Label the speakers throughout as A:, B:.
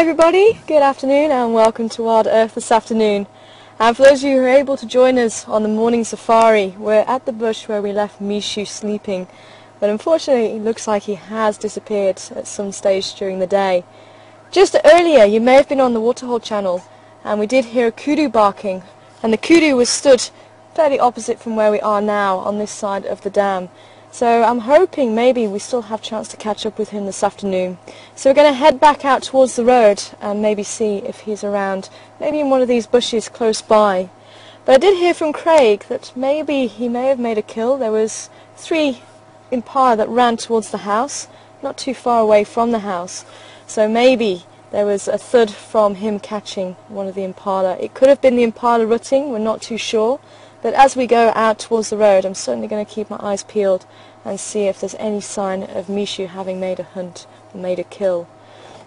A: Hi everybody, good afternoon and welcome to Wild Earth this afternoon. And for those of you who are able to join us on the morning safari, we're at the bush where we left Mishu sleeping, but unfortunately it looks like he has disappeared at some stage during the day. Just earlier you may have been on the Waterhole channel and we did hear a kudu barking, and the kudu was stood fairly opposite from where we are now on this side of the dam. So I'm hoping maybe we still have a chance to catch up with him this afternoon. So we're going to head back out towards the road and maybe see if he's around, maybe in one of these bushes close by. But I did hear from Craig that maybe he may have made a kill. There was 3 impala that ran towards the house, not too far away from the house. So maybe there was a thud from him catching one of the impala. It could have been the impala rutting, we're not too sure. But as we go out towards the road, I'm certainly going to keep my eyes peeled and see if there's any sign of Mishu having made a hunt or made a kill.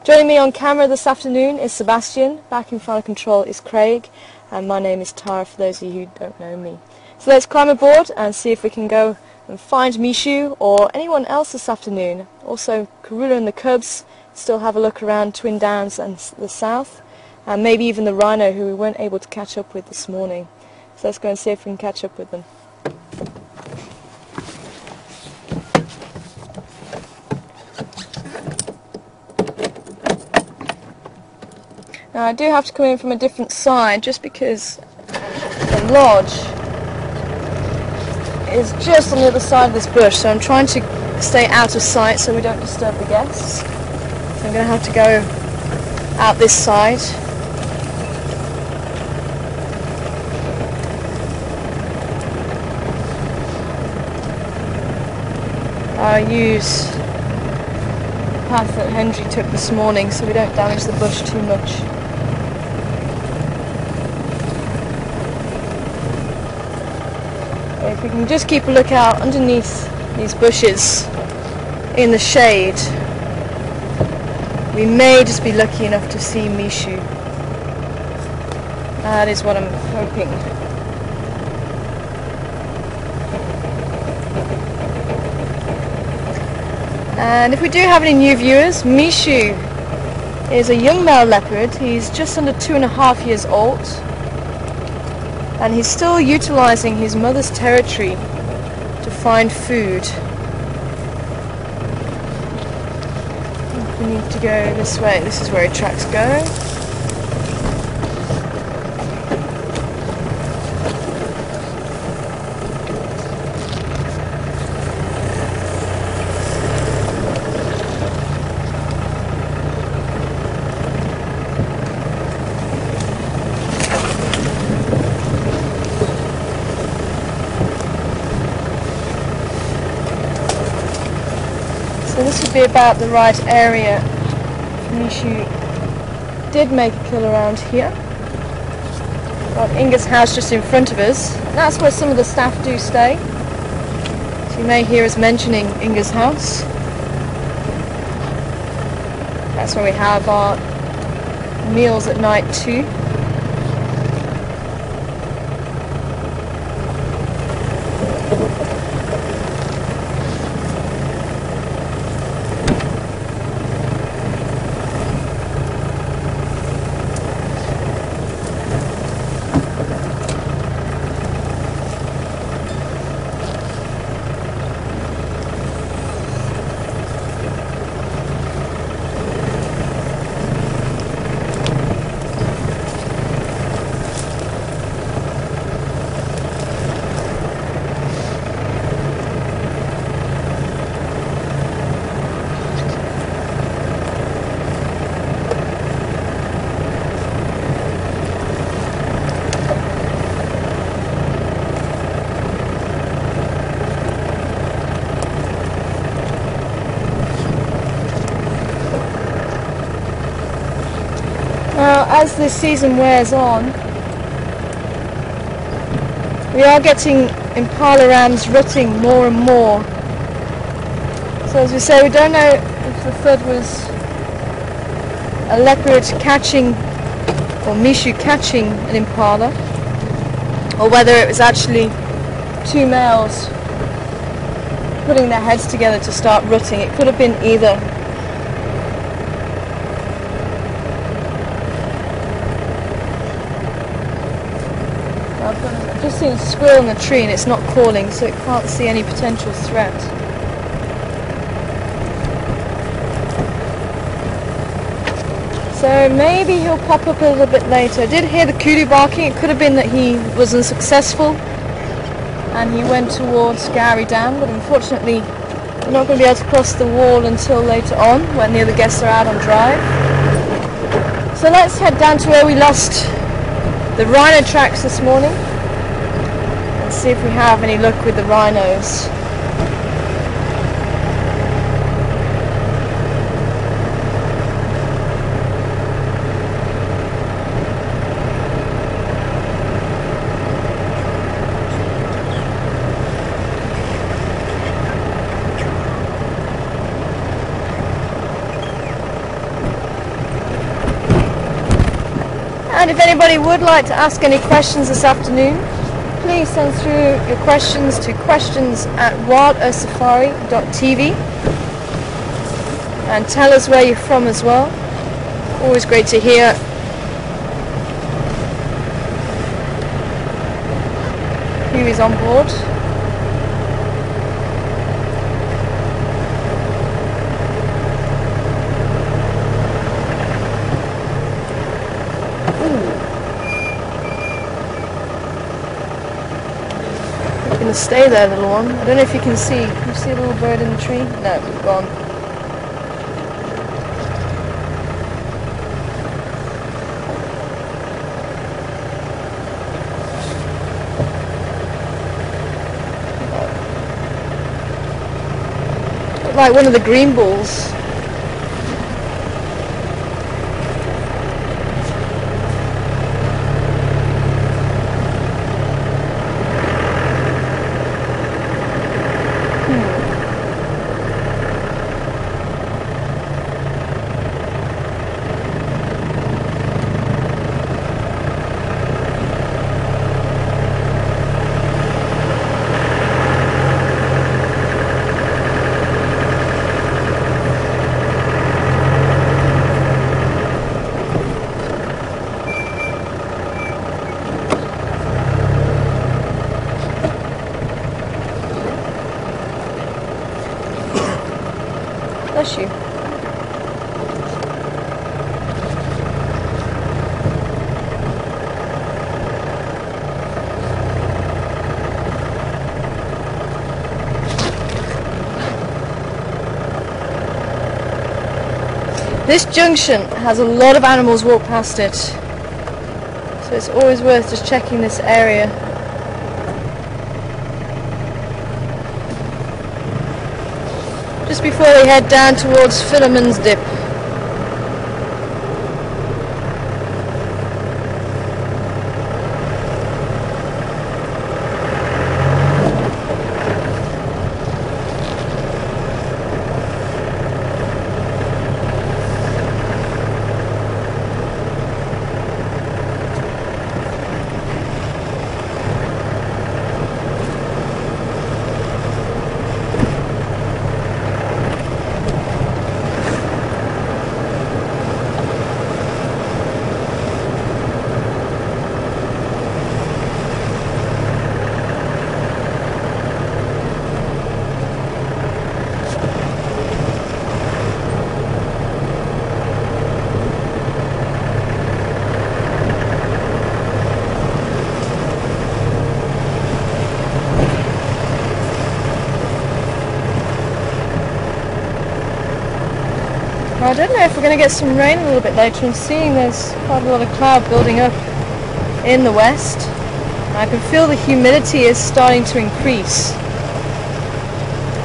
A: Joining me on camera this afternoon is Sebastian, back in front of control is Craig, and my name is Tara for those of you who don't know me. So let's climb aboard and see if we can go and find Mishu or anyone else this afternoon. Also, Karula and the cubs still have a look around Twin Downs and the south, and maybe even the rhino who we weren't able to catch up with this morning. So let's go and see if we can catch up with them. Now I do have to come in from a different side just because the lodge is just on the other side of this bush, so I'm trying to stay out of sight so we don't disturb the guests. So I'm going to have to go out this side. I'll use the path that Henry took this morning so we don't damage the bush too much. If we can just keep a lookout underneath these bushes in the shade, we may just be lucky enough to see Mishu. That is what I'm hoping. And if we do have any new viewers, Mishu is a young male leopard. He's just under 2.5 years old, and he's still utilising his mother's territory to find food. We need to go this way. This is where tracks go. So this would be about the right area. Mishu did make a kill around here. Got Inga's house just in front of us. That's where some of the staff do stay. So you may hear us mentioning Inga's house. That's where we have our meals at night too. Now, as this season wears on, we are getting impala rams rutting more and more. So as we say, we don't know if the thud was a leopard catching, or Mishu catching an impala, or whether it was actually 2 males putting their heads together to start rutting. It could have been either. I've just seen a squirrel in a tree and it's not calling, so it can't see any potential threat. So maybe he'll pop up a little bit later. I did hear the kudu barking. It could have been that he was unsuccessful and he went towards Gowrie Dam, but unfortunately we're not going to be able to cross the wall until later on when the other guests are out on drive. So let's head down to where we lost the rhino tracks this morning and see if we have any luck with the rhinos. And if anybody would like to ask any questions this afternoon, please send through your questions to questions@wildearthsafari.tv and tell us where you're from as well. Always great to hear who is on board. Going to stay there, little one. I don't know if you can see. Can you see a little bird in the tree? No, it's gone. Like one of the green balls. Bless you. This junction has a lot of animals walk past it, so it's always worth just checking this area. Just before we head down towards Philemon's Dip. I don't know if we're going to get some rain a little bit later. I'm seeing there's quite a lot of cloud building up in the west. I can feel the humidity is starting to increase.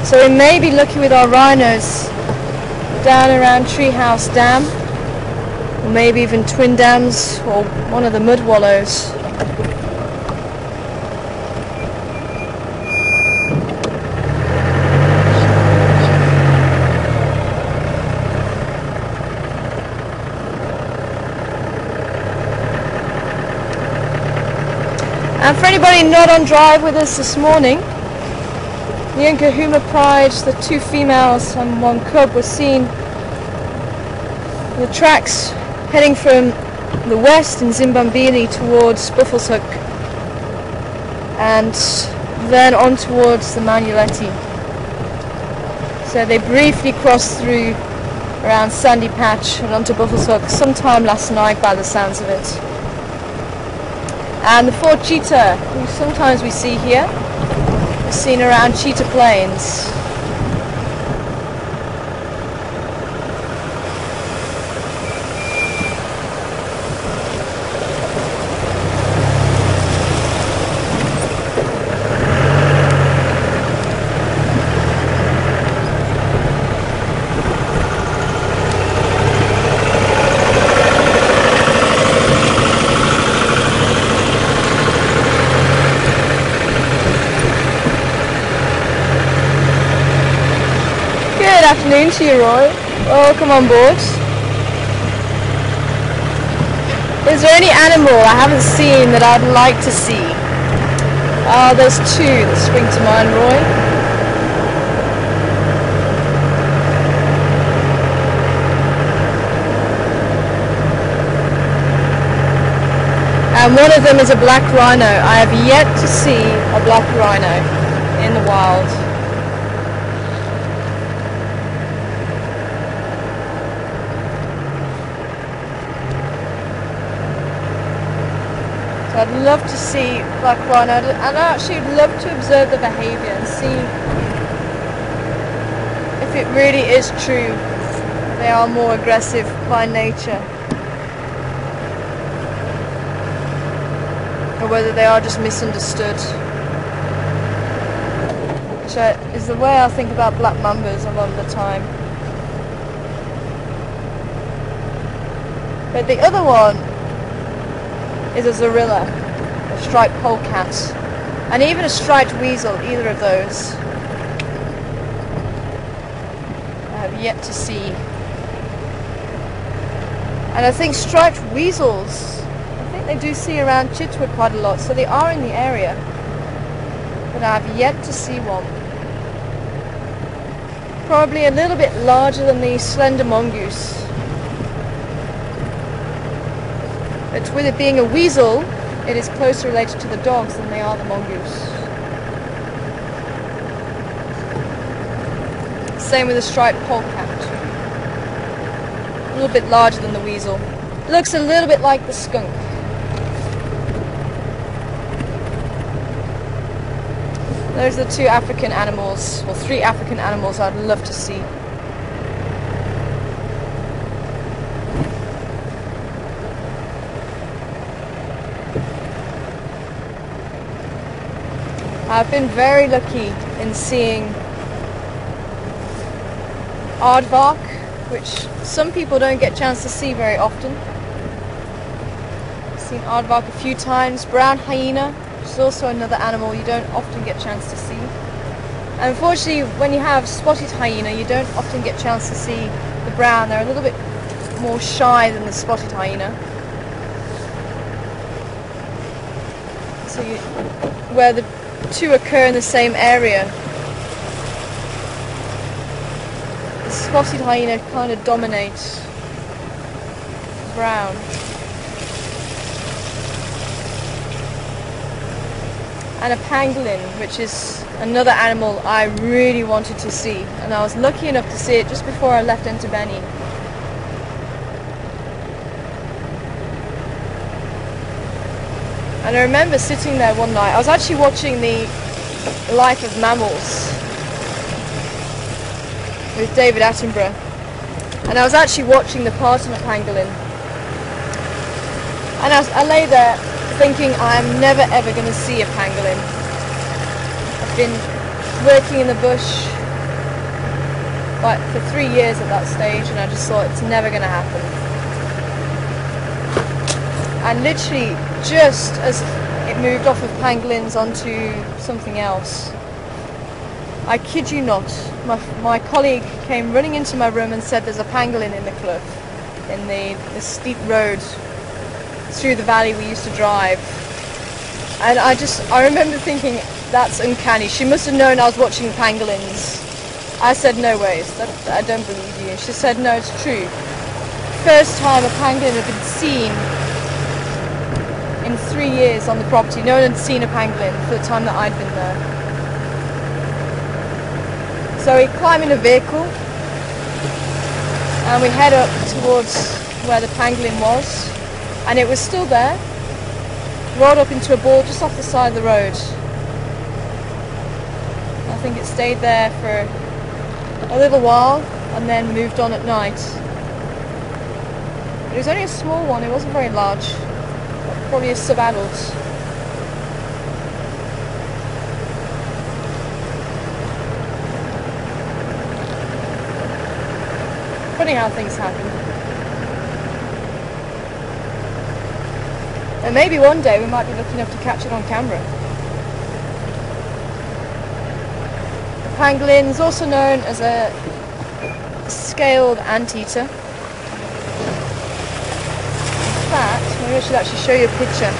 A: So we may be lucky with our rhinos down around Treehouse Dam, or maybe even Twin Dams or one of the mud wallows. And for anybody not on drive with us this morning, the Nkahuma Pride, the two females and one cub, were seen the tracks heading from the west in Zimbambili towards Buffelshoek. and then on towards the Manuletti. So they briefly crossed through around Sandy Patch and onto Buffalo's Hook sometime last night by the sounds of it. And the Ford Cheetah, who sometimes we see here, is seen around Cheetah Plains. Good afternoon to you, Roy. Welcome on board. Is there any animal I haven't seen that I'd like to see? There's two that spring to mind, Roy. And one of them is a black rhino. I have yet to see a black rhino in the wild. So I'd love to see black rhino, and I actually would love to observe the behaviour and see if it really is true they are more aggressive by nature, or whether they are just misunderstood, which is the way I think about black mambas a lot of the time. But the other one is a zorilla, a striped polecat, and even a striped weasel. Either of those I have yet to see. And I think striped weasels, I think they do see around Chitwood quite a lot, so they are in the area, but I have yet to see one. Probably a little bit larger than the slender mongoose. But with it being a weasel, it is closer related to the dogs than they are the mongoose. Same with the striped polecat. A little bit larger than the weasel. Looks a little bit like the skunk. Those are the two African animals, or three African animals I'd love to see. I've been very lucky in seeing aardvark, which some people don't get a chance to see very often. I've seen aardvark a few times. Brown hyena, which is also another animal you don't often get a chance to see. And unfortunately, when you have spotted hyena, you don't often get a chance to see the brown. They're a little bit more shy than the spotted hyena. So where the two occur in the same area, the spotted hyena kind of dominates brown. And a pangolin, which is another animal I really wanted to see, and I was lucky enough to see it just before I left Entebeni. And I remember sitting there one night. I was actually watching the Life of Mammals with David Attenborough, and I was actually watching the partner pangolin, and I lay there thinking I'm never ever going to see a pangolin. I've been working in the bush for 3 years at that stage, and I just thought it's never going to happen. And literally, just as it moved off of pangolins onto something else, I kid you not, my colleague came running into my room and said there's a pangolin in the cliff, in the steep road through the valley we used to drive. And I remember thinking, that's uncanny. She must have known I was watching pangolins. I said, no ways, I don't believe you. And she said, no, it's true. First time a pangolin had been seen in 3 years on the property. No one had seen a pangolin for the time that I'd been there. So we climb in a vehicle and we head up towards where the pangolin was, and it was still there, rolled up into a ball just off the side of the road. I think it stayed there for a little while and then moved on at night. But it was only a small one, it wasn't very large, probably a sub-adult. Funny how things happen. And maybe one day we might be lucky enough to catch it on camera. The pangolin is also known as a scaled anteater. In fact, maybe I should actually show you a picture.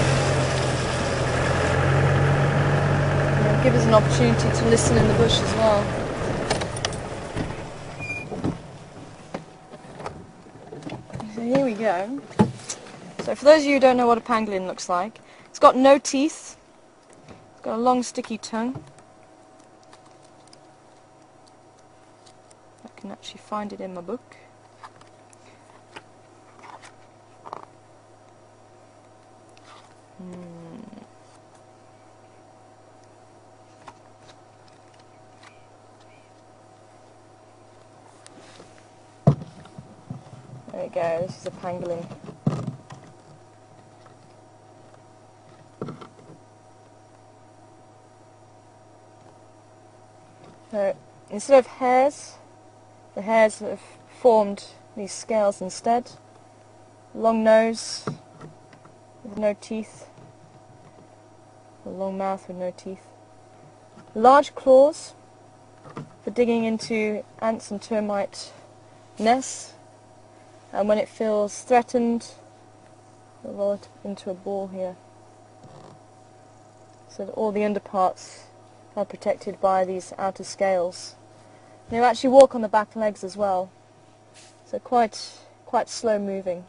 A: It'll give us an opportunity to listen in the bush as well. So here we go. So for those of you who don't know what a pangolin looks like, it's got no teeth, it's got a long sticky tongue. I can actually find it in my book. There we go, this is a pangolin. So instead of hairs, the hairs have formed these scales instead. Long nose with no teeth. A long mouth with no teeth. Large claws for digging into ants and termite nests. And when it feels threatened, it'll roll it into a ball here. So that all the underparts are protected by these outer scales. They actually walk on the back legs as well, so quite slow moving.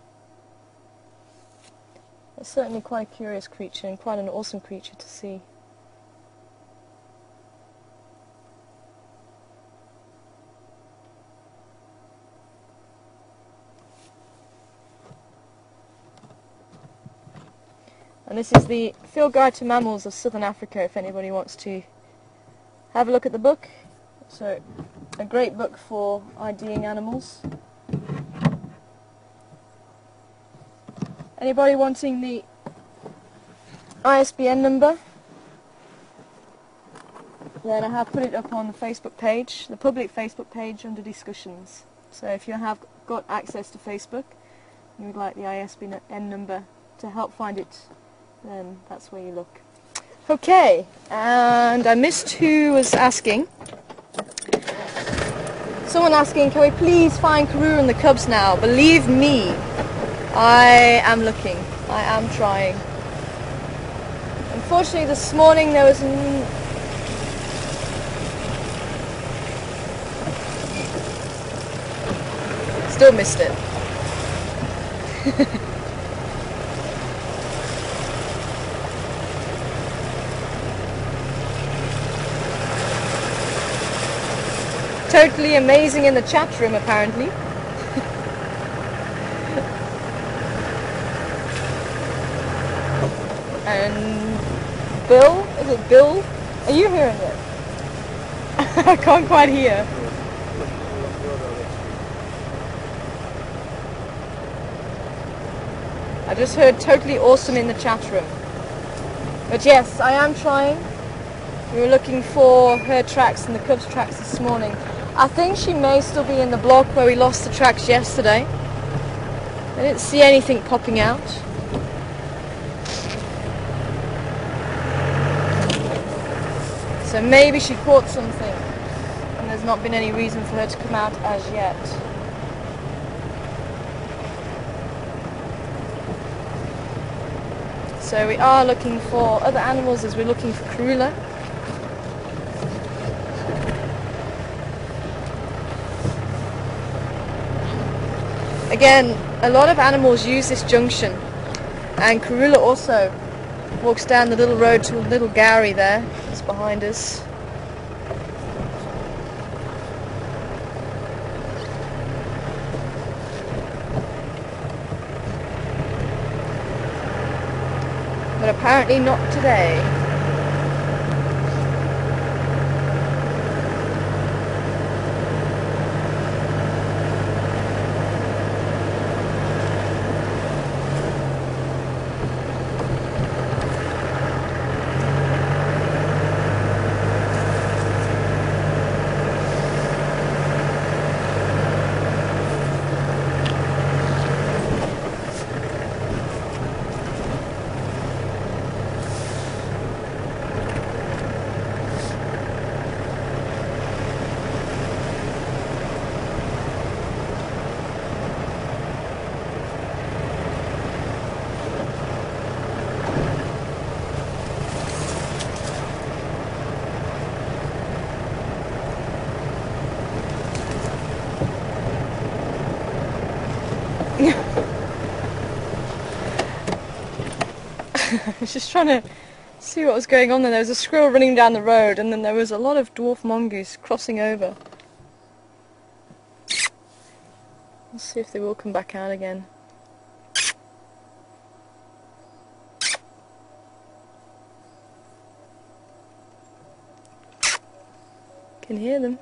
A: It's certainly quite a curious creature and quite an awesome creature to see. And this is the Field Guide to Mammals of Southern Africa, if anybody wants to have a look at the book. So, a great book for IDing animals. Anybody wanting the ISBN number? Then I have put it up on the Facebook page, the public Facebook page under discussions. So if you have got access to Facebook and you would like the ISBN number to help find it, then that's where you look. Okay, and I missed who was asking. Someone asking, can we please find Karoo and the cubs now? Believe me, I am looking. I am trying. Unfortunately, this morning there was still missed it. Totally amazing in the chat room, apparently. And Bill? Is it Bill? Are you hearing it? I can't quite hear. I just heard totally awesome in the chat room. But yes, I am trying. We were looking for her tracks and the cubs' tracks this morning. I think she may still be in the block where we lost the tracks yesterday. I didn't see anything popping out. So maybe she caught something and there's not been any reason for her to come out as yet. So we are looking for other animals as we're looking for Karula. Again, a lot of animals use this junction, and Karula also Walks down the little road to a little Gowrie there. It's behind us. But apparently not today. I was just trying to see what was going on there. There was a squirrel running down the road, and then there was a lot of dwarf mongoose crossing over. Let's see if they will come back out again. Can hear them.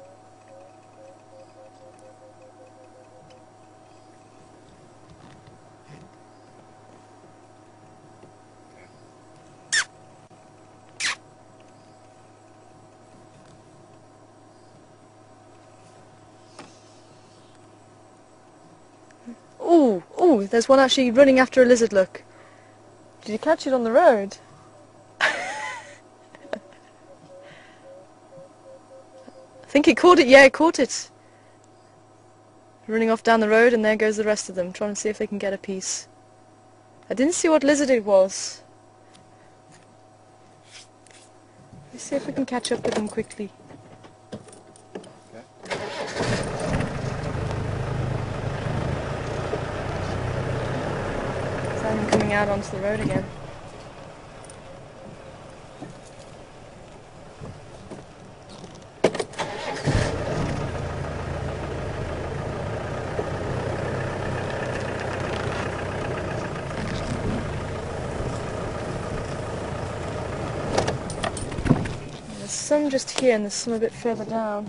A: Oh, there's one actually running after a lizard, look. Did you catch it on the road? I think it caught it, yeah, it caught it. Running off down the road, and there goes the rest of them, trying to see if they can get a piece. I didn't see what lizard it was. Let's see if we can catch up with them quickly. I'm coming out onto the road again. There's some just here and there's some a bit further down.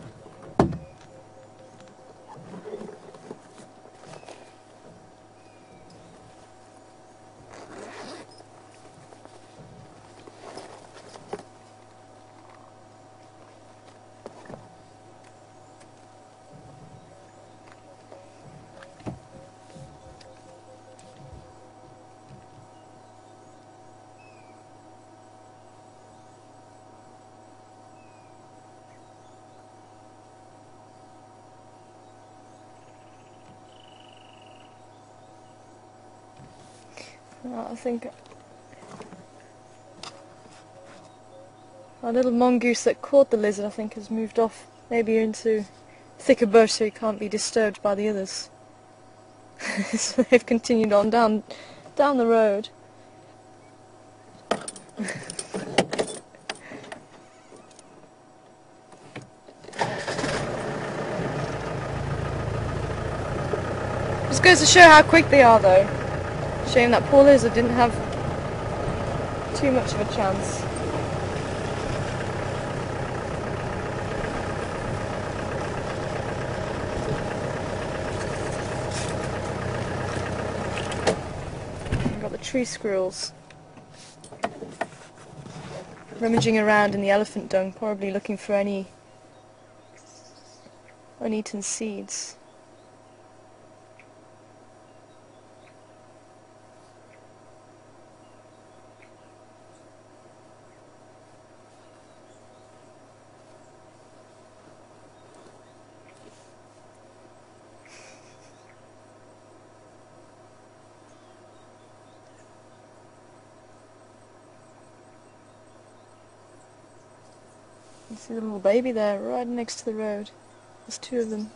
A: I think our little mongoose that caught the lizard, I think, has moved off, maybe into thicker bush so he can't be disturbed by the others. So they've continued on down the road. Just goes to show how quick they are, though. Shame that poor lizard didn't have too much of a chance. We've got the tree squirrels rummaging around in the elephant dung, probably looking for any uneaten seeds. You see the little baby there, right next to the road. There's two of them.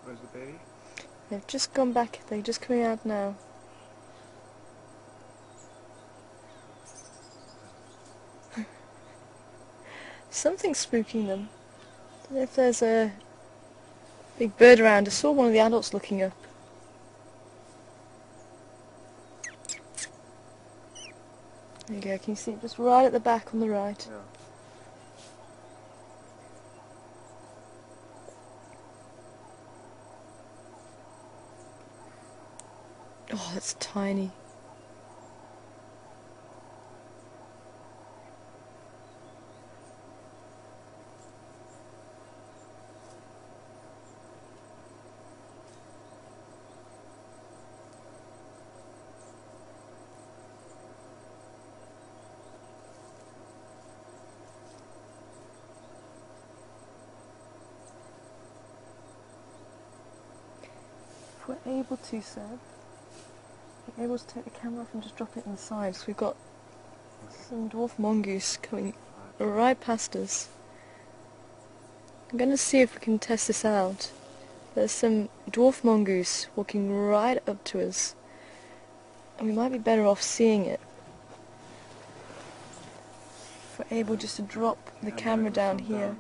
B: Where's the baby?
A: They've just gone back, they're just coming out now. Something's spooking them. I don't know if there's a big bird around. I saw one of the adults looking up. There you go, can you see it just right at the back on the right?
B: Yeah.
A: Oh, that's tiny. If we're able to, Seb, we're able to take the camera off and just drop it in the side. So we've got some dwarf mongoose coming right past us. I'm going to see if we can test this out. There's some dwarf mongoose walking right up to us, and we might be better off seeing it. If we're able just to drop the camera down here.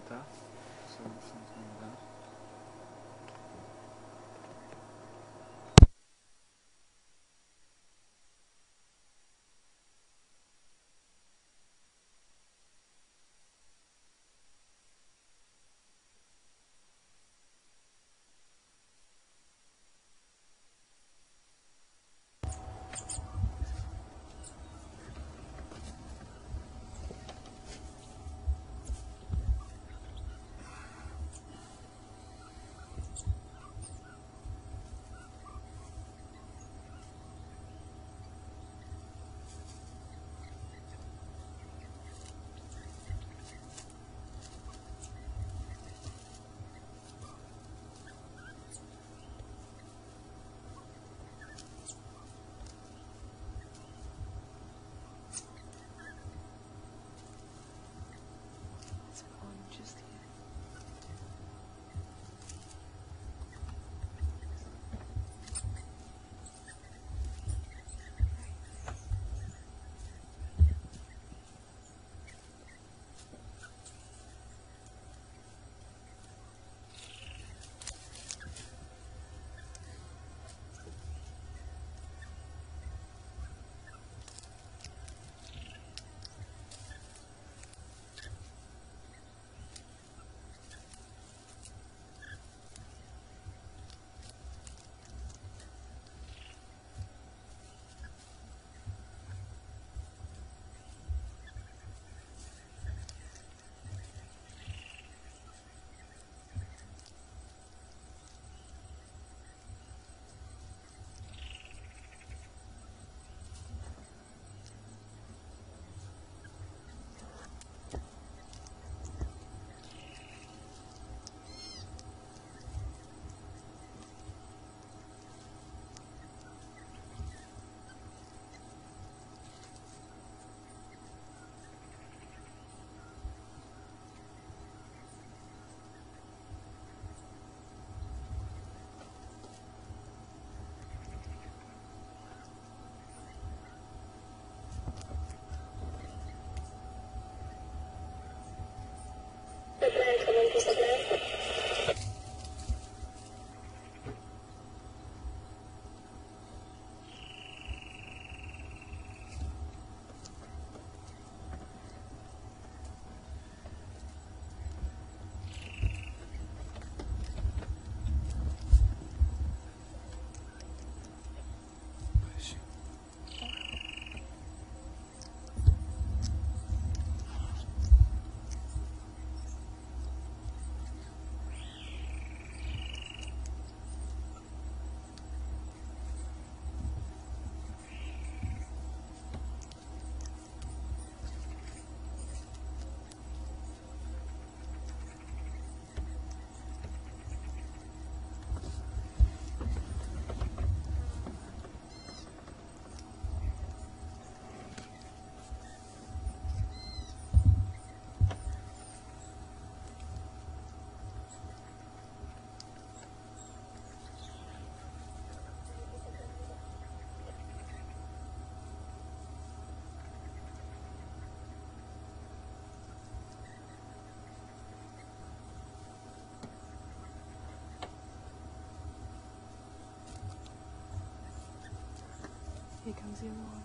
A: Here comes the other one.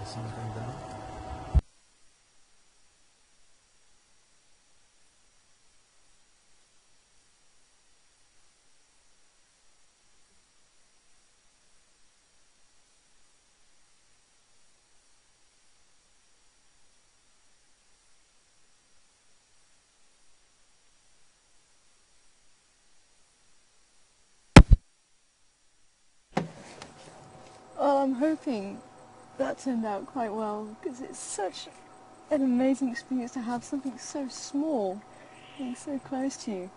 B: Something down.
A: Well, I'm hoping that turned out quite well, because it's such an amazing experience to have something so small being so close to you.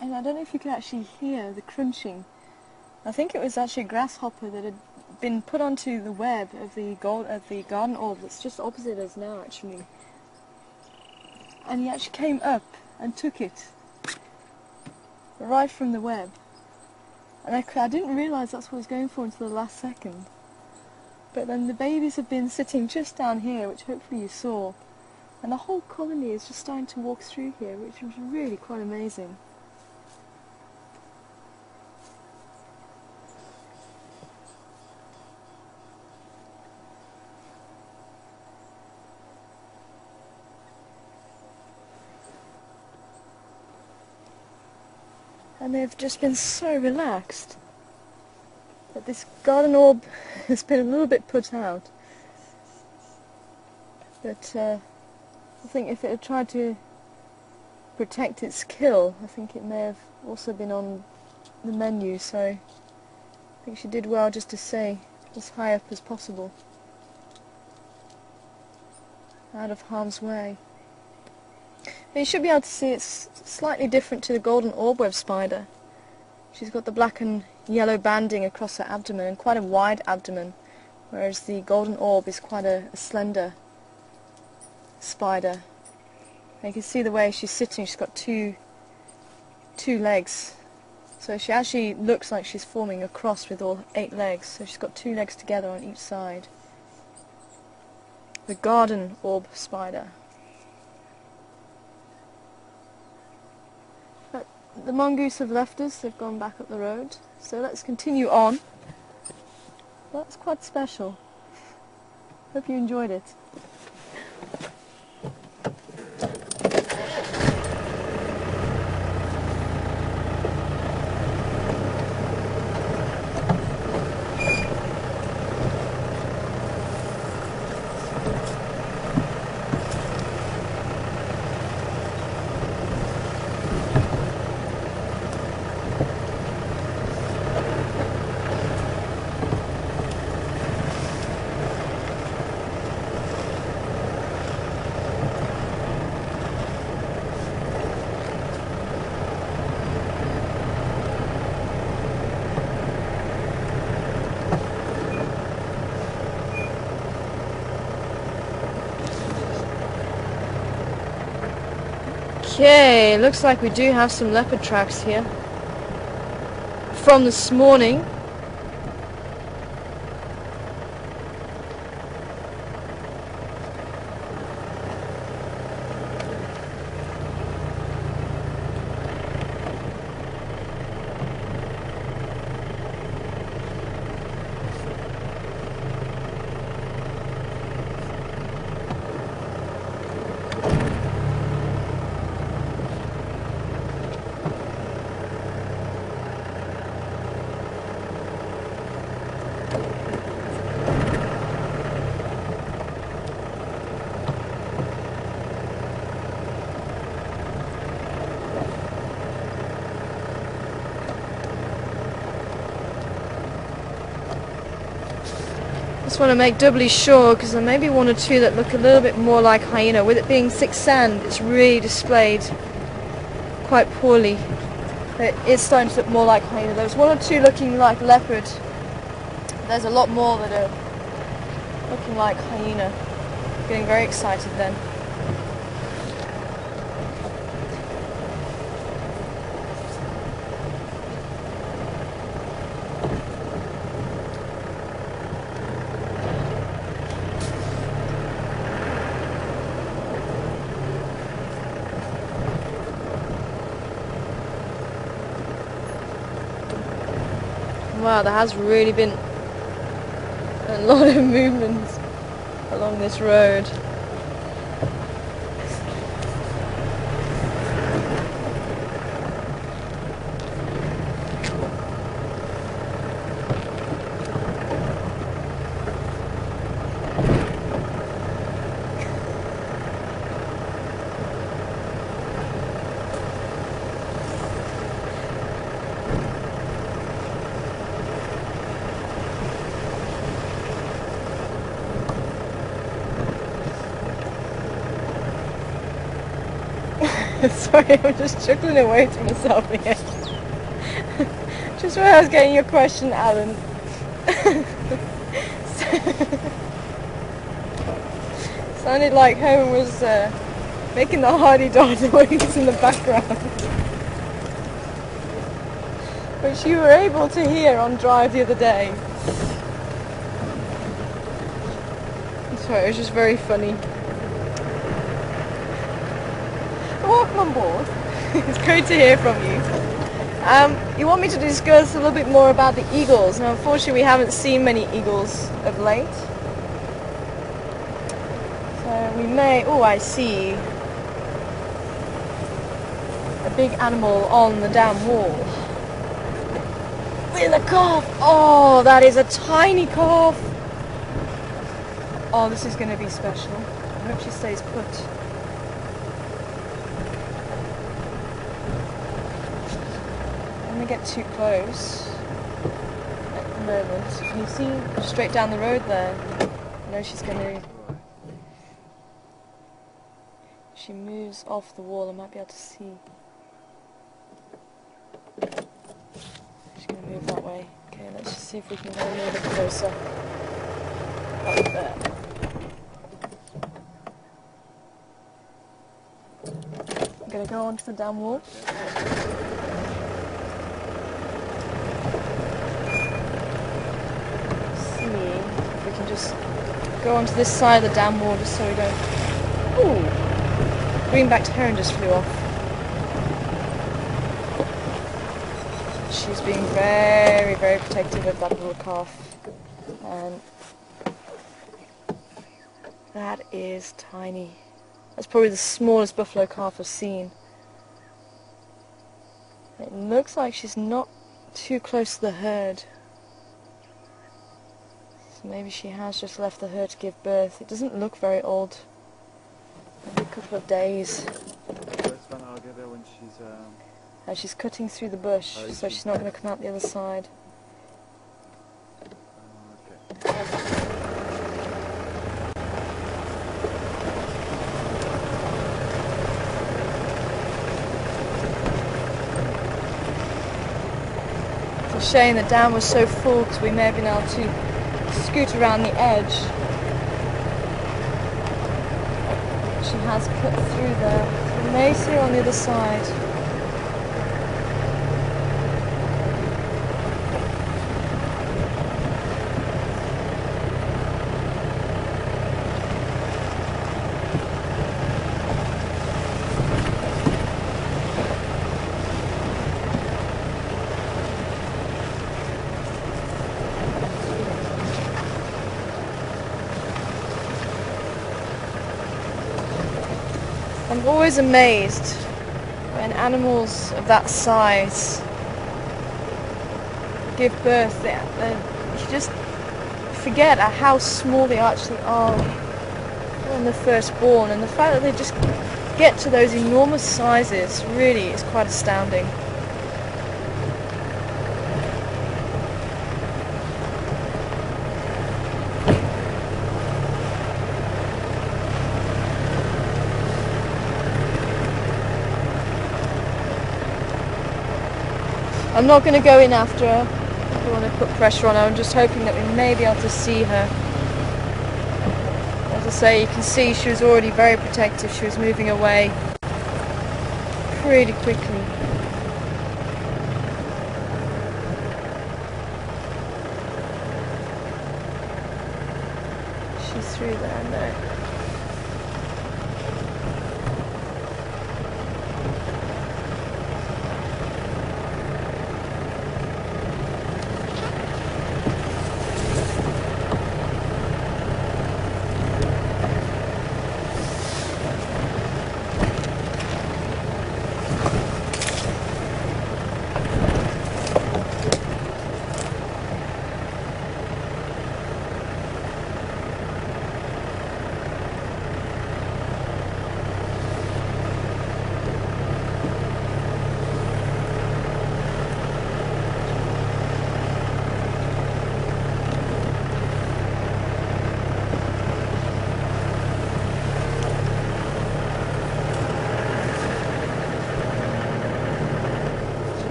A: And I don't know if you could actually hear the crunching. I think it was actually a grasshopper that had been put onto the web of the garden orb that's just opposite us now, actually. And he actually came up and took it right from the web. And I didn't realise that's what I was going for until the last second. But then the babies have been sitting just down here, which hopefully you saw. And the whole colony is just starting to walk through here, which was really quite amazing. And they've just been so relaxed that this garden orb has been a little bit put out. But I think if it had tried to protect its kill, I think it may have also been on the menu, so I think she did well just to stay as high up as possible, out of harm's way. But you should be able to see it's slightly different to the golden orb web spider. She's got the black and yellow banding across her abdomen, and quite a wide abdomen, whereas the golden orb is quite a slender spider. And you can see the way she's sitting, she's got two legs. So she actually looks like she's forming a cross with all 8 legs, so she's got 2 legs together on each side. The garden orb spider. But the mongoose have left us, they've gone back up the road, so let's continue on. That's quite special. Hope you enjoyed it. Okay, looks like we do have some leopard tracks here from this morning. Just want to make doubly sure because there may be one or two that look a little bit more like hyena. With it being thick sand, it's really displayed quite poorly. It is starting to look more like hyena. There's one or two looking like leopard. There's a lot more that are looking like hyena. Getting very excited then. Wow, there has really been a lot of movement along this road. Sorry, I'm just chuckling away to myself here. Just when I was getting your question, Alan. Sounded like Homer was making the hardy-darty noises in the background. Which you were able to hear on drive the other day. Sorry, it was just very funny. Welcome on board. It's great to hear from you. You want me to discuss a little bit more about the eagles. Now unfortunately we haven't seen many eagles of late. So we may... Oh, I see a big animal on the dam wall. With a calf! Oh, that is a tiny calf! Oh, this is going to be special. I hope she stays put. Get too close at the moment. Can you see straight down the road there? I know she's going to... She moves off the wall, I might be able to see. She's going to move that way. Okay, let's just see if we can go a little bit closer. Up there. I'm going to go onto the dam wall. Just go onto this side of the dam wall just so we don't... Ooh! Greenbacked heron just flew off. She's being very, very protective of that little calf. And that is tiny. That's probably the smallest buffalo calf I've seen. It looks like she's not too close to the herd. So maybe she has just left the herd to give birth. It doesn't look very old. Maybe a couple of days.
B: I'll get her when she's...
A: She's cutting through the bush, so she's not going to come out the other side.
B: Okay.
A: It's a shame the dam was so full because we may have been able to scoot around the edge. She has cut through there, through You may see her on the other side. I'm always amazed when animals of that size give birth. You just forget at how small they actually are when they're first born, and the fact that they just get to those enormous sizes really is quite astounding. I'm not going to go in after her. I don't want to put pressure on her. I'm just hoping that we may be able to see her. As I say, you can see she was already very protective. She was moving away pretty quickly. She's through there now.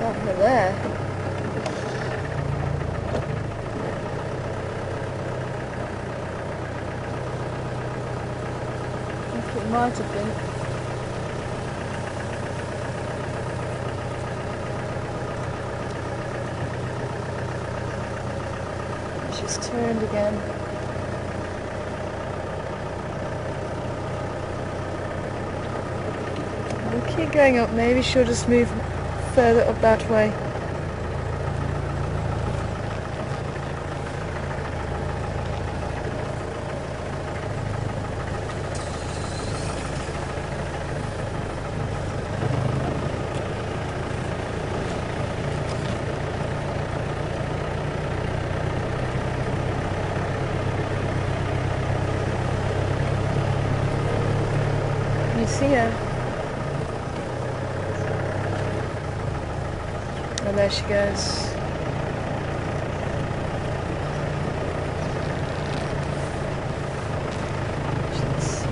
A: Over there. I think it might have been. She's turned again. We'll keep going up, maybe she'll just move further up that way. You see her? And there she goes.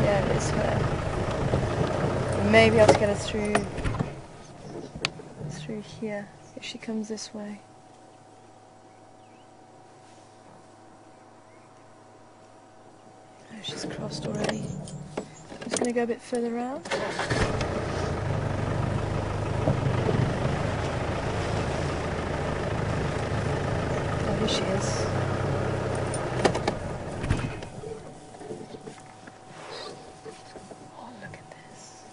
A: Yeah, it is her. We may be able to get her through here if she comes this way. Oh, she's crossed already. I'm just going to go a bit further around. Here she is. Oh, look at this.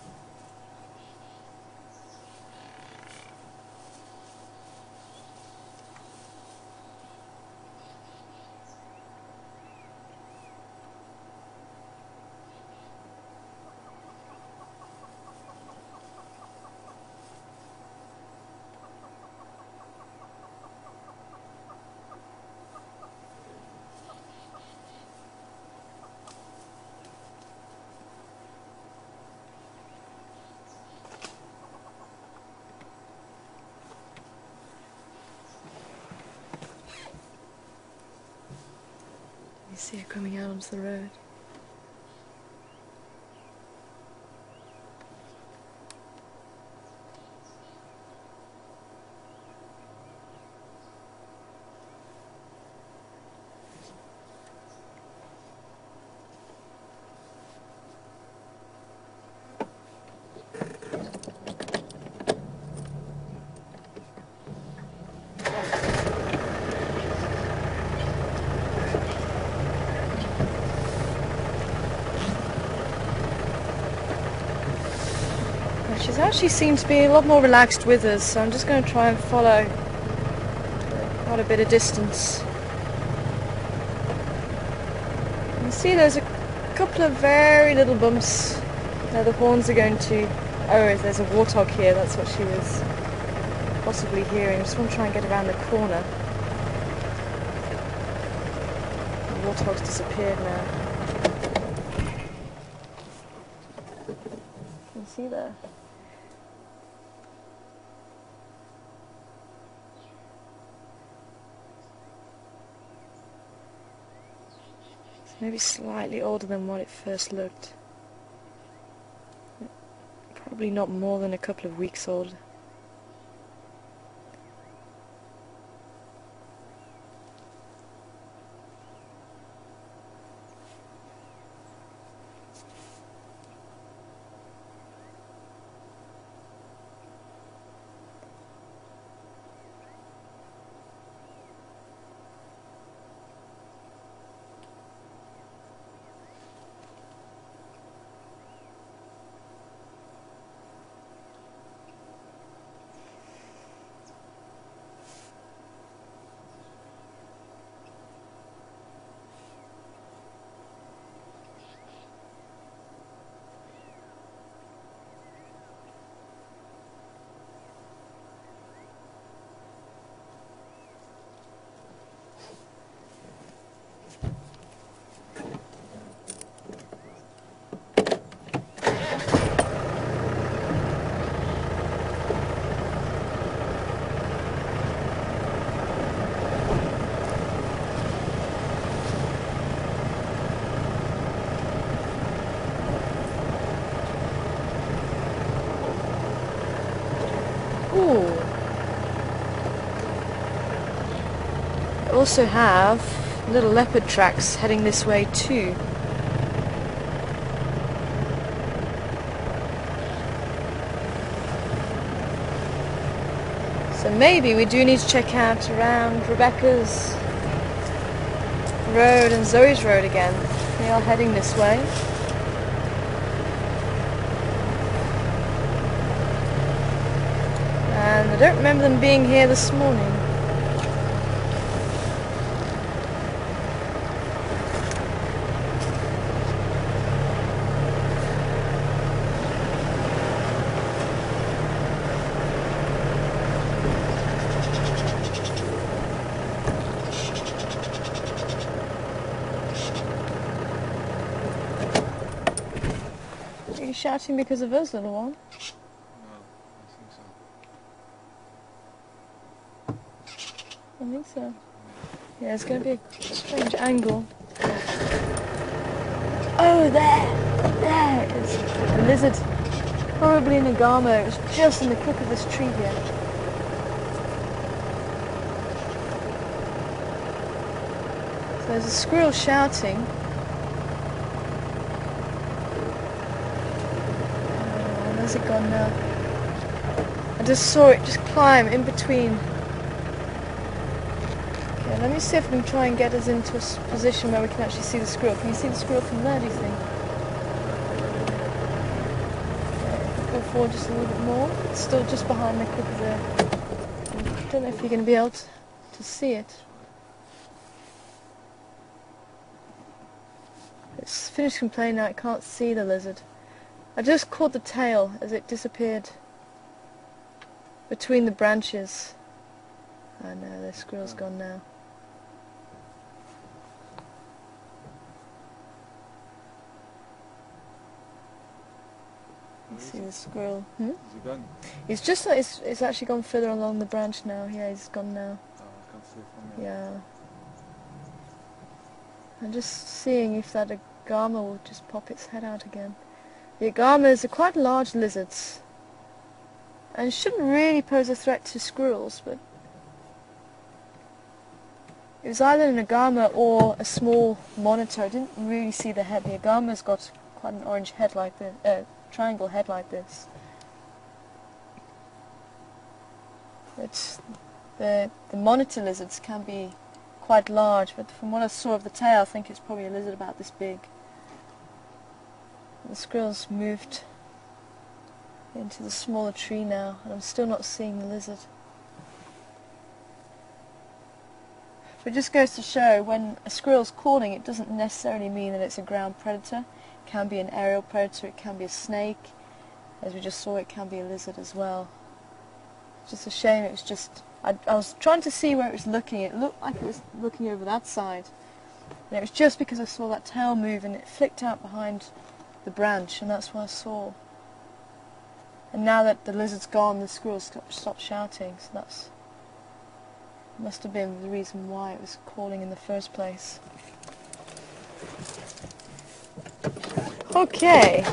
A: You see her coming out onto the road. It actually seems to be a lot more relaxed with us, so I'm just going to try and follow quite a bit of distance. You can see there's a couple of very little bumps where the horns are going to... Oh, there's a warthog here, that's what she was possibly hearing. I just want to try and get around the corner. The warthog's disappeared now. You can see there. Maybe slightly older than what it first looked. Probably not more than a couple of weeks old. Ooh. I also have little leopard tracks heading this way too. So maybe we do need to check out around Rebecca's road and Zoe's road again. They are heading this way. And I don't remember them being here this morning. Are you shouting because of us, little one? I think so. Yeah, it's going to be a strange angle. Oh, there it is. A lizard, probably an agama. It was just in the crook of this tree here. So there's a squirrel shouting. Oh, where's it gone now? I just saw it just climb in between. Let me see if we can try and get us into a position where we can actually see the squirrel. Can you see the squirrel from there, do you think? Okay, go forward just a little bit more. It's still just behind the crook of the... I don't know if you're going to be able to see it. It's finished complaining now, I can't see the lizard. I just caught the tail as it disappeared between the branches. Oh no, the squirrel's gone now. You see the squirrel.
B: Is he gone?
A: He's just like, it's actually gone further along the branch now. Yeah, he's gone now.
B: Oh, I can't see it from here.
A: Yeah. I'm just seeing if that agama will just pop its head out again. The agamas are quite large lizards and shouldn't really pose a threat to squirrels, but it was either an agama or a small monitor. I didn't really see the head. The agama's got quite an orange head like this, triangle head like this. But the monitor lizards can be quite large, but from what I saw of the tail, I think it's probably a lizard about this big. The squirrel's moved into the smaller tree now, and I'm still not seeing the lizard. But it just goes to show, when a squirrel's calling, it doesn't necessarily mean that it's a ground predator. It can be an aerial predator, it can be a snake. As we just saw, it can be a lizard as well. It's just a shame it was just... I was trying to see where it was looking. It looked like it was looking over that side. And it was just because I saw that tail move and it flicked out behind the branch, and that's what I saw. And now that the lizard's gone, the squirrel stopped shouting, so that's... must have been the reason why it was calling in the first place. Okay.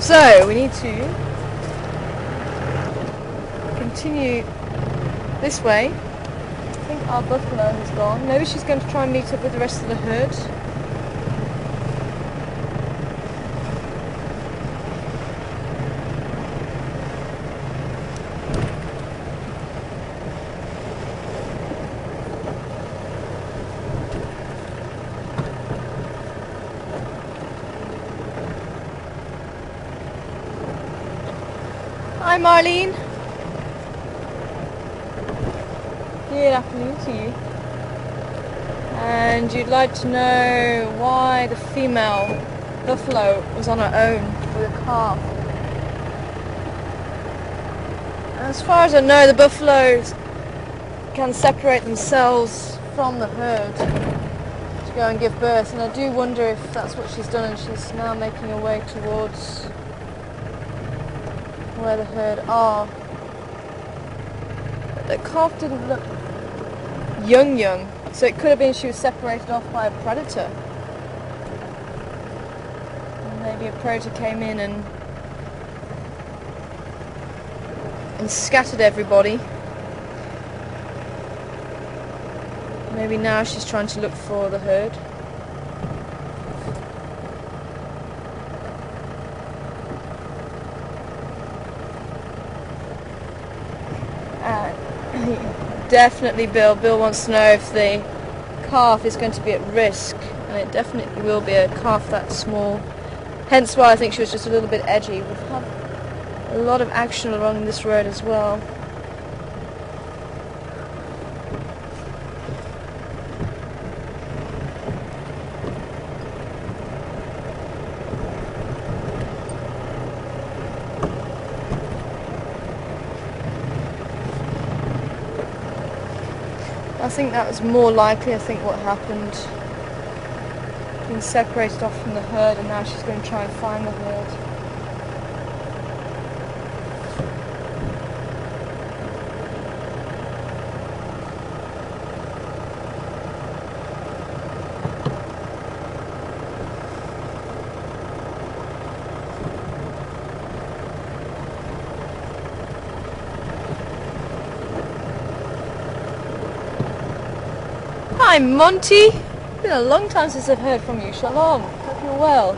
A: So, we need to continue this way. I think our buffalo has gone. Maybe she's going to try and meet up with the rest of the herd. Hi Marlene. Good afternoon to you. And you'd like to know why the female buffalo was on her own with a calf. As far as I know, the buffaloes can separate themselves from the herd to go and give birth, and I do wonder if that's what she's done, and she's now making her way towards where the herd are. But the calf didn't look young, so it could have been she was separated off by a predator. And maybe a predator came in and scattered everybody. Maybe now she's trying to look for the herd. Definitely Bill wants to know if the calf is going to be at risk, and it definitely will be a calf that small. Hence why I think she was just a little bit edgy. We've had a lot of action along this road as well. I think that was more likely, I think, what happened. Being separated off from the herd, and now she's going to try and find the herd. Hi Monty! It's been a long time since I've heard from you. Shalom. Hope you're well.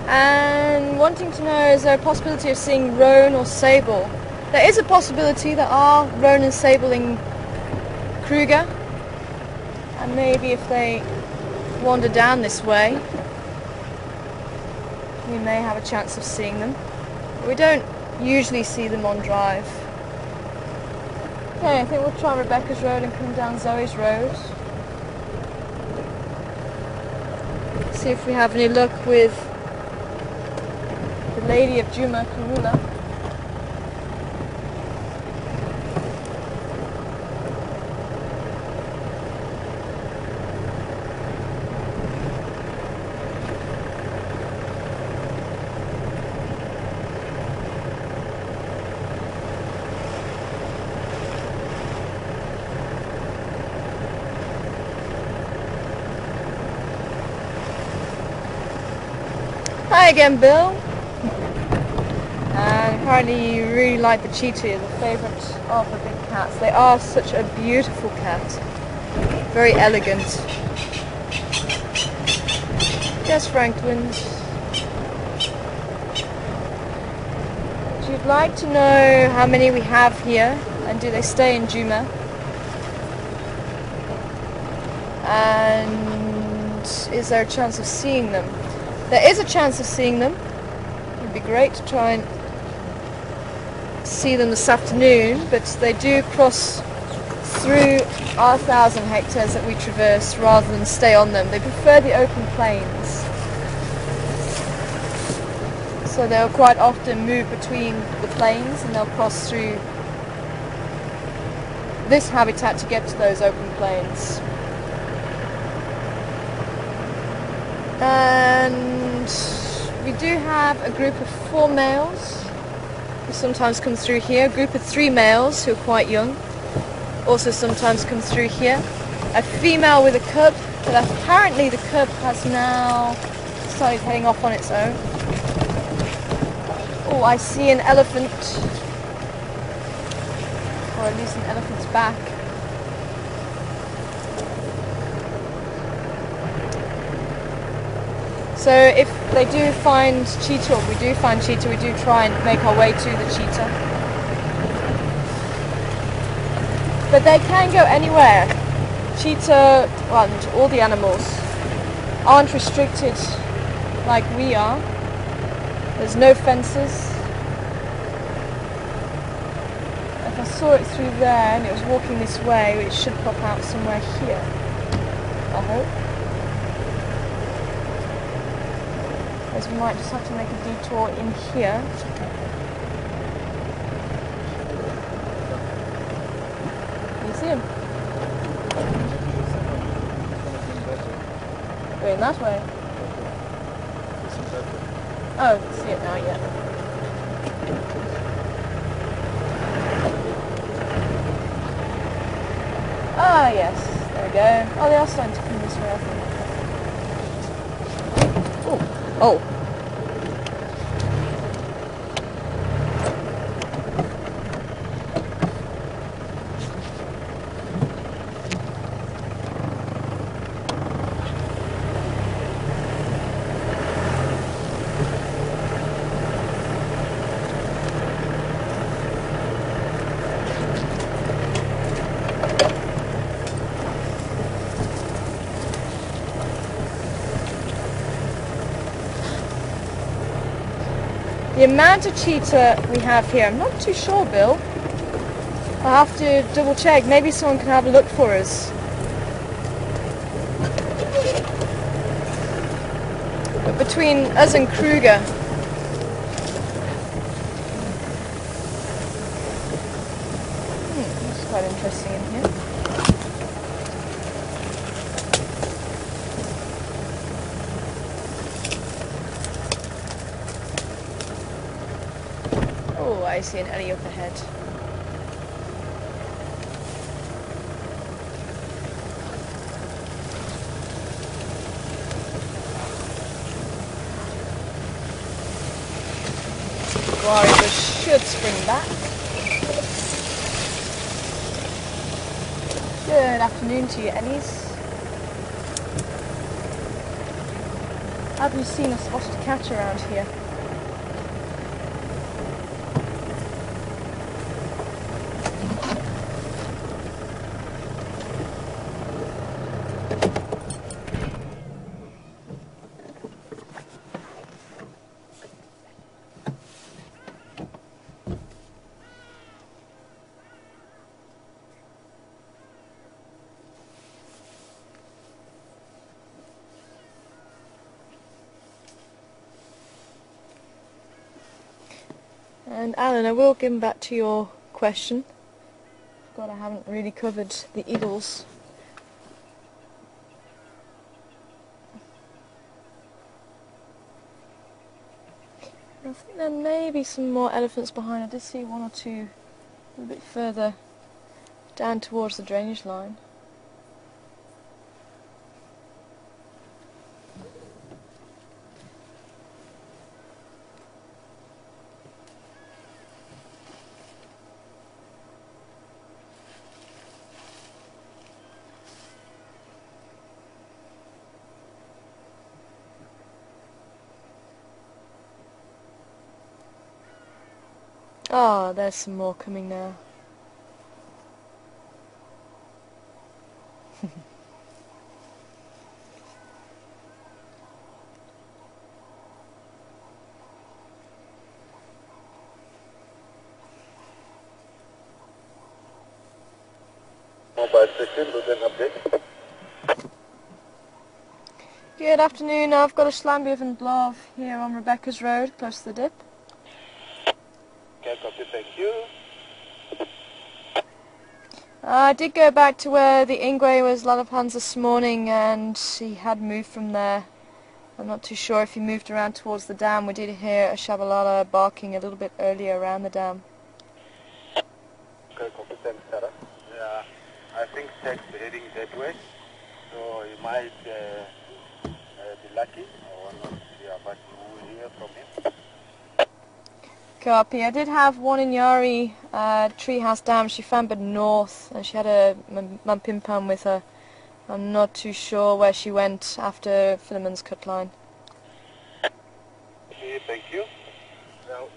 A: And wanting to know, is there a possibility of seeing roan or sable? There is a possibility. There are roan and sable in Kruger. And maybe if they wander down this way, we may have a chance of seeing them. But we don't usually see them on drive. Okay, I think we'll try Rebecca's Road and come down Zoe's Road. See if we have any luck with the Lady of Juma, Karula. Hi again, Bill. And apparently you really like the cheetah, the favourite of the big cats. They are such a beautiful cat. Very elegant. Yes, Franklin. You'd like to know how many we have here, and do they stay in Juma? And is there a chance of seeing them? There is a chance of seeing them. It would be great to try and see them this afternoon, but they do cross through our 1,000 hectares that we traverse rather than stay on them. They prefer the open plains. So they'll quite often move between the plains and they'll cross through this habitat to get to those open plains. And we do have a group of 4 males who sometimes come through here, a group of 3 males who are quite young also sometimes come through here. A female with a cub, but apparently the cub has now started heading off on its own. Oh, I see an elephant, or at least an elephant's back. So if they do find cheetah, or we do find cheetah, we do try and make our way to the cheetah. But they can go anywhere. Cheetah, well, and all the animals aren't restricted like we are. There's no fences. If I saw it through there and it was walking this way, it should pop out somewhere here, I hope. As we might just have to make a detour in here. You see him? Going that way. Oh, I can see it now, yeah. Ah, yes. There we go. Oh, they are starting to come this way, I think. Oh. Oh. The amount of cheetah we have here, I'm not too sure, Bill. I'll have to double check. Maybe someone can have a look for us. But between us and Kruger, that's quite interesting in here. Oh, I see an alley up ahead. Guari bush should spring back. Good afternoon to you, Ellies. Have you seen a spotted cat around here? And Alan, I will give back to your question. God, I haven't really covered the eagles. I think there may be some more elephants behind. I did see 1 or 2 a little bit further down towards the drainage line. Ah, there's some more coming now. Good afternoon, I've got a Llanbihaf and Glove here on Rebecca's Road, close to the dip.
C: Okay, copy, thank you.
A: I did go back to where the Ingwe was Lalapans this morning, and he had moved from there. I'm not too sure if he moved around towards the dam. We did hear a Shabalala barking a little bit earlier around the dam.
C: Okay, copy, thanks, Sarah. Yeah, I think Tech's heading that way, so he might be lucky or not, yeah, but we will hear from him.
A: Copy. I did have one in Yari, Treehouse Dam. She found north, and she had a Mampimpan with her. I'm not too sure where she went after Philemon's cut line.
C: Okay, thank you. Now,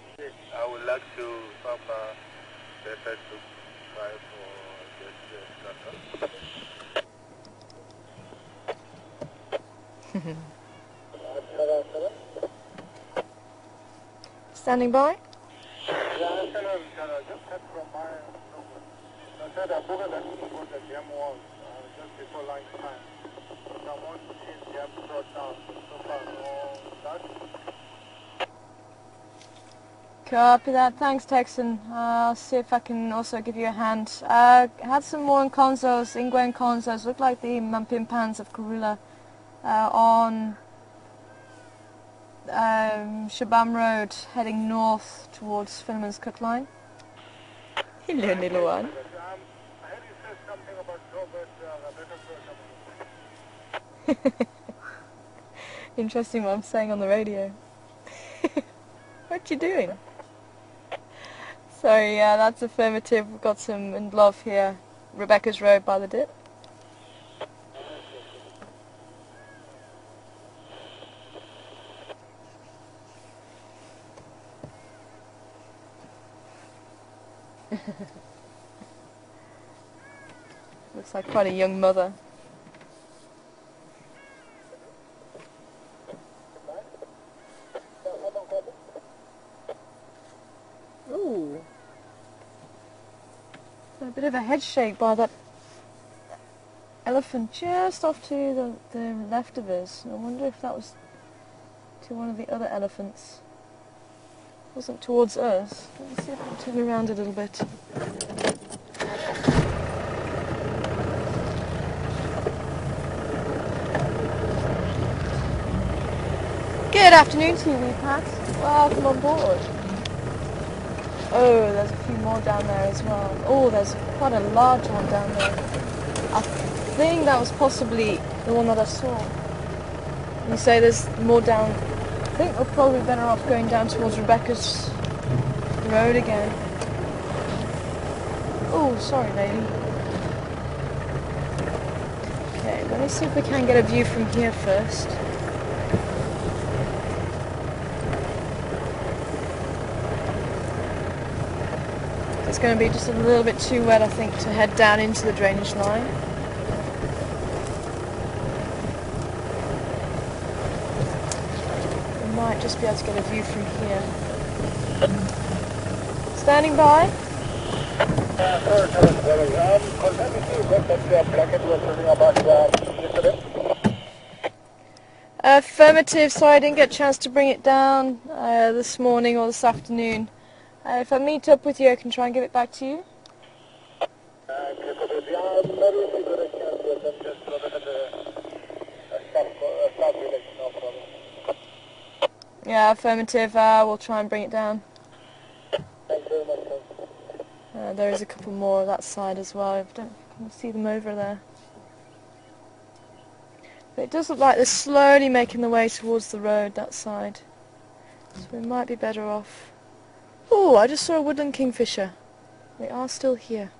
C: I would like to have the effort to try for this
A: Standing by.
C: Just cut from my number. I said I booked that what the jam was just before lunchtime. Someone is jam brought down. So far, no that.
A: Copy that. Thanks, Texan. I'll see if I can also give you a hand. I had some more Nkonzos, Ingwe Nkonzos. Look like the Mampimpans of Karula on Shabam Road, heading north towards Philemon's cut line. Hello, little one.
C: I heard you said something about Robert
A: Interesting what I'm saying on the radio. What you doing? Sorry, yeah, that's affirmative. We've got some in Love here. Rebecca's Road by the dip. Looks like quite a young mother. Ooh. A bit of a head shake by that elephant just off to the left of us. I wonder if that was to one of the other elephants. It wasn't towards us. Let's see if I can turn around a little bit. Good afternoon to you, wee Pat. Welcome on board. Oh, there's a few more down there as well. Oh, there's quite a large one down there. I think that was possibly the one that I saw. You say there's more down. I think we're probably better off going down towards Rebecca's Road again. Oh, sorry, lady. Okay, let me see if we can get a view from here first. It's going to be just a little bit too wet, I think, to head down into the drainage line. We might just be able to get a view from here. Standing by. Affirmative, sorry I didn't get a chance to bring it down this morning or this afternoon. If I meet up with you, I can try and give it back to you. Yeah, affirmative. We'll try and bring it down. There is a couple more on that side as well. I don't see them over there. But it does look like they're slowly making their way towards the road, that side. So we might be better off. Oh, I just saw a woodland kingfisher. They are still here.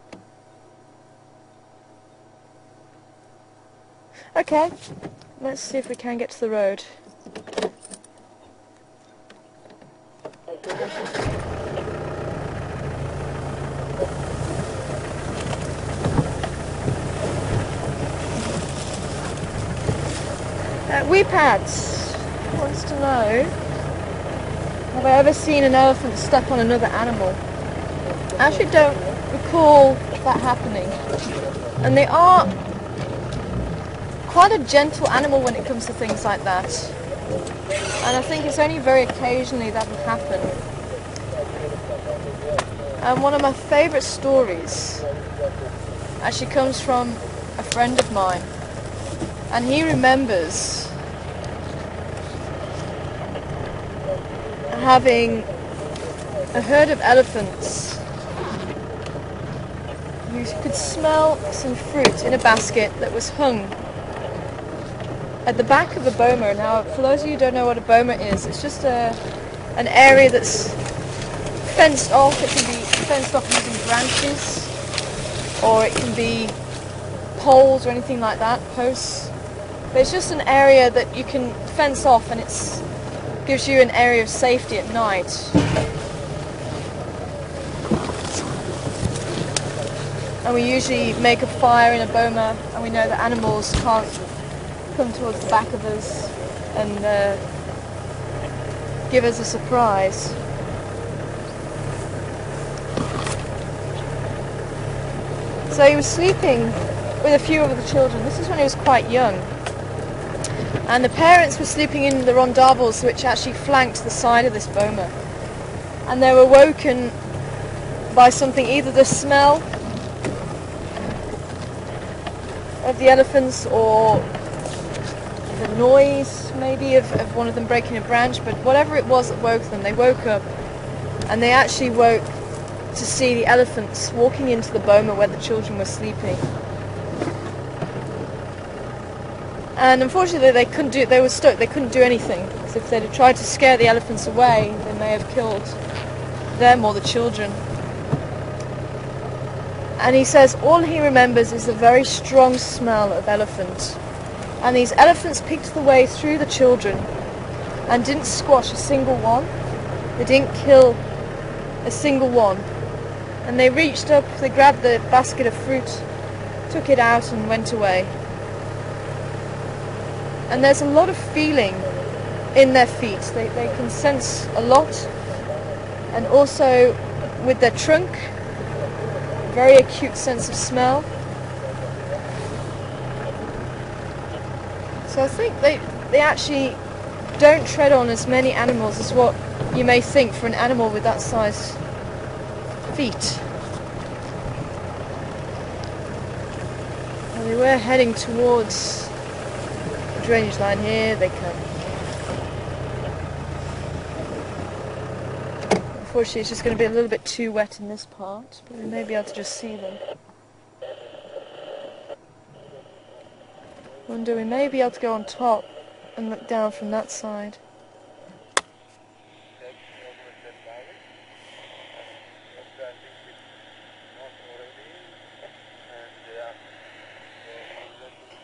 A: Okay, let's see if we can get to the road. Weepads wants to know, have I ever seen an elephant step on another animal? I actually don't recall that happening. And they are quite a gentle animal when it comes to things like that. And I think it's only very occasionally that will happen. And one of my favourite stories actually comes from a friend of mine. And he remembers having a herd of elephants who could smell some fruit in a basket that was hung at the back of a boma. Now, for those of you who don't know what a boma is, it's just an area that's fenced off. It can be fenced off using branches, or it can be poles or anything like that, posts. But it's just an area that you can fence off, and it gives you an area of safety at night. And we usually make a fire in a boma, and we know that animals can't come towards the back of us and give us a surprise. So he was sleeping with a few of the children. This is when he was quite young. And the parents were sleeping in the rondables which actually flanked the side of this boma. And they were woken by something, either the smell of the elephants or the noise maybe of one of them breaking a branch, but whatever it was that woke them, they woke up, and they actually woke to see the elephants walking into the boma where the children were sleeping. And unfortunately they were stuck, they couldn't do anything, because if they'd have tried to scare the elephants away, they may have killed them or the children. And he says all he remembers is a very strong smell of elephant. And these elephants picked their way through the children and didn't squash a single one. They didn't kill a single one. And they reached up, they grabbed the basket of fruit, took it out and went away. And there's a lot of feeling in their feet. They can sense a lot. And also with their trunk, very acute sense of smell. So I think they actually don't tread on as many animals as what you may think for an animal with that size feet. Well, they were heading towards the drainage line. Here they come. Unfortunately, it's just going to be a little bit too wet in this part, but we may be able to just see them. Wonder we may be able to go on top and look down from that side.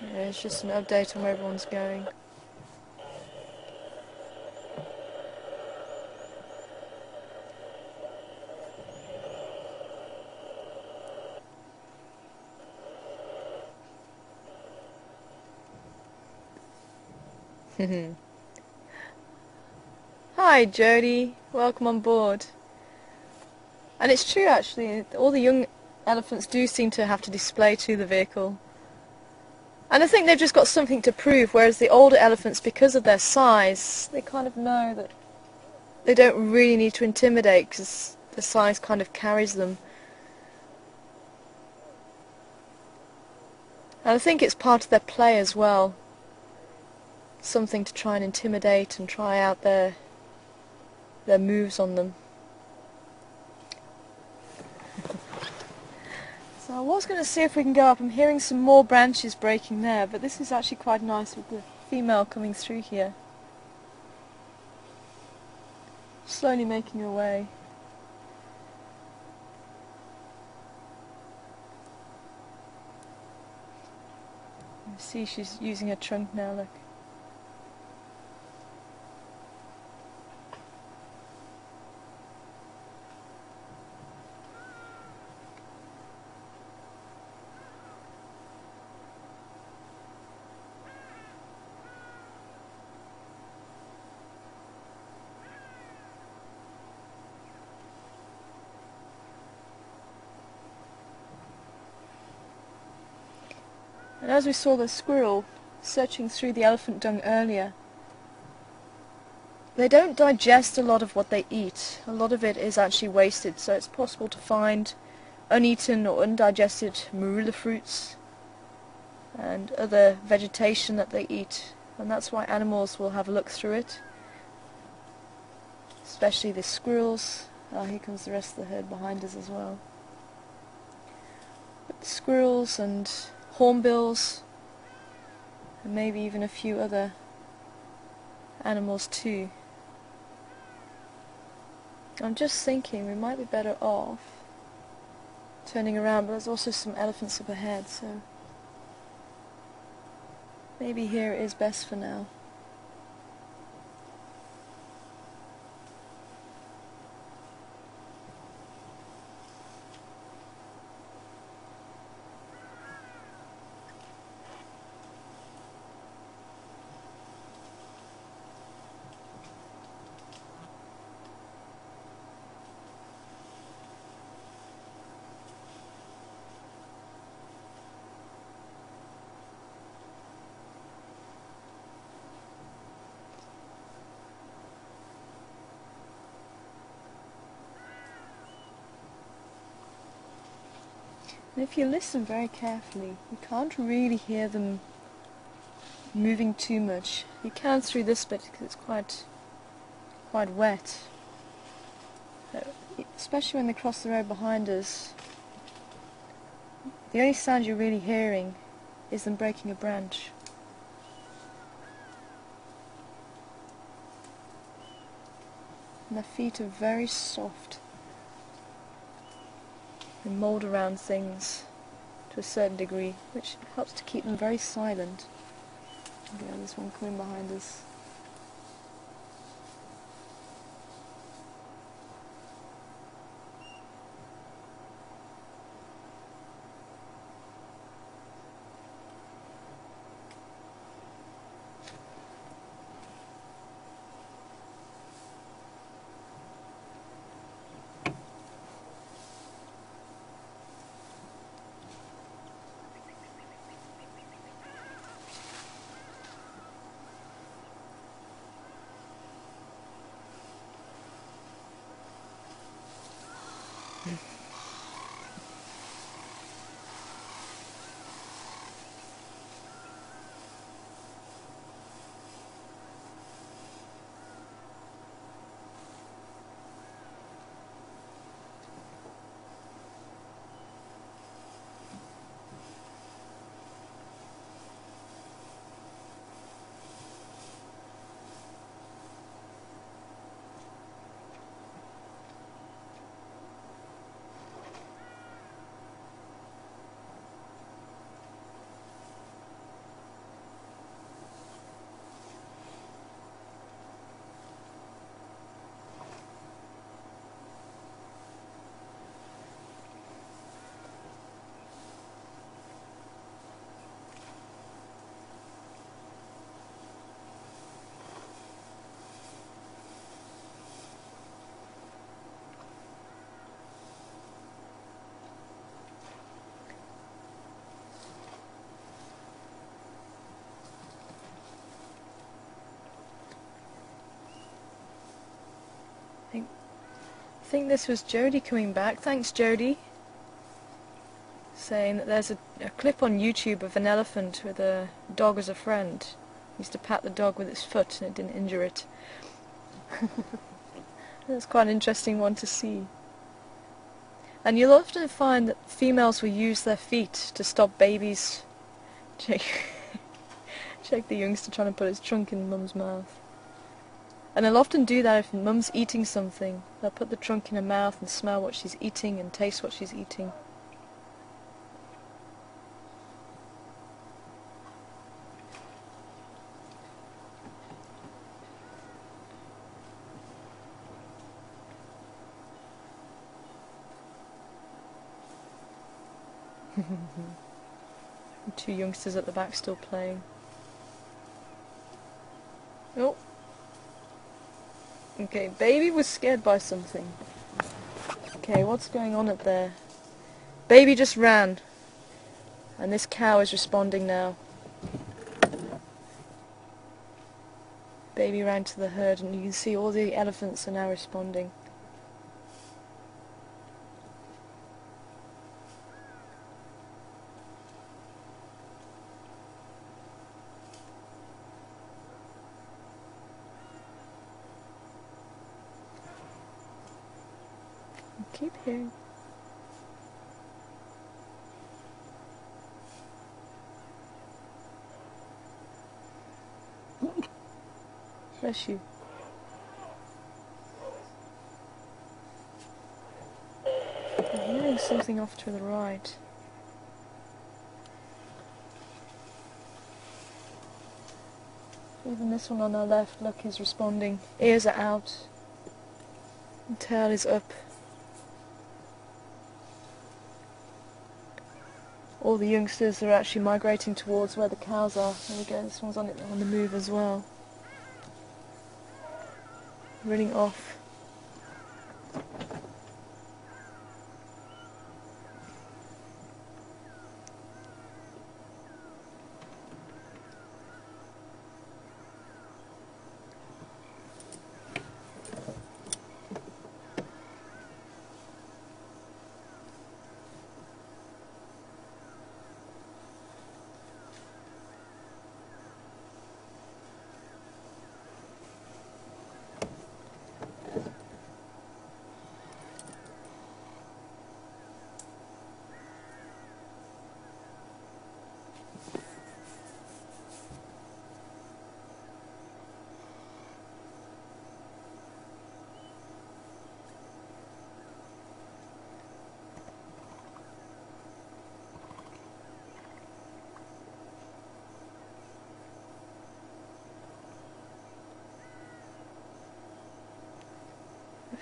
A: Yeah, it's just an update on where everyone's going. Hi Jody, welcome on board. And it's true actually, all the young elephants do seem to have to display to the vehicle. And I think they've just got something to prove, whereas the older elephants, because of their size, they kind of know that they don't really need to intimidate because the size kind of carries them. And I think it's part of their play as well. Something to try and intimidate and try out their moves on them. So I was going to see if we can go up. I'm hearing some more branches breaking there, but this is actually quite nice with the female coming through here. Slowly making her way. You see she's using her trunk now, look. And as we saw the squirrel searching through the elephant dung earlier, they don't digest a lot of what they eat. A lot of it is actually wasted, so it's possible to find uneaten or undigested marula fruits and other vegetation that they eat, and that's why animals will have a look through it, especially the squirrels. Here comes the rest of the herd behind us as well. But squirrels and hornbills, and maybe even a few other animals too. I'm just thinking we might be better off turning around, but there's also some elephants up ahead, so maybe here it is best for now. And if you listen very carefully, you can't really hear them moving too much. You can through this bit because it's quite wet. Especially when they cross the road behind us, the only sound you're really hearing is them breaking a branch. And their feet are very soft. They mould around things to a certain degree, which helps to keep them very silent. Yeah, there's one coming behind us. I think this was Jody coming back. Thanks, Jody. Saying that there's a clip on YouTube of an elephant with a dog as a friend. He used to pat the dog with its foot and it didn't injure it. That's quite an interesting one to see. And you'll often find that females will use their feet to stop babies. Check the youngster trying to put his trunk in mum's mouth. And they'll often do that if mum's eating something. They'll put the trunk in her mouth and smell what she's eating and taste what she's eating. Two youngsters at the back still playing. Oh. Okay, baby was scared by something. Okay, what's going on up there? Baby just ran. And this cow is responding now. Baby ran to the herd, and you can see all the elephants are now responding. Keep hearing. Bless you. I'm hearing something off to the right. Even this one on our left, look, is responding. Ears are out. And tail is up. All the youngsters are actually migrating towards where the cows are. There we go, this one's on the move as well. Running off.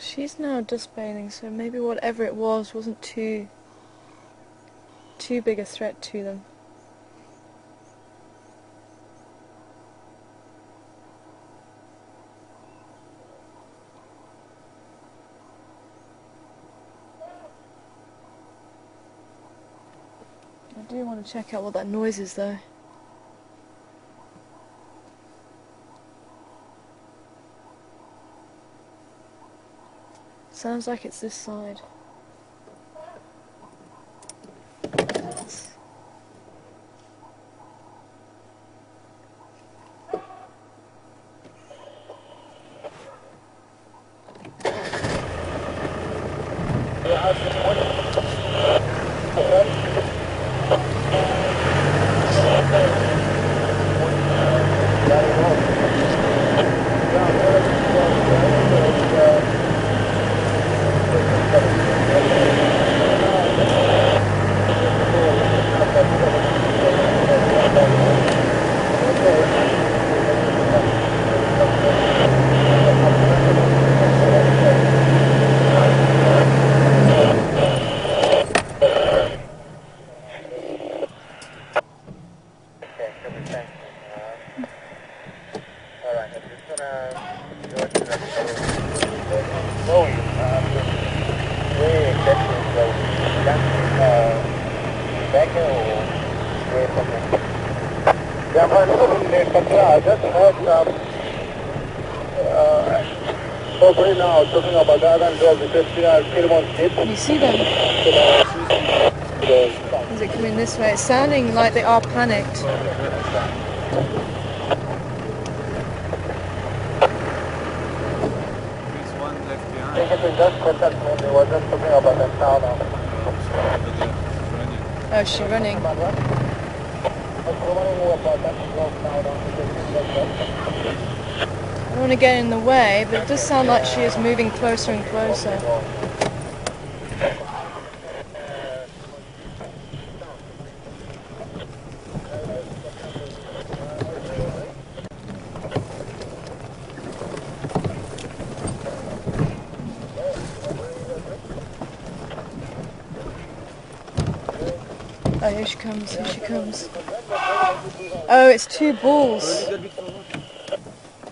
A: She's now dust bathing, so maybe whatever it was wasn't too big a threat to them. I do want to check out what that noise is though. Sounds like it's this side. You see them? Is it coming this way? It's sounding like they are panicked.
C: This
B: one left behind.
A: Oh, she's running. I don't want to get in the way, but it does sound like she is moving closer and closer. Oh, here she comes, here she comes. Oh, it's two bulls.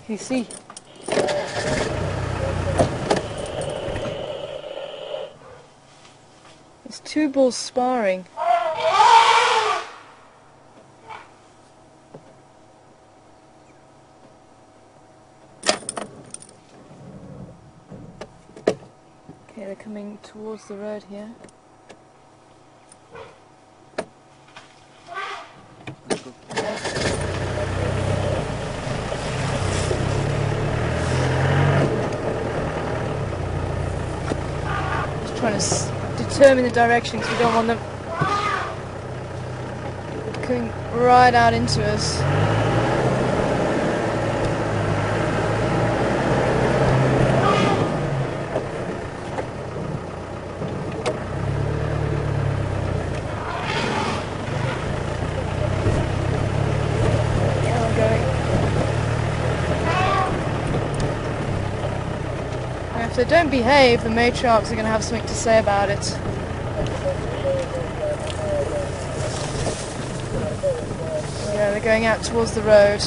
A: You see? It's two bulls sparring. Okay, they're coming towards the road here. Just trying to determine the direction because we don't want them coming right out into us. If they don't behave, the matriarchs are going to have something to say about it. Yeah, they're going out towards the road.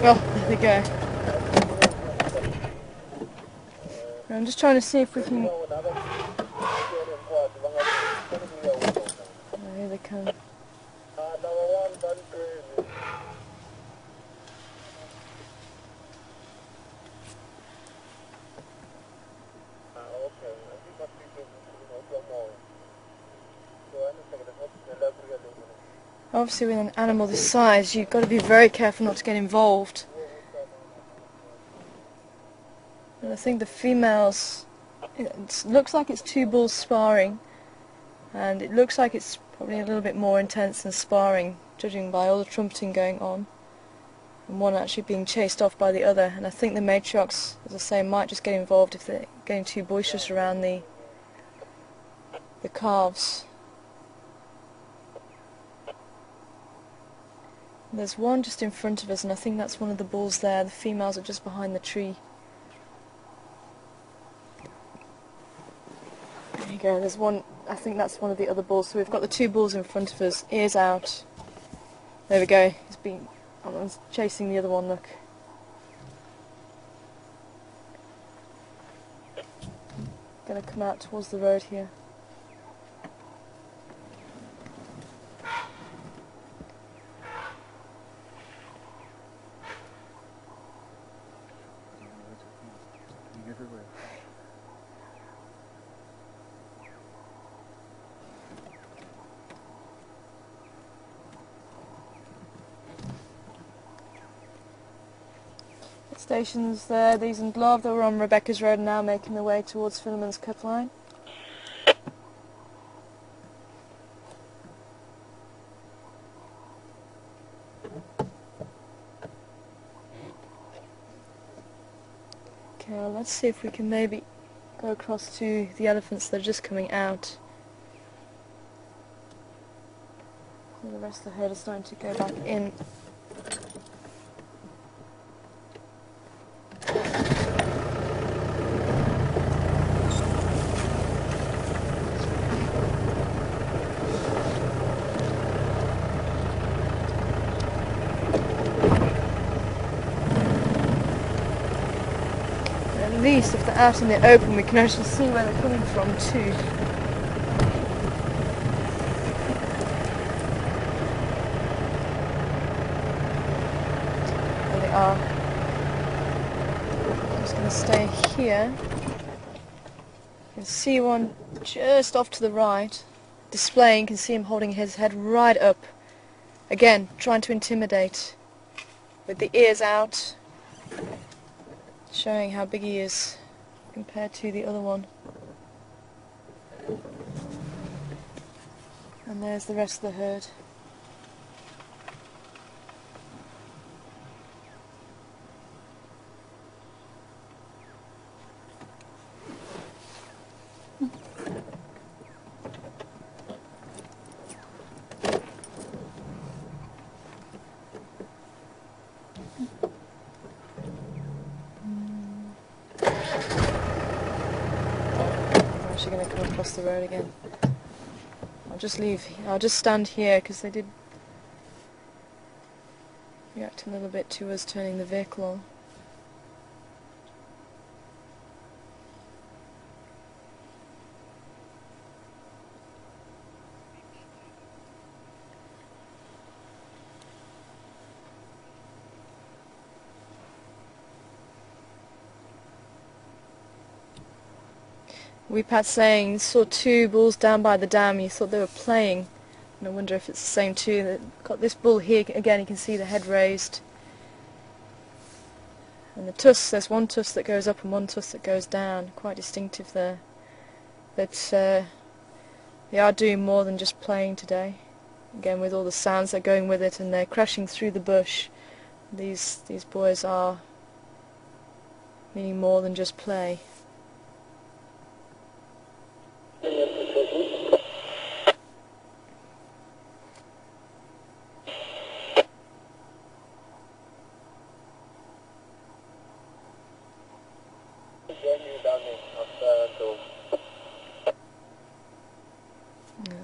A: Oh, there we go. I'm just trying to see if we can... Oh, here they come. Obviously with an animal this size, you've got to be very careful not to get involved. And I think the females, it looks like it's two bulls sparring, and it looks like it's probably a little bit more intense than sparring, judging by all the trumpeting going on, and one actually being chased off by the other. And I think the matriarchs, as I say, might just get involved if they're getting too boisterous around the calves. There's one just in front of us, and I think that's one of the bulls there. The females are just behind the tree. There you go, there's one, I think that's one of the other bulls. So we've got the two bulls in front of us, ears out. There we go, I'm chasing the other one, look. Gonna come out towards the road here.
B: Everywhere.
A: Stations there, these in Glove, they were on Rebecca's Road now, making their way towards Philemon's Cut Line. Okay, well, let's see if we can maybe go across to the elephants that are just coming out. And the rest of the herd is starting to go back in. At least if they're out in the open we can actually see where they're coming from too. There they are. I'm just going to stay here. You can see one just off to the right, displaying, you can see him holding his head right up. Again, trying to intimidate, with the ears out, showing how big he is compared to the other one. And there's the rest of the herd. actually going to come across the road again. I'll just stand here because they did react a little bit to us turning the vehicle on. Weepat saying, saw two bulls down by the dam, you thought they were playing. And I wonder if it's the same two. That got this bull here, again you can see the head raised. And the tusk, there's one tusk that goes up and one tusk that goes down, quite distinctive there. But they are doing more than just playing today. Again with all the sounds that are going with it, and they're crashing through the bush. These boys are meaning more than just play.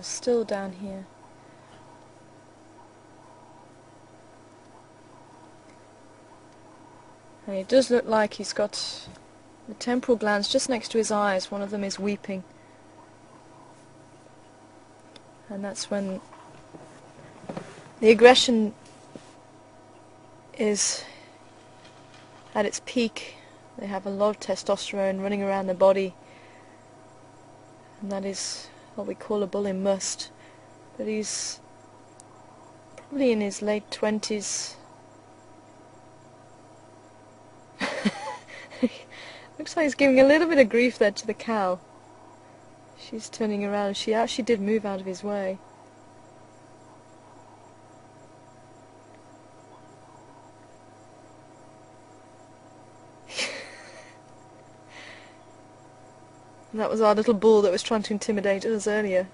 A: Still down here. And it does look like he's got the temporal glands just next to his eyes. One of them is weeping. And that's when the aggression is at its peak. They have a lot of testosterone running around their body. And that is what we call a bull in must, but he's probably in his late 20s. Looks like he's giving a little bit of grief there to the cow. She's turning around. She actually did move out of his way. And that was our little bull that was trying to intimidate us earlier.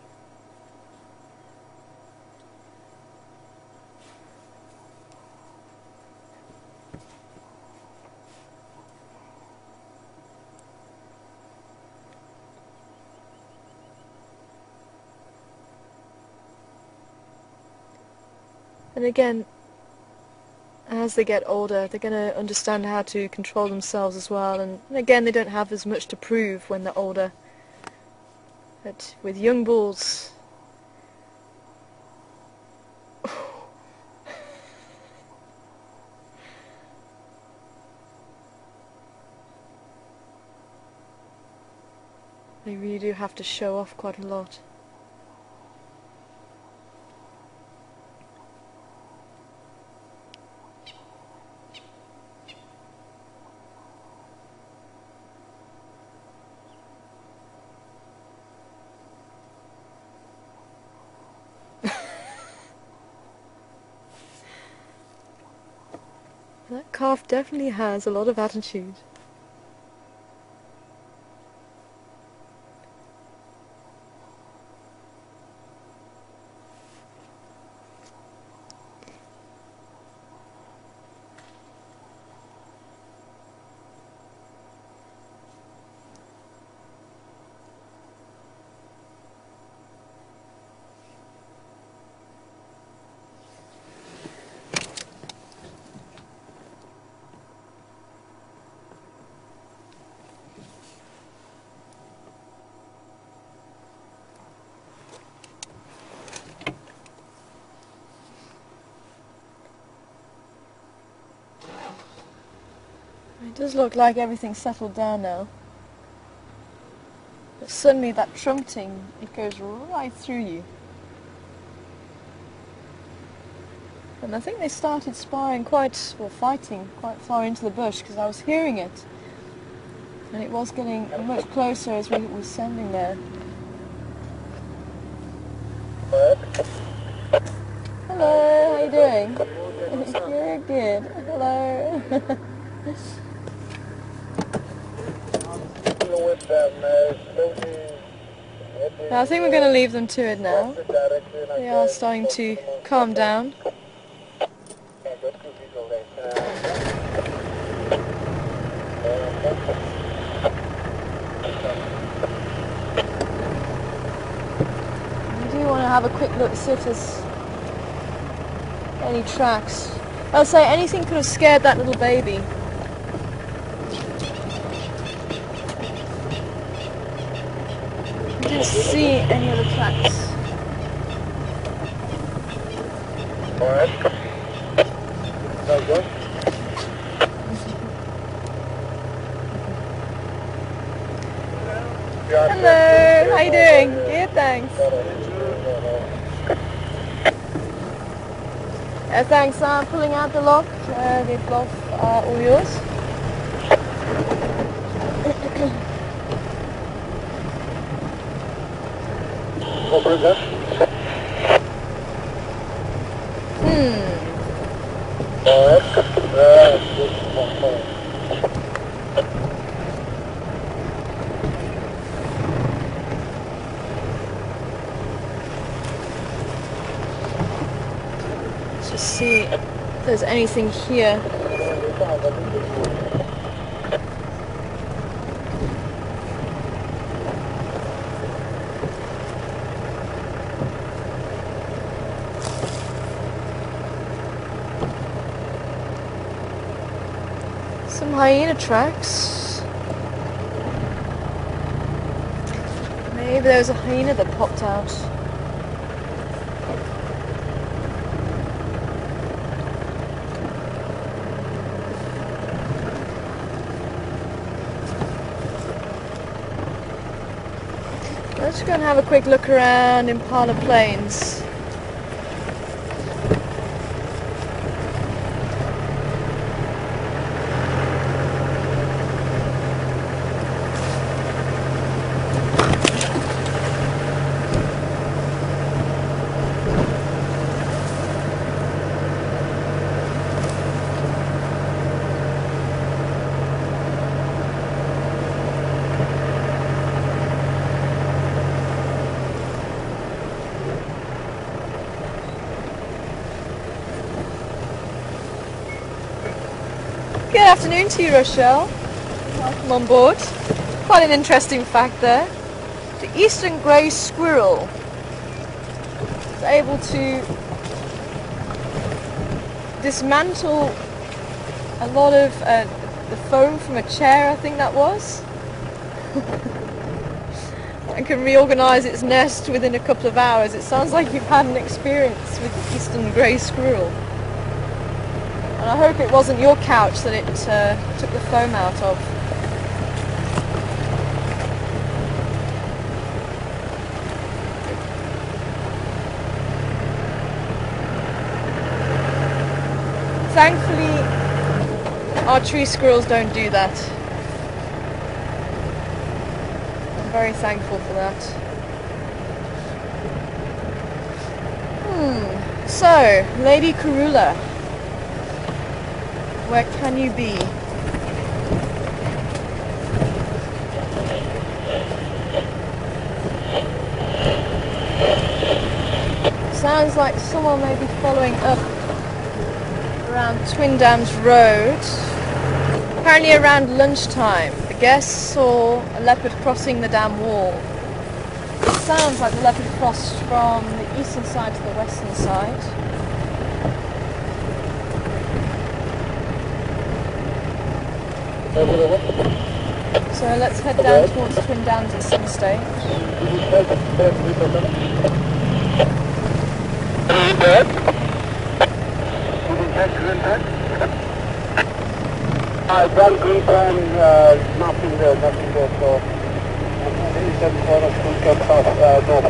A: And again, as they get older, they're going to understand how to control themselves as well. And again, they don't have as much to prove when they're older. But with young bulls, they really do have to show off quite a lot. That calf definitely has a lot of attitude. It does look like everything's settled down now. But suddenly that trumpeting, it goes right through you. And I think they started fighting quite far into the bush, because I was hearing it. And it was getting much closer as we were standing there. Hello, how you doing? Good, good. Hello. I think we're going to leave them to it now. They are starting to calm down. I do want to have a quick look to see if there's any tracks. I'll say anything could have scared that little baby. I didn't see any other tracks.
C: Alright. That's good.
A: Hello, how you doing? Good, thanks. Thanks, I'm pulling out the lock. The lock all yours. Let's just see if there's anything here. Some hyena tracks. Maybe there was a hyena that popped out. Let's go and have a quick look around Impala Plains. Good afternoon to you, Rochelle. Welcome on board. Quite an interesting fact there. The eastern grey squirrel is able to dismantle a lot of the foam from a chair, I think that was, and can reorganise its nest within a couple of hours. It sounds like you've had an experience with the eastern grey squirrel. And I hope it wasn't your couch that it took the foam out of. Thankfully, our tree squirrels don't do that. I'm very thankful for that. So, Lady Karula. Where can you be? Sounds like someone may be following up around Twin Dams Road. Apparently around lunchtime, the guests saw a leopard crossing the dam wall. It sounds like the leopard crossed from the eastern side to the western side. So let's head down towards Twin Dams at some stage.
C: One group and nothing there, so he said for us to get past north.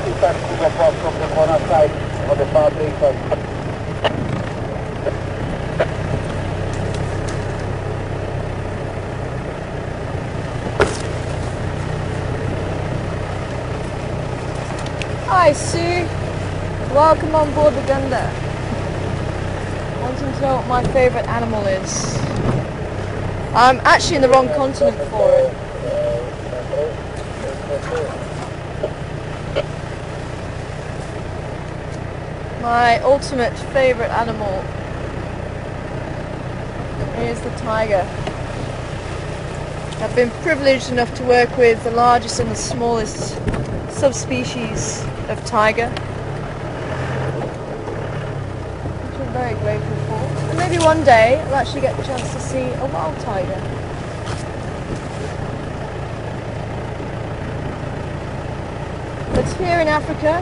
C: In fact, to go past from the corner side of the far side.
A: Hi Sue, welcome on board the Gunda. Wanting to know what my favourite animal is. I'm actually in the wrong continent for it. My ultimate favourite animal Here's the tiger. I've been privileged enough to work with the largest and the smallest subspecies of tiger, which I'm very grateful for. And maybe one day I'll actually get the chance to see a wild tiger. But here in Africa,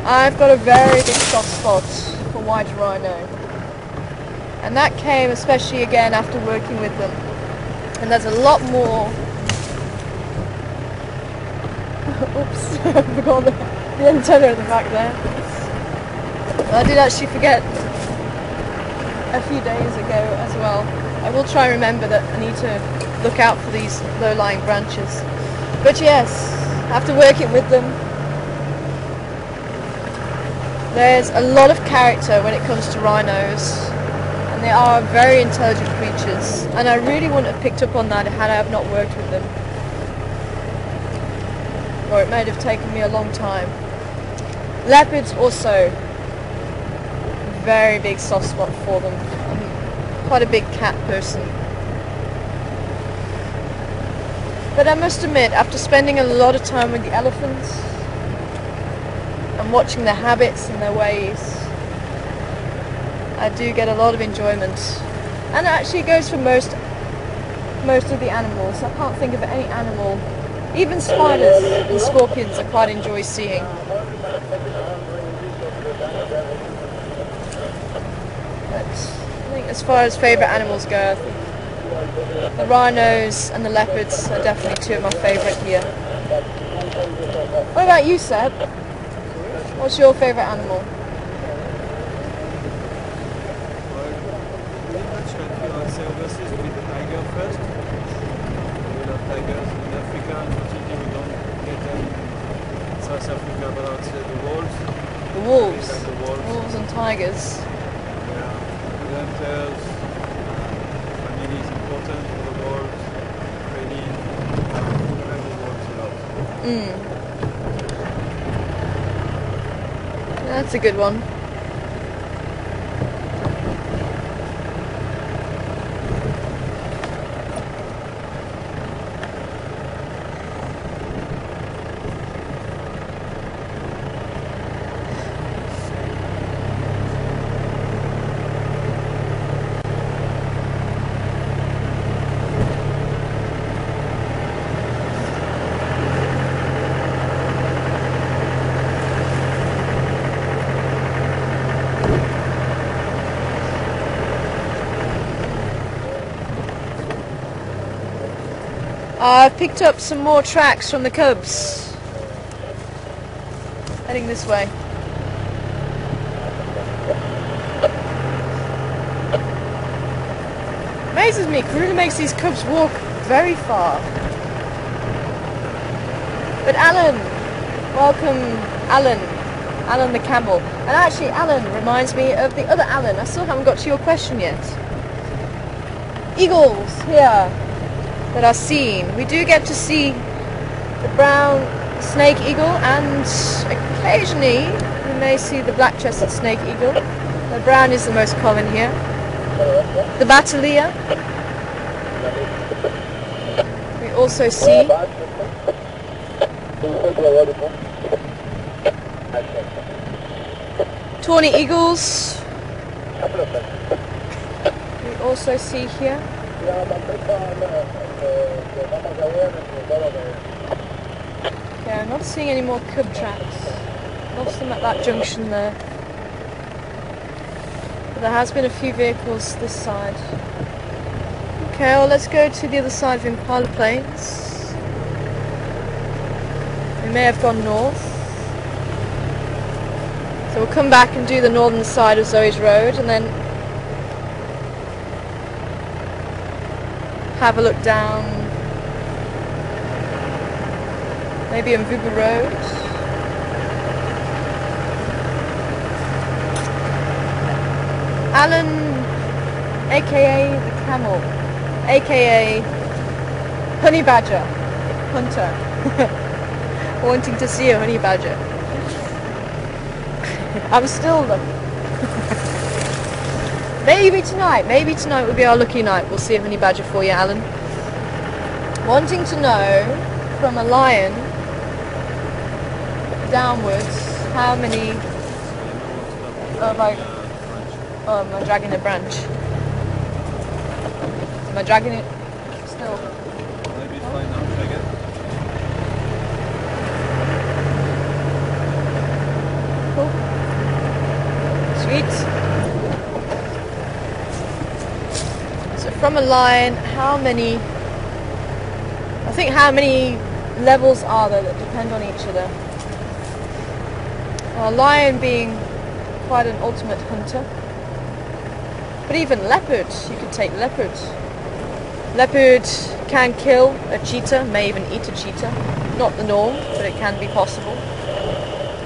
A: I've got a very big soft spot for white rhino. And that came especially again after working with them. And there's a lot more. Oops, I forgot the antenna at the back there. I did actually forget a few days ago as well. I will try and remember that I need to look out for these low-lying branches. But yes, after working with them, there's a lot of character when it comes to rhinos. And they are very intelligent creatures, and I really wouldn't have picked up on that had I have not worked with them. Or it might have taken me a long time. Leopards also, very big soft spot for them. I'm quite a big cat person. But I must admit, after spending a lot of time with the elephants and watching their habits and their ways, I do get a lot of enjoyment, and it actually goes for most of the animals. I can't think of any animal, even spiders and scorpions I quite enjoy seeing. But I think as far as favourite animals go, I think the rhinos and the leopards are definitely two of my favourite here. What about you, Seb? What's your favourite animal?
B: Overseas with the tiger first. We love tigers in Africa. Unfortunately, we don't get them in South Africa, but outside the wolves.
A: The wolves?
B: Like the wolves.
A: Wolves and tigers.
B: Yeah, good hunters. Family is important for the wolves. Training. We like the wolves a lot.
A: That's a good one. I've picked up some more tracks from the cubs. Heading this way. Amazes me, Karuna makes these cubs walk very far. But Alan, welcome Alan. Alan the camel. And actually Alan reminds me of the other Alan. I still haven't got to your question yet. Eagles here that are seen. We do get to see the brown snake eagle, and occasionally we may see the black-chested snake eagle. The brown is the most common here. The batelia. We also see tawny eagles. We also see here okay, I'm not seeing any more cub tracks. Lost them at that junction there. But there has been a few vehicles this side. Okay, well let's go to the other side of Impala Plains. We may have gone north. So we'll come back and do the northern side of Zoe's Road and then have a look down maybe on Mvubu Road. Alan, aka the camel, aka honey badger hunter, wanting to see a honey badger. I'm still Maybe tonight will be our lucky night. We'll see if any badger for you, Alan. Wanting to know from a lion downwards how many. Oh, am I dragging a branch? Am I dragging it still?
B: Maybe it's fine now, drag it.
A: Cool. Sweet. So from a lion, how many levels are there that depend on each other? A lion being quite an ultimate hunter. But even leopard, you could take leopard. Leopard can kill a cheetah, may even eat a cheetah. Not the norm, but it can be possible.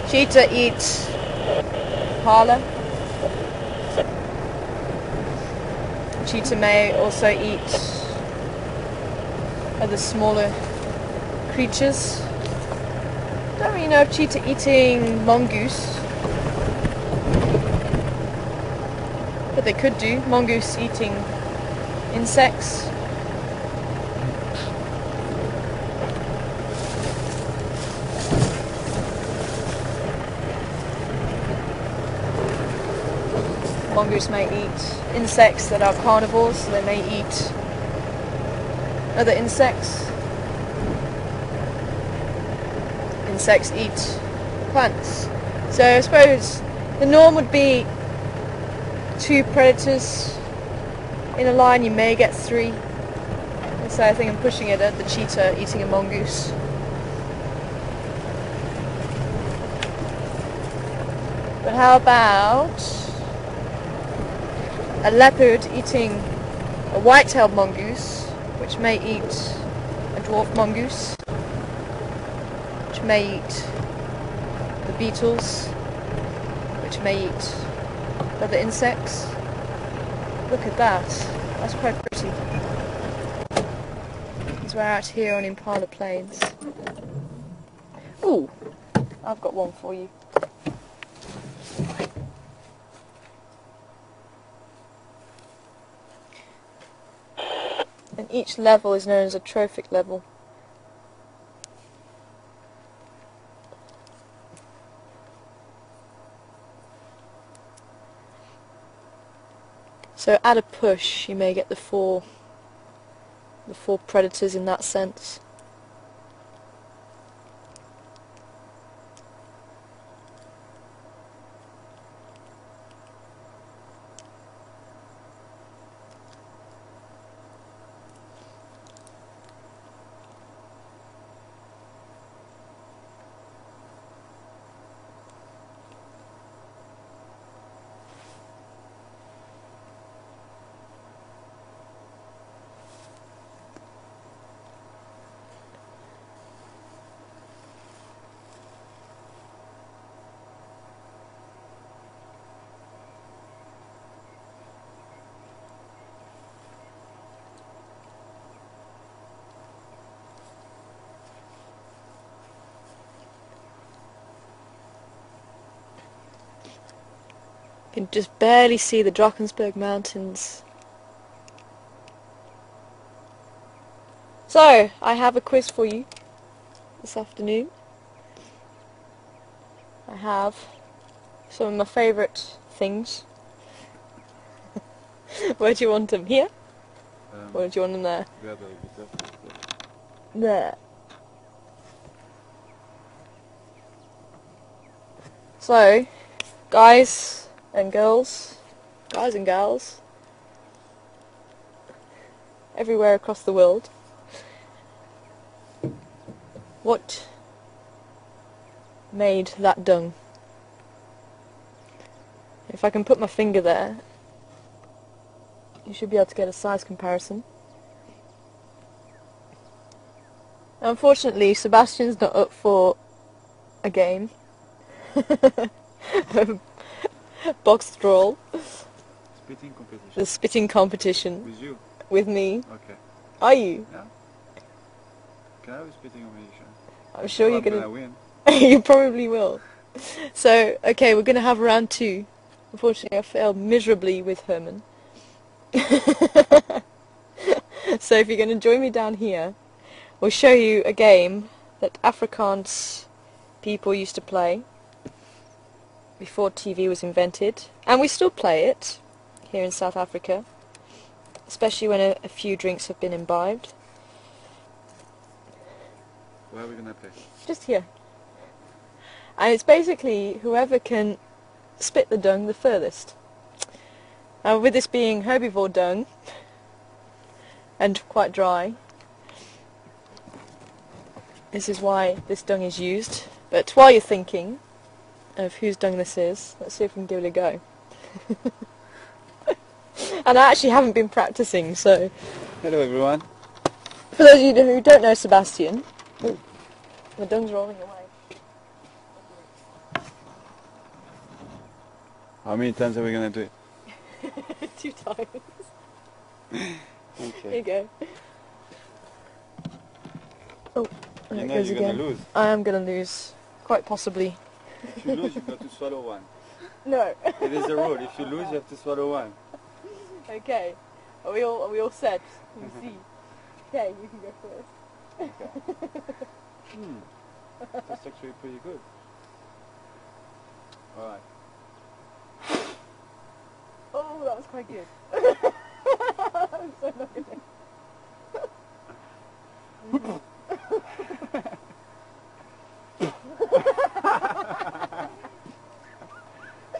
A: Cheetah eats impala. Cheetah may also eat other smaller creatures. Don't really know if cheetah eating mongoose. But they could do. Mongoose eating insects. Mongoose may eat insects that are carnivores, so they may eat other insects. Insects eat plants. So I suppose the norm would be 2 predators in a lion. You may get 3. And so I think I'm pushing it at the cheetah eating a mongoose. But how about a leopard eating a white-tailed mongoose, which may eat a dwarf mongoose, which may eat the beetles, which may eat other insects. Look at that. That's quite pretty. Because we're out here on Impala Plains. Ooh, I've got one for you. And each level is known as a trophic level. So at a push you may get the four predators in that sense. You can just barely see the Drakensberg Mountains. So, I have a quiz for you this afternoon. I have some of my favourite things. Where do you want them? Here? Or do you want them there? There. So, guys and gals, everywhere across the world, what made that dung? If I can put my finger there, you should be able to get a size comparison. Unfortunately, Sebastian's not up for a game. Box drawl.
B: Spitting competition.
A: The spitting competition.
B: With you?
A: With me.
B: Okay.
A: Are you?
B: Yeah. Can I have a spitting competition?
A: I'm sure you're
B: Gonna
A: gonna
B: win.
A: You probably will. So, okay, we're gonna have round 2. Unfortunately, I failed miserably with Herman. So if you're going to join me down here, we'll show you a game that Afrikaans people used to play before TV was invented, and we still play it here in South Africa, especially when a few drinks have been imbibed.
B: Where are we gonna play?
A: Just here. And it's basically whoever can spit the dung the furthest. With this being herbivore dung and quite dry, this is why this dung is used. But while you're thinking of whose dung this is, let's see if we can give it a go. And I actually haven't been practicing, so
B: Hello everyone.
A: for those of you who don't know Sebastian, the dung's rolling away.
B: How many times are we gonna do it?
A: 2 times. Here
B: Okay.
A: you go. Oh, there
B: You
A: it
B: know
A: goes
B: you're
A: again.
B: gonna lose.
A: I am going to lose, quite possibly.
B: If you lose, you've got to swallow one.
A: No.
B: It is the rule. If you lose, you have to swallow one.
A: Okay. Are we all set? You see. Okay, you can go first.
B: That's actually pretty good. Alright.
A: Oh, that was quite good. I'm so not gonna.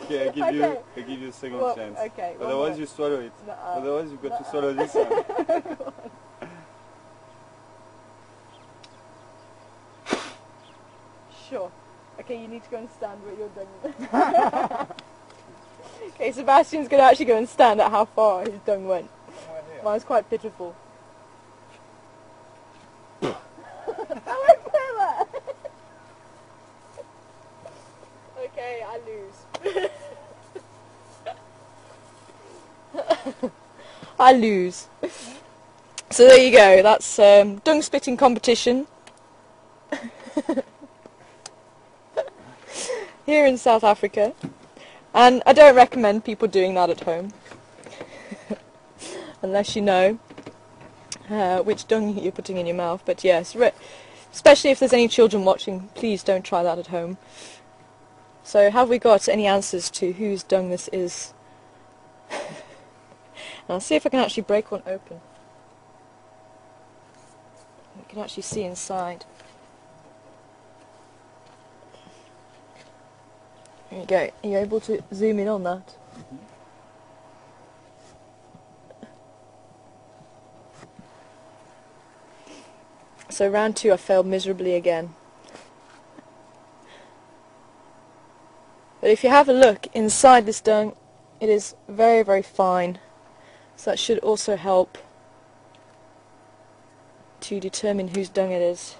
B: Okay, I give you a second
A: Well,
B: chance.
A: okay, one
B: Otherwise
A: more.
B: you swallow it.
A: No,
B: Otherwise you've got to swallow this one.
A: Sure. Okay, you need to go and stand where you're done. Okay, Sebastian's going to actually go and stand at how far his dung went. Mine's quite pitiful. Okay, I lose. I lose. So there you go, that's dung spitting competition. Here in South Africa. And I don't recommend people doing that at home. Unless you know which dung you're putting in your mouth. But yes, especially if there's any children watching, please don't try that at home. So have we got any answers to whose dung this is? And I'll see if I can actually break one open. You can actually see inside. There you go. Are you able to zoom in on that? So round 2 I failed miserably again. But if you have a look inside this dung, it is very, very fine. So that should also help to determine whose dung it is.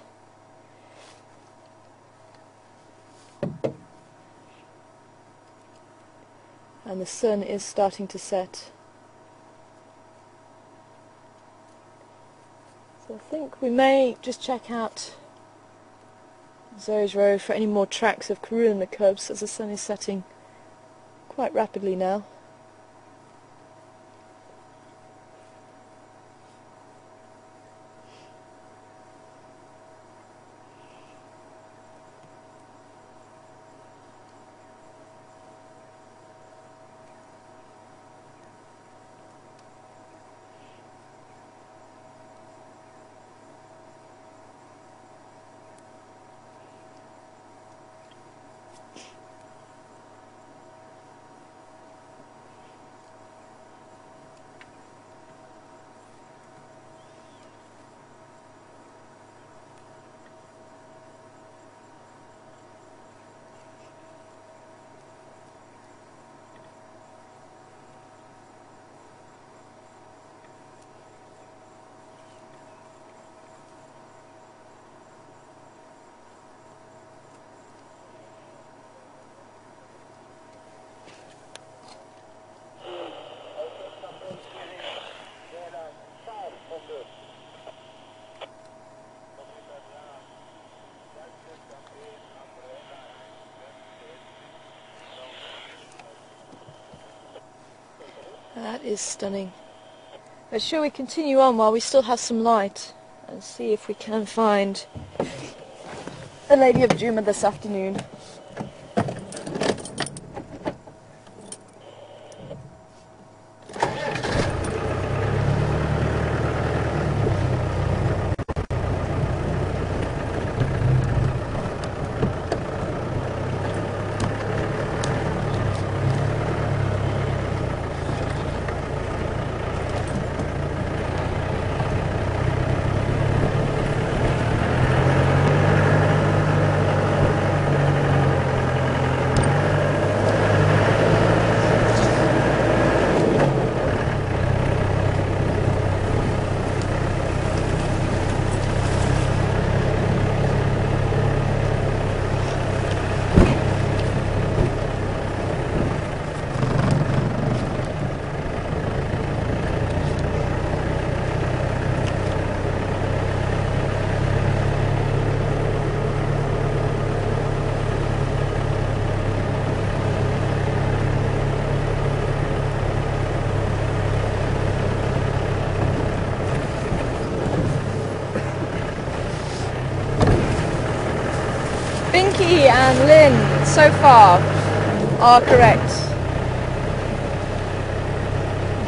A: And the sun is starting to set. So I think we may just check out Zoe's Road for any more tracks of Karoo and the cubs as the sun is setting quite rapidly now. That is stunning. But shall we continue on while we still have some light and see if we can find the Lady of Juma this afternoon? Binky and Lynn, so far, are correct.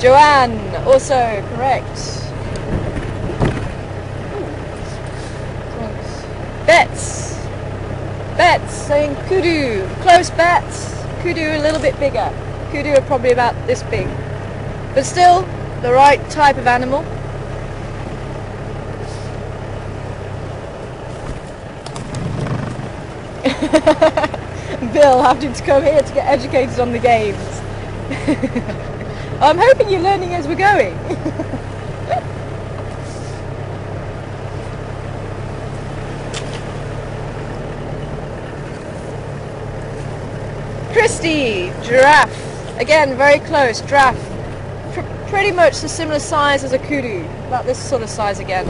A: Joanne, also correct. Bets saying kudu. Close bets. Kudu a little bit bigger. Kudu are probably about this big. But still, the right type of animal. Bill having to come here to get educated on the games. I'm hoping you're learning as we're going. Christy, giraffe. Again, very close. Giraffe. Pretty much the similar size as a kudu. About this sort of size again.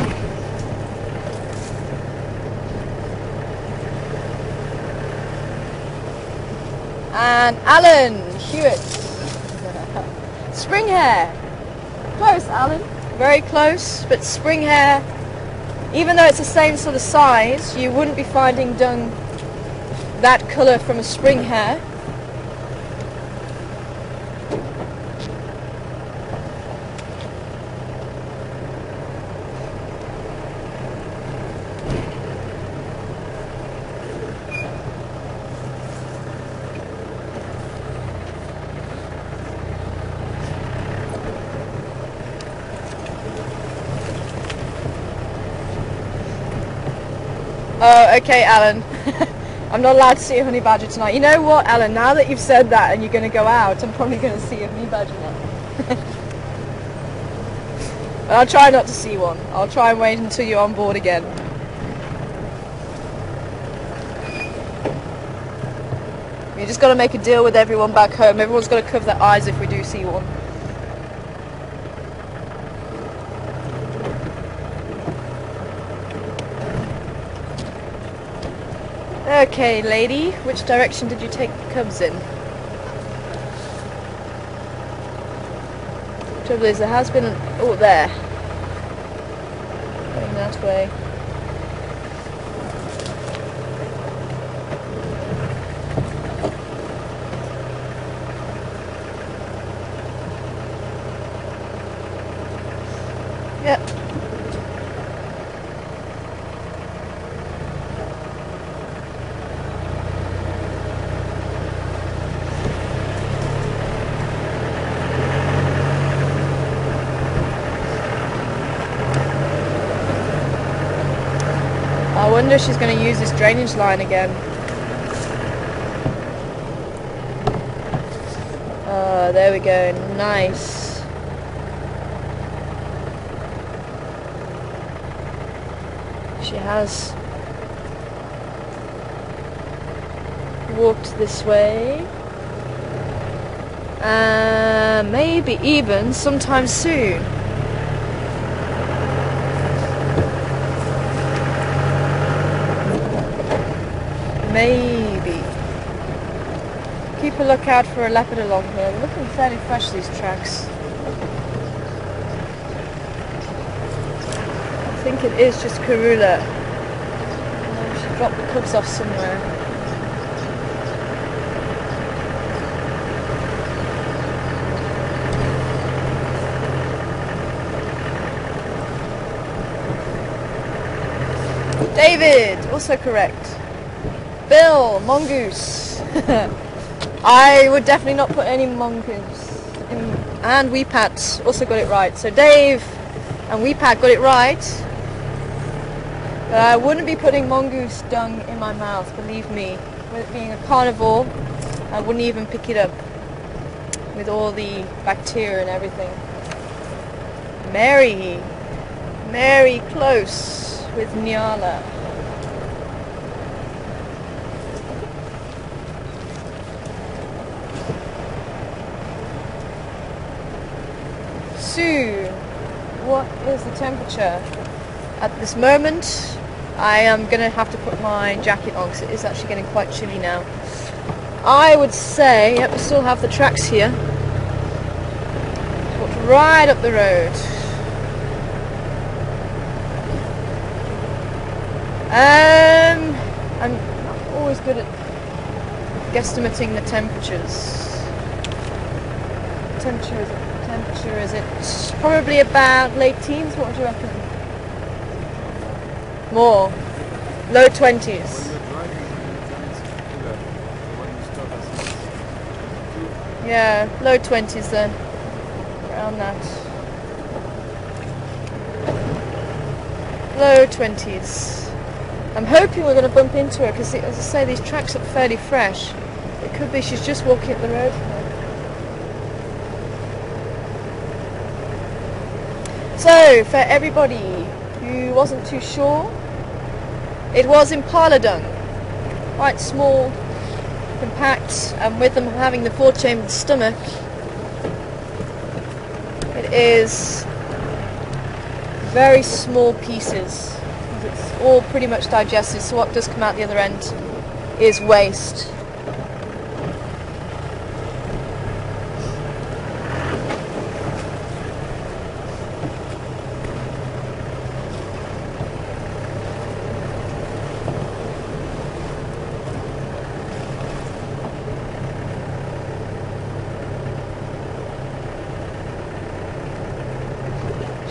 A: And Alan Hewitt. Spring hare. Close, Alan. Very close, but spring hare, even though it's the same sort of size, you wouldn't be finding dung that colour from a spring hare. Oh, okay, Alan. I'm not allowed to see a honey badger tonight. You know what, Alan? Now that you've said that and you're going to go out, I'm probably going to see a honey badger now. But I'll try not to see one. I'll try and wait until you're on board again. You just got to make a deal with everyone back home. Everyone's got to cover their eyes if we do see one. Okay, lady, which direction did you take the cubs in? Trouble is, there has been an... oh, there. Going that way. Yep. I wonder if she's going to use this drainage line again. Oh, there we go. Nice. She has walked this way. Maybe even sometime soon. Maybe. Keep a lookout for a leopard along here. They're looking fairly fresh, these tracks. I think it is just Karula. We should drop the cubs off somewhere. David, also correct. Bill, mongoose. I would definitely not put any mongoose in, and Weepat also got it right. So Dave and Weepat got it right. But I wouldn't be putting mongoose dung in my mouth, believe me. With it being a carnivore, I wouldn't even pick it up with all the bacteria and everything. Mary close with Nyala. Sue, what is the temperature? At this moment, I am going to have to put my jacket on because it is actually getting quite chilly now. I would say, yep, we still have the tracks here. Walked right up the road. I'm not always good at guesstimating the temperatures. Temperature is it probably about late teens? What do you reckon? More. Low 20s.
B: When you're driving, it's cooler. When you stop at
A: Yeah, low 20s then. Around that. Low 20s. I'm hoping we're going to bump into her because, as I say, these tracks look fairly fresh. It could be she's just walking up the road. So, for everybody who wasn't too sure, it was Impala dung. Quite small, compact, and with them having the 4-chambered stomach, it is very small pieces. It's all pretty much digested, so what does come out the other end is waste.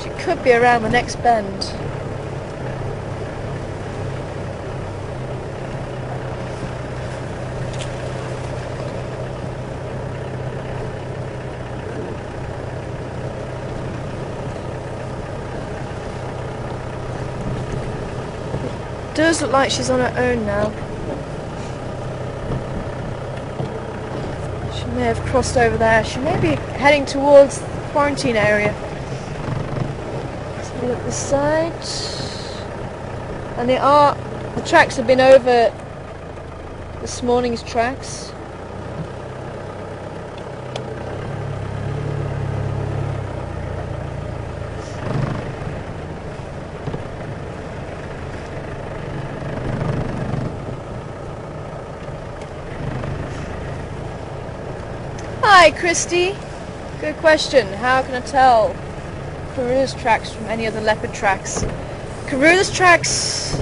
A: She could be around the next bend. Does look like she's on her own now. She may have crossed over there. She may be heading towards the quarantine area. Let's have a look this side. And the tracks have been over this morning's tracks. Hi Christy, good question. How can I tell Karula's tracks from any other leopard tracks? Karula's tracks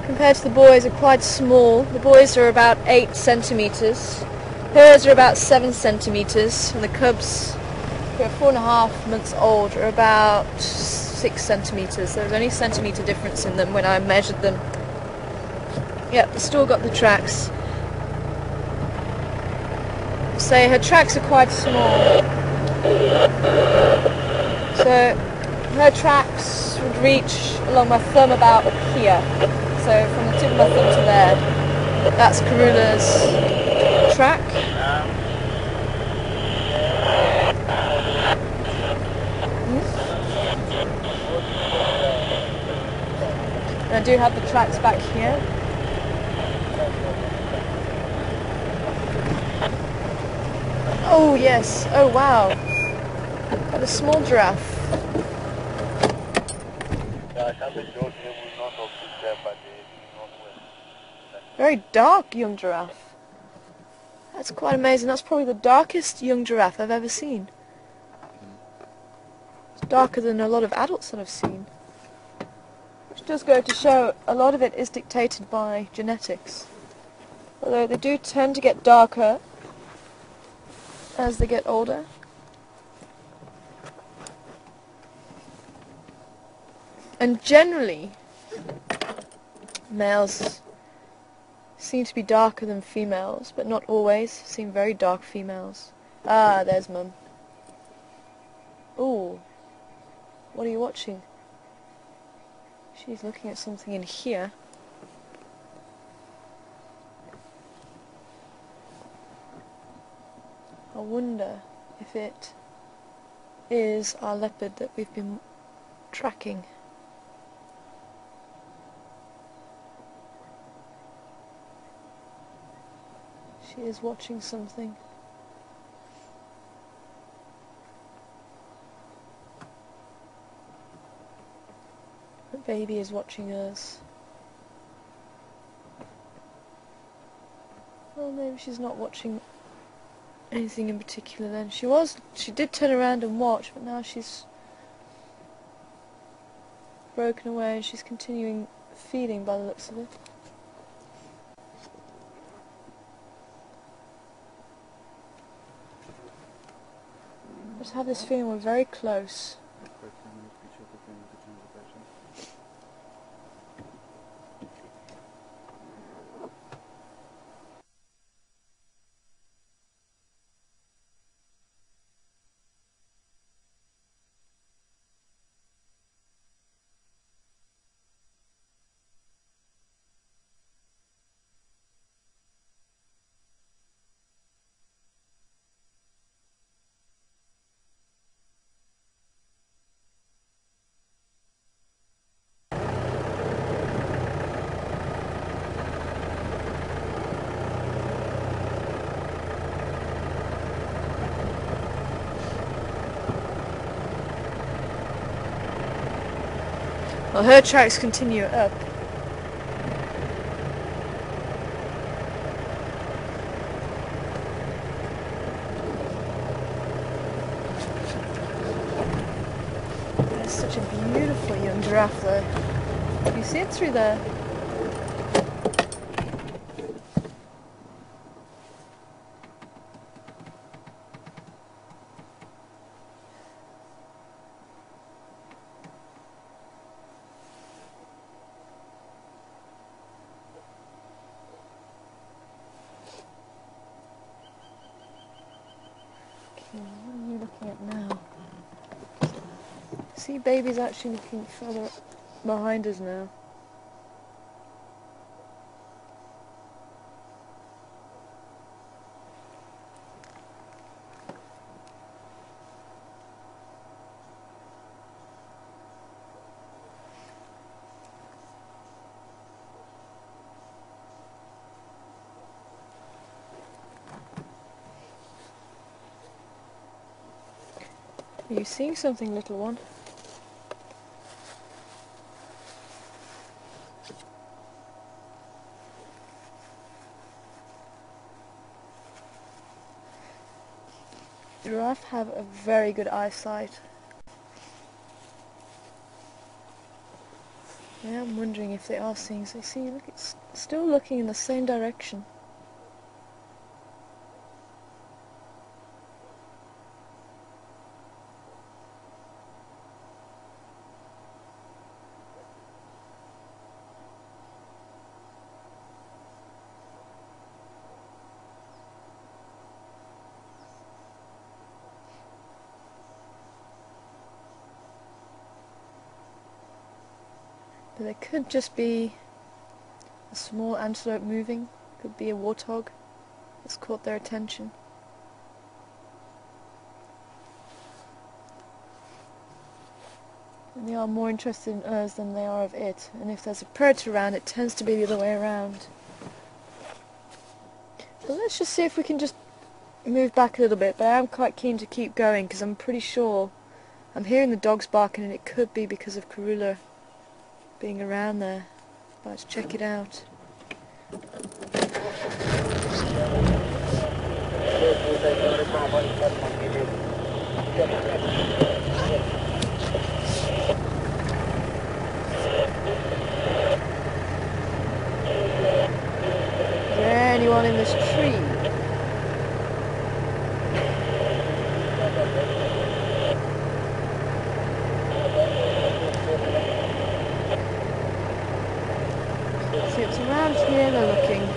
A: compared to the boys are quite small. The boys are about 8 centimeters. Hers are about 7 centimeters, and the cubs, who are 4.5 months old, are about 6 centimeters. There was only a centimeter difference in them when I measured them. Yep, they've still got the tracks. So her tracks are quite small. So her tracks would reach along my thumb about here. So from the tip of my thumb to there. That's Karula's track. And I do have the tracks back here. Oh yes, oh wow. Got a small giraffe. Very dark young giraffe. That's quite amazing. That's probably the darkest young giraffe I've ever seen. darker than a lot of adults that I've seen. Which does go to show a lot of it is dictated by genetics. Although they do tend to get darker as they get older. And generally, males seem to be darker than females, but not always. Seem very dark females. Ah, there's Mum. Ooh, what are you watching? She's looking at something in here. I wonder if it is our leopard that we've been tracking. She is watching something. The baby is watching us. Well, maybe she's not watching anything in particular then. She did turn around and watch, but now she's broken away and she's continuing feeding by the looks of it. I just have this feeling we're very close. Well, her tracks continue up. There's such a beautiful young giraffe there. You see it through there? What are you looking at now? See, baby's actually looking further behind us now. Are you seeing something, little one? Giraffe have a very good eyesight. I am wondering if they are seeing. So see, look, it's still looking in the same direction. But there could just be a small antelope moving. Could be a warthog that's caught their attention. And they are more interested in us than they are of it. And if there's a predator around, it tends to be the other way around. But let's just see if we can just move back a little bit. But I am quite keen to keep going because I'm pretty sure I'm hearing the dogs barking, and it could be because of Karula being around there. But let's check it out. Yeah, they're looking.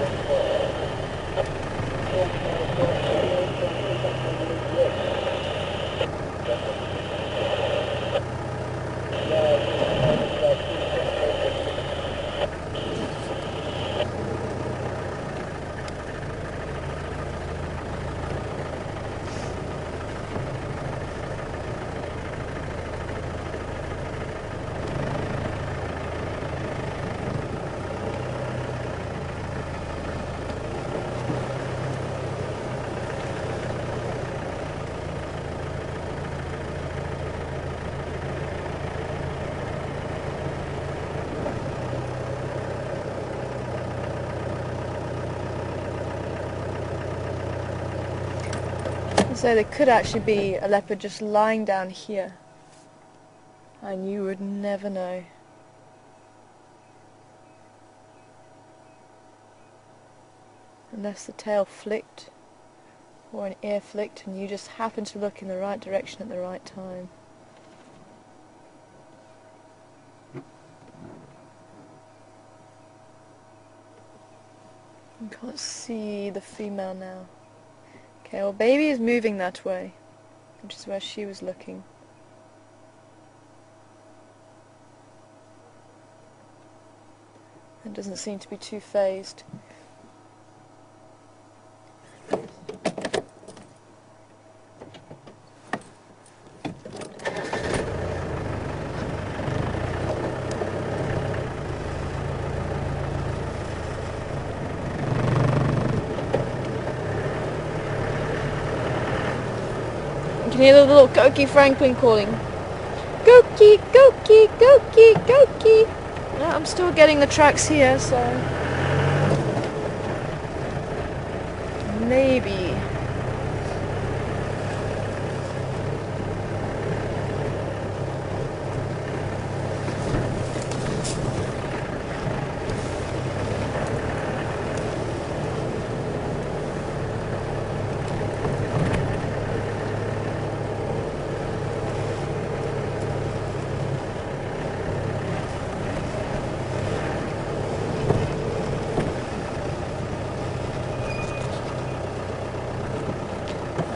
A: So there could actually be a leopard just lying down here, and you would never know. Unless the tail flicked or an ear flicked and you just happened to look in the right direction at the right time. You can't see the female now. Okay, well, baby is moving that way, which is where she was looking. It doesn't seem to be too phased. You can hear the little Goki Franklin calling. Goki, Goki, Goki, Goki. No, I'm still getting the tracks here, so maybe.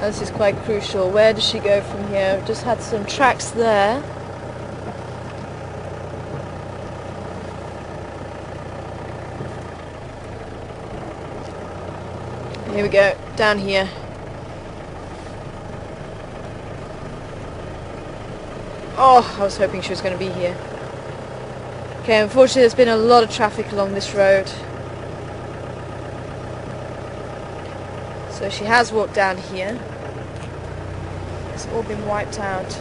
A: This is quite crucial. Where does she go from here? We've just had some tracks there. Here we go, down here. Oh, I was hoping she was going to be here. Okay, unfortunately there's been a lot of traffic along this road. So she has walked down here. It's all been wiped out.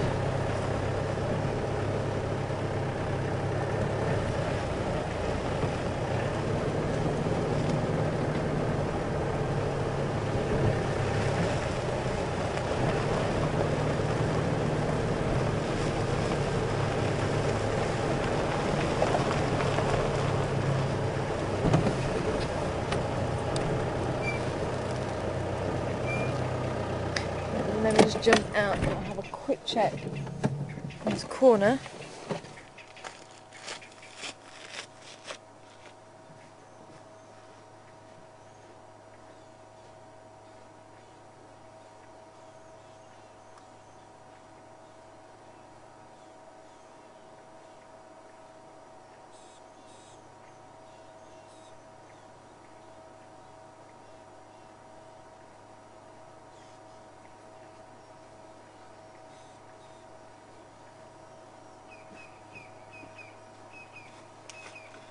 A: Let me just jump out and I'll have a quick check in this corner.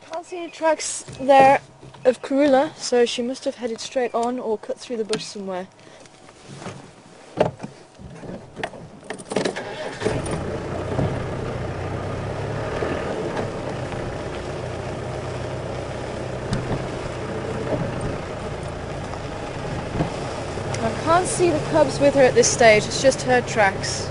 A: I can't see any tracks there of Karula, so she must have headed straight on or cut through the bush somewhere. I can't see the cubs with her at this stage, it's just her tracks.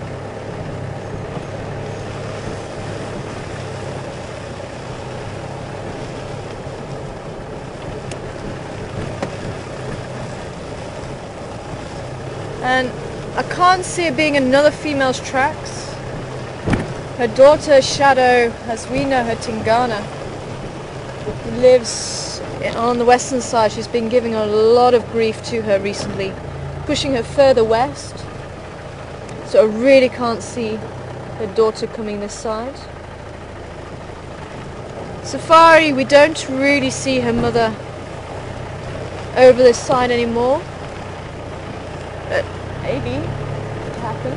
A: And I can't see it being another female's tracks. Her daughter Shadow, as we know her, Tingana, lives on the western side. She's been giving a lot of grief to her recently, pushing her further west, so I really can't see her daughter coming this side. Safari, we don't really see her mother over this side anymore, but maybe it could happen.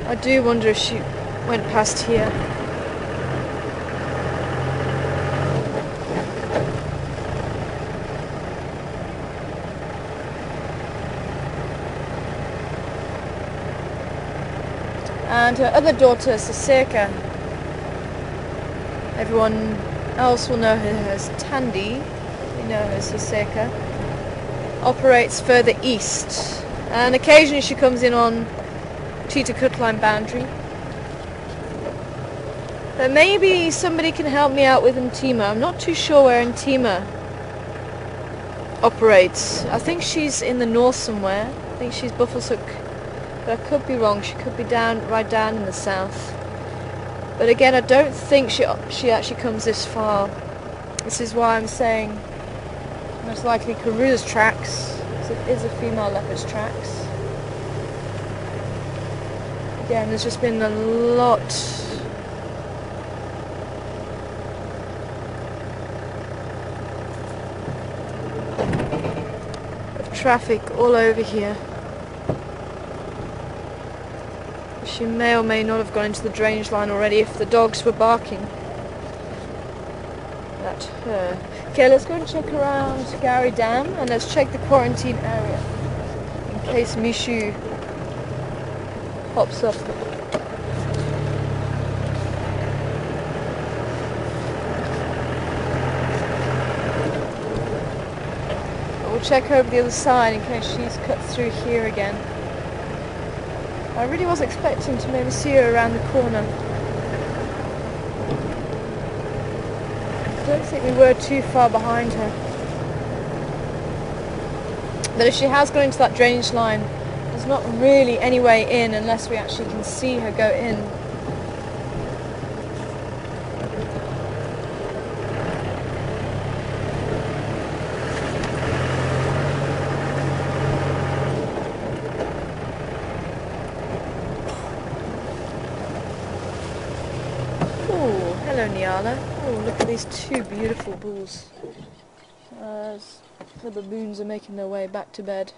A: I do wonder if she went past here. And her other daughter, Saseka, everyone else will know her as Tandy, we know her as Saseka, operates further east, and occasionally she comes in on Cheetah Line boundary. But maybe somebody can help me out with Ntima. I'm not too sure where Ntima operates. I think she's in the north somewhere. I think she's Buffelshoek. But I could be wrong. She could be right down in the south. But again, I don't think she actually comes this far. This is why I'm saying most likely Karula's tracks. It is a female leopard's tracks. Again, there's just been a lot of traffic all over here. She may or may not have gone into the drainage line already if the dogs were barking at her. Okay, let's go and check around Gowrie Dam, and let's check the quarantine area in case Mishu pops up. We'll check over the other side in case she's cut through here again. I really was expecting to maybe see her around the corner. I don't think we were too far behind her. But if she has gone into that drainage line, there's not really any way in unless we actually can see her go in. Hello Nyala. Oh, look at these two beautiful bulls. The baboons are making their way back to bed.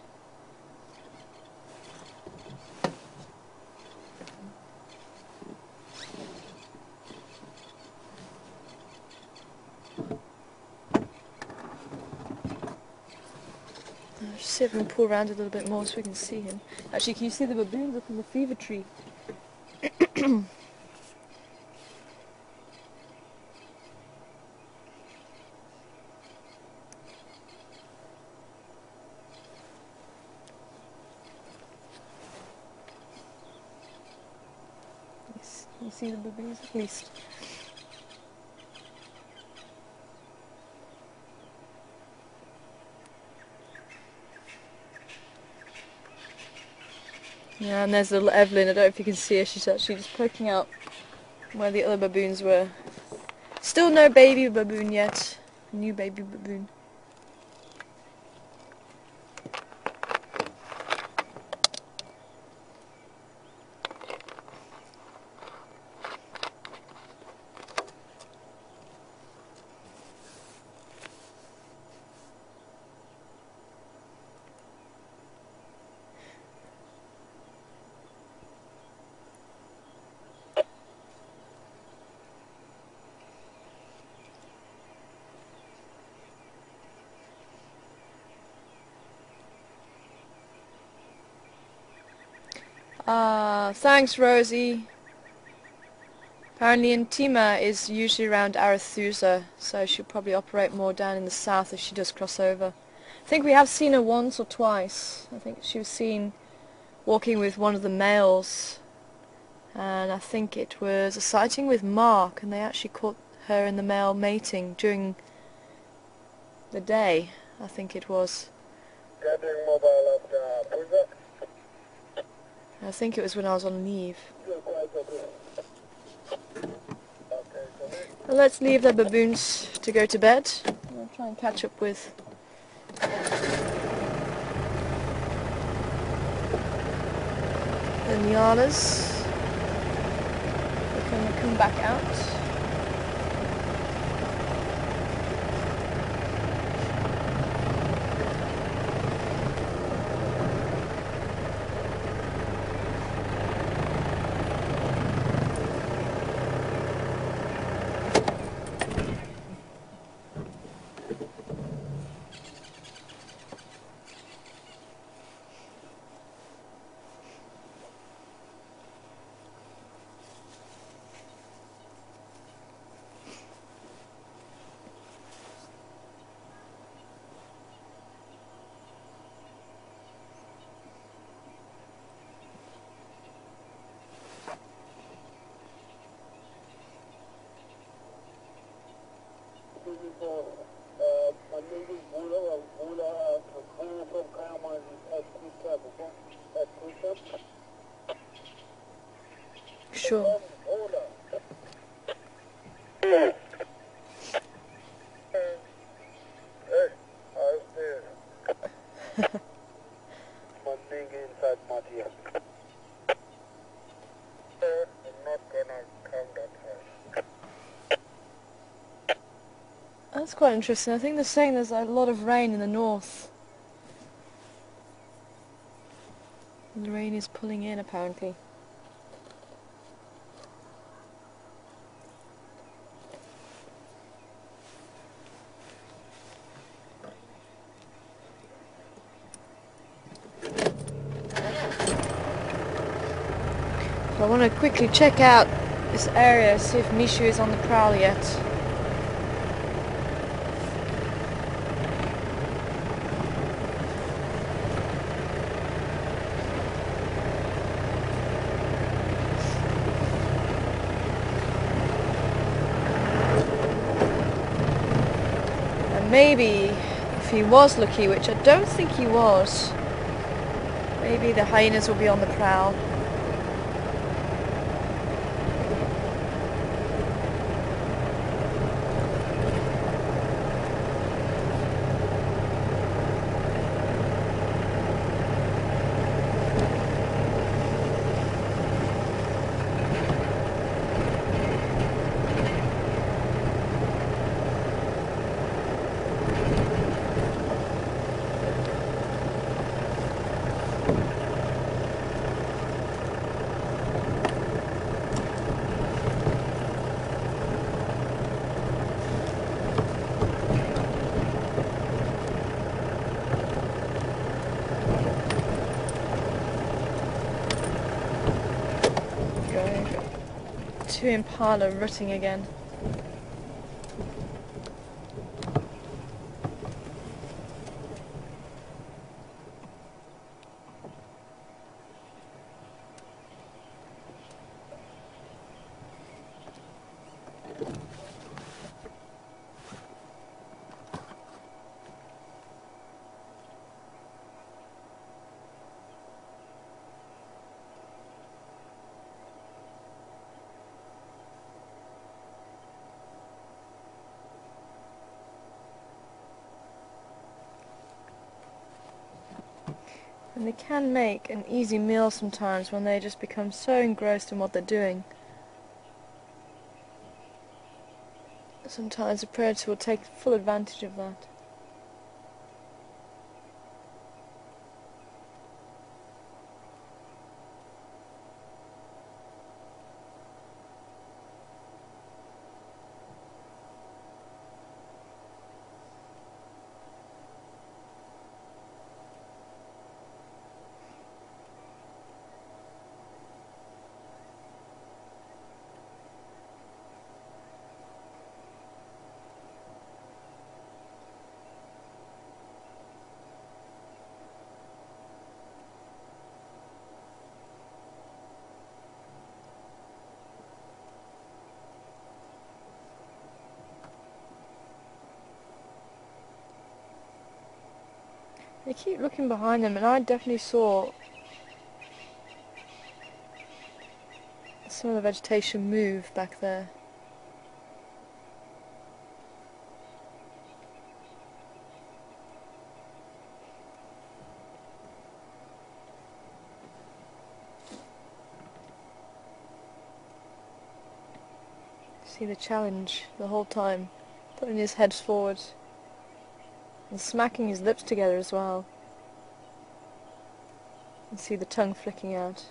A: Let's see if we can pull around a little bit more so we can see him. Actually, can you see the baboons up in the fever tree? You see the baboons at least. Yeah, and there's little Evelyn. I don't know if you can see her. She's actually just poking out where the other baboons were. Still no baby baboon yet. New baby baboon. Thanks Rosie. Apparently Ntima is usually around Arathusa, so she'll probably operate more down in the south if she does cross over. I think we have seen her once or twice. I think she was seen walking with one of the males, and I think it was a sighting with Mark, and they actually caught her and the male mating during the day, I think it was.
C: Gathering mobile after push-up.
A: I think it was when I was on leave. And let's leave the baboons to go to bed. I'll try and catch up with the nyalas. We're going to come back out. Sure. That's quite interesting. I think they're saying there's a lot of rain in the north. And the rain is pulling in apparently. So I want to quickly check out this area, see if Mishu is on the prowl yet. And maybe, if he was lucky, which I don't think he was, maybe the hyenas will be on the prowl. Two impala rutting again. And they can make an easy meal sometimes when they just become so engrossed in what they're doing. Sometimes a predator will take full advantage of that. They keep looking behind them, and I definitely saw some of the vegetation move back there. See the challenge the whole time, putting his head forward and smacking his lips together as well. And see the tongue flicking out.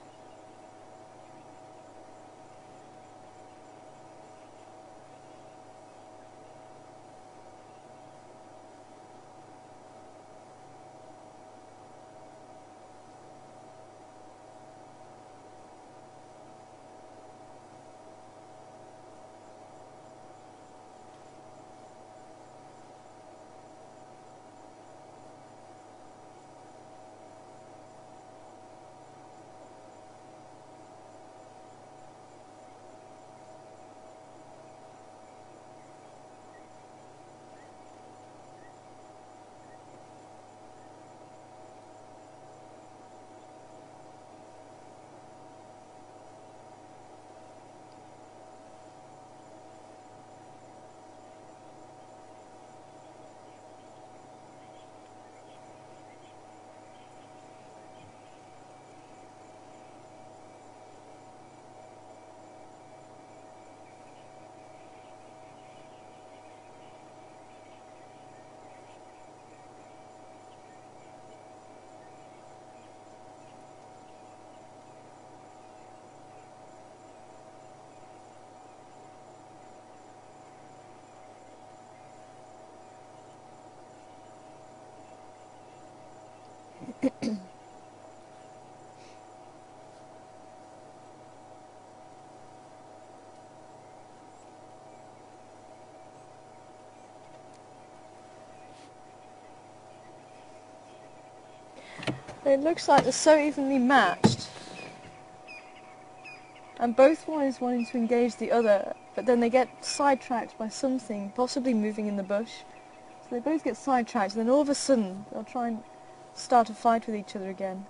A: It looks like they're so evenly matched, and both one is wanting to engage the other, but then they get sidetracked by something, possibly moving in the bush. So they both get sidetracked, and then all of a sudden they'll try and start a fight with each other again.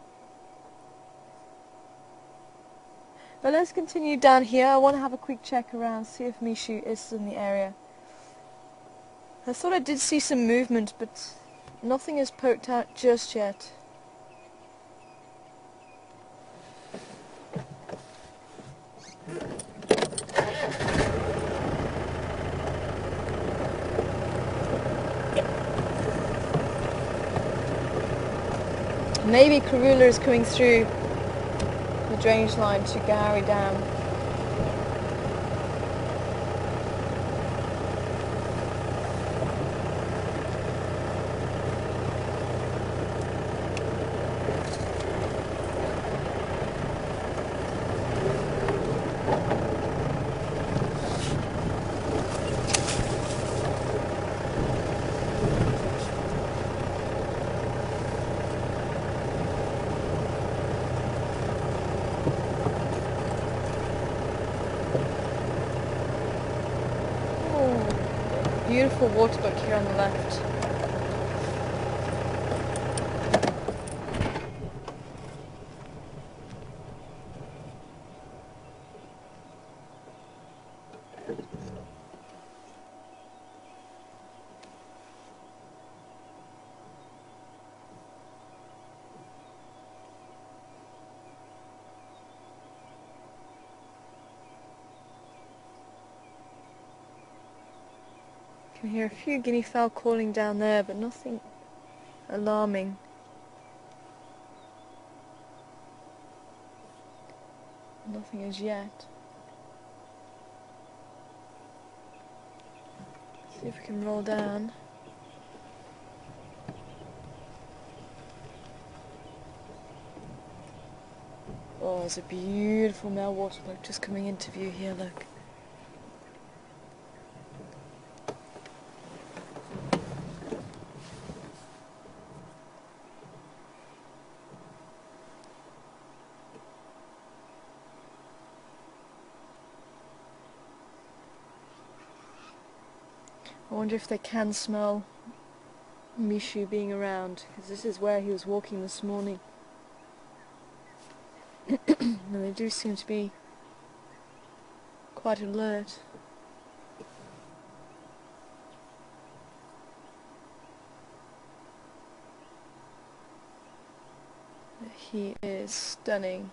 A: But let's continue down here. I want to have a quick check around, see if Mishu is in the area. I thought I did see some movement, but nothing is poked out just yet. Maybe Karula is coming through the drainage line to Gowrie Dam. Beautiful water duck here on the left. I can hear a few guinea fowl calling down there, but nothing alarming. Nothing as yet. See if we can roll down. Oh, there's a beautiful male water duck just coming into view here, look. I wonder if they can smell Mishu being around, because this is where he was walking this morning. And they do seem to be quite alert. He is stunning.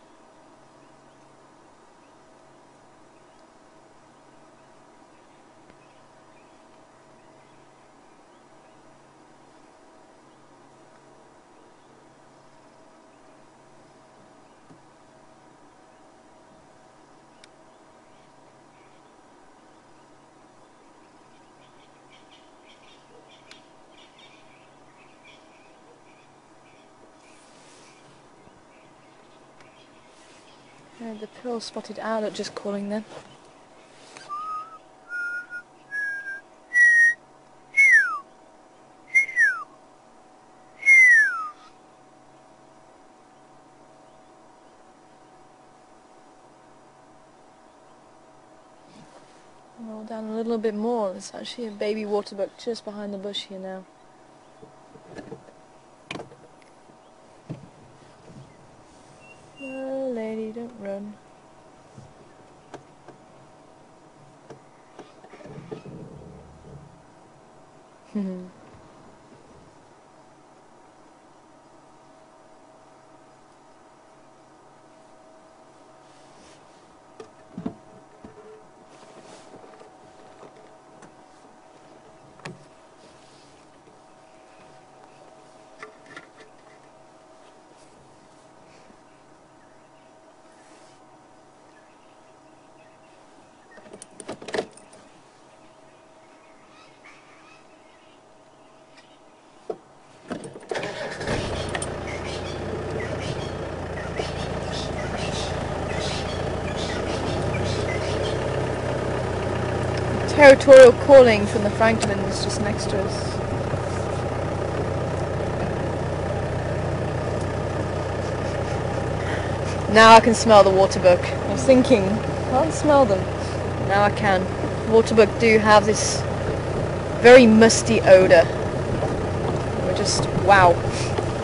A: The pearl spotted owlet just calling then. Roll down a little bit more. There's actually a baby waterbuck just behind the bush here now. No, lady, don't run. Territorial calling from the Franklins just next to us. Now I can smell the waterbuck. I was thinking, I can't smell them. Now I can. Waterbuck do have this very musty odour. We're just, wow.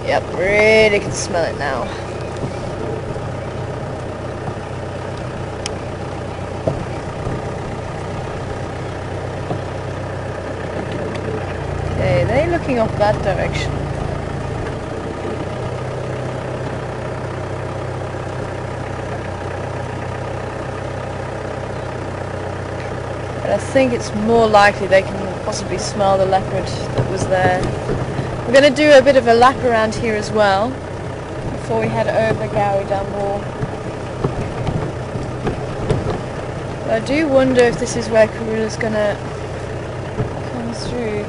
A: Yep, really can smell it now. Okay, they're looking off that direction. But I think it's more likely they can possibly smell the leopard that was there. We're going to do a bit of a lap around here as well before we head over Gowrie Dam Wall. But I do wonder if this is where Karula's going to come through.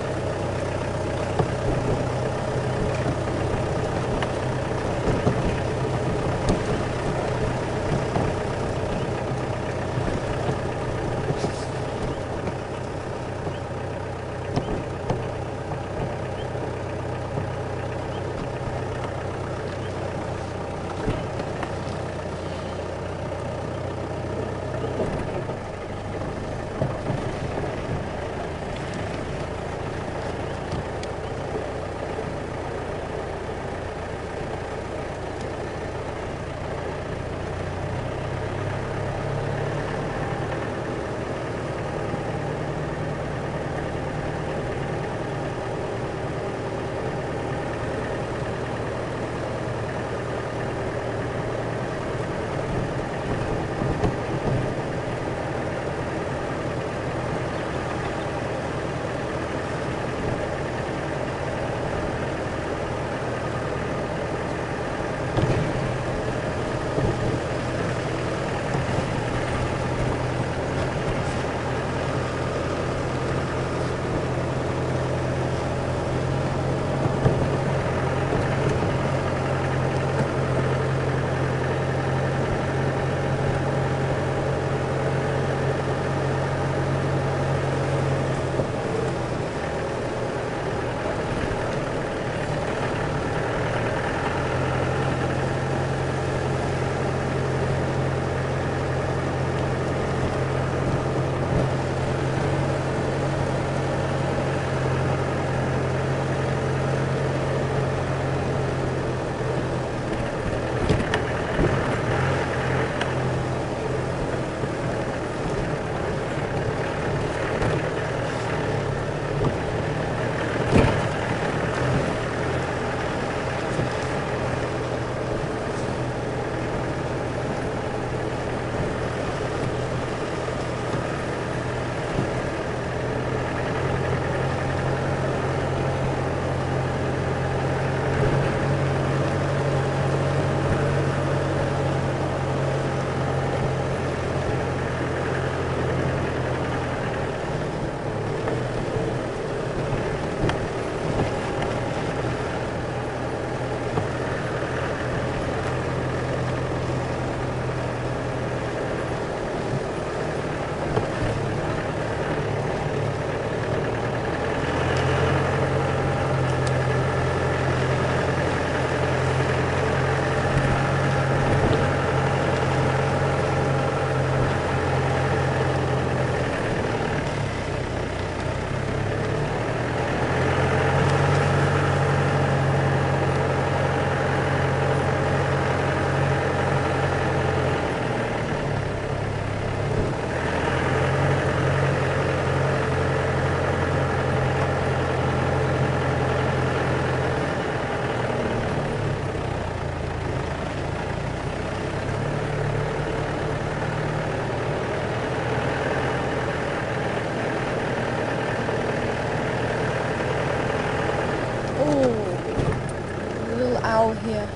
A: owl here.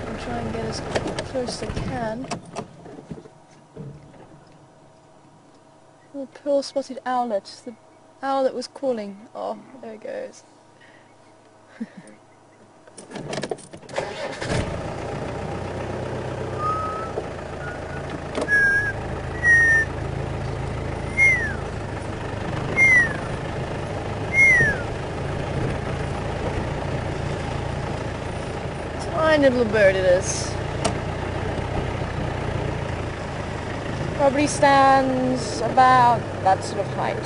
A: I'll try and get as close as I can. Little pearl-spotted owlet. The owl that was calling. Oh, there it goes. Tiny little bird it is. Probably stands about that sort of height.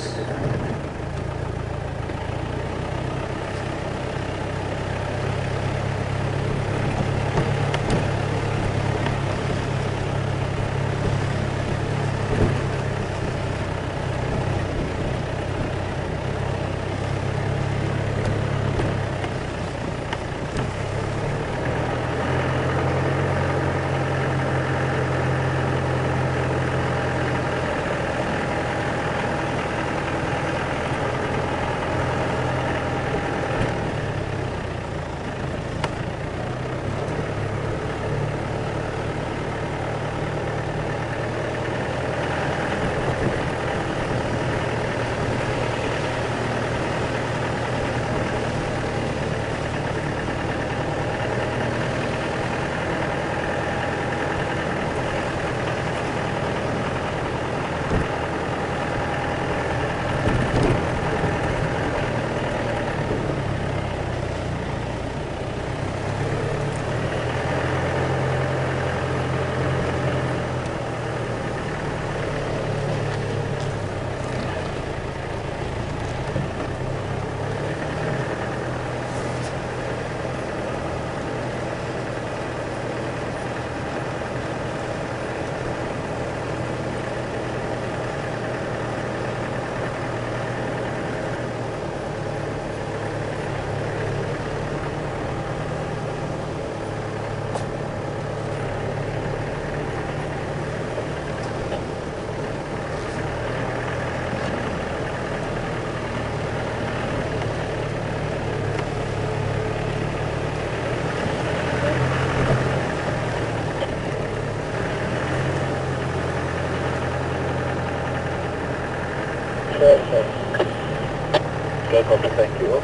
C: Thank you.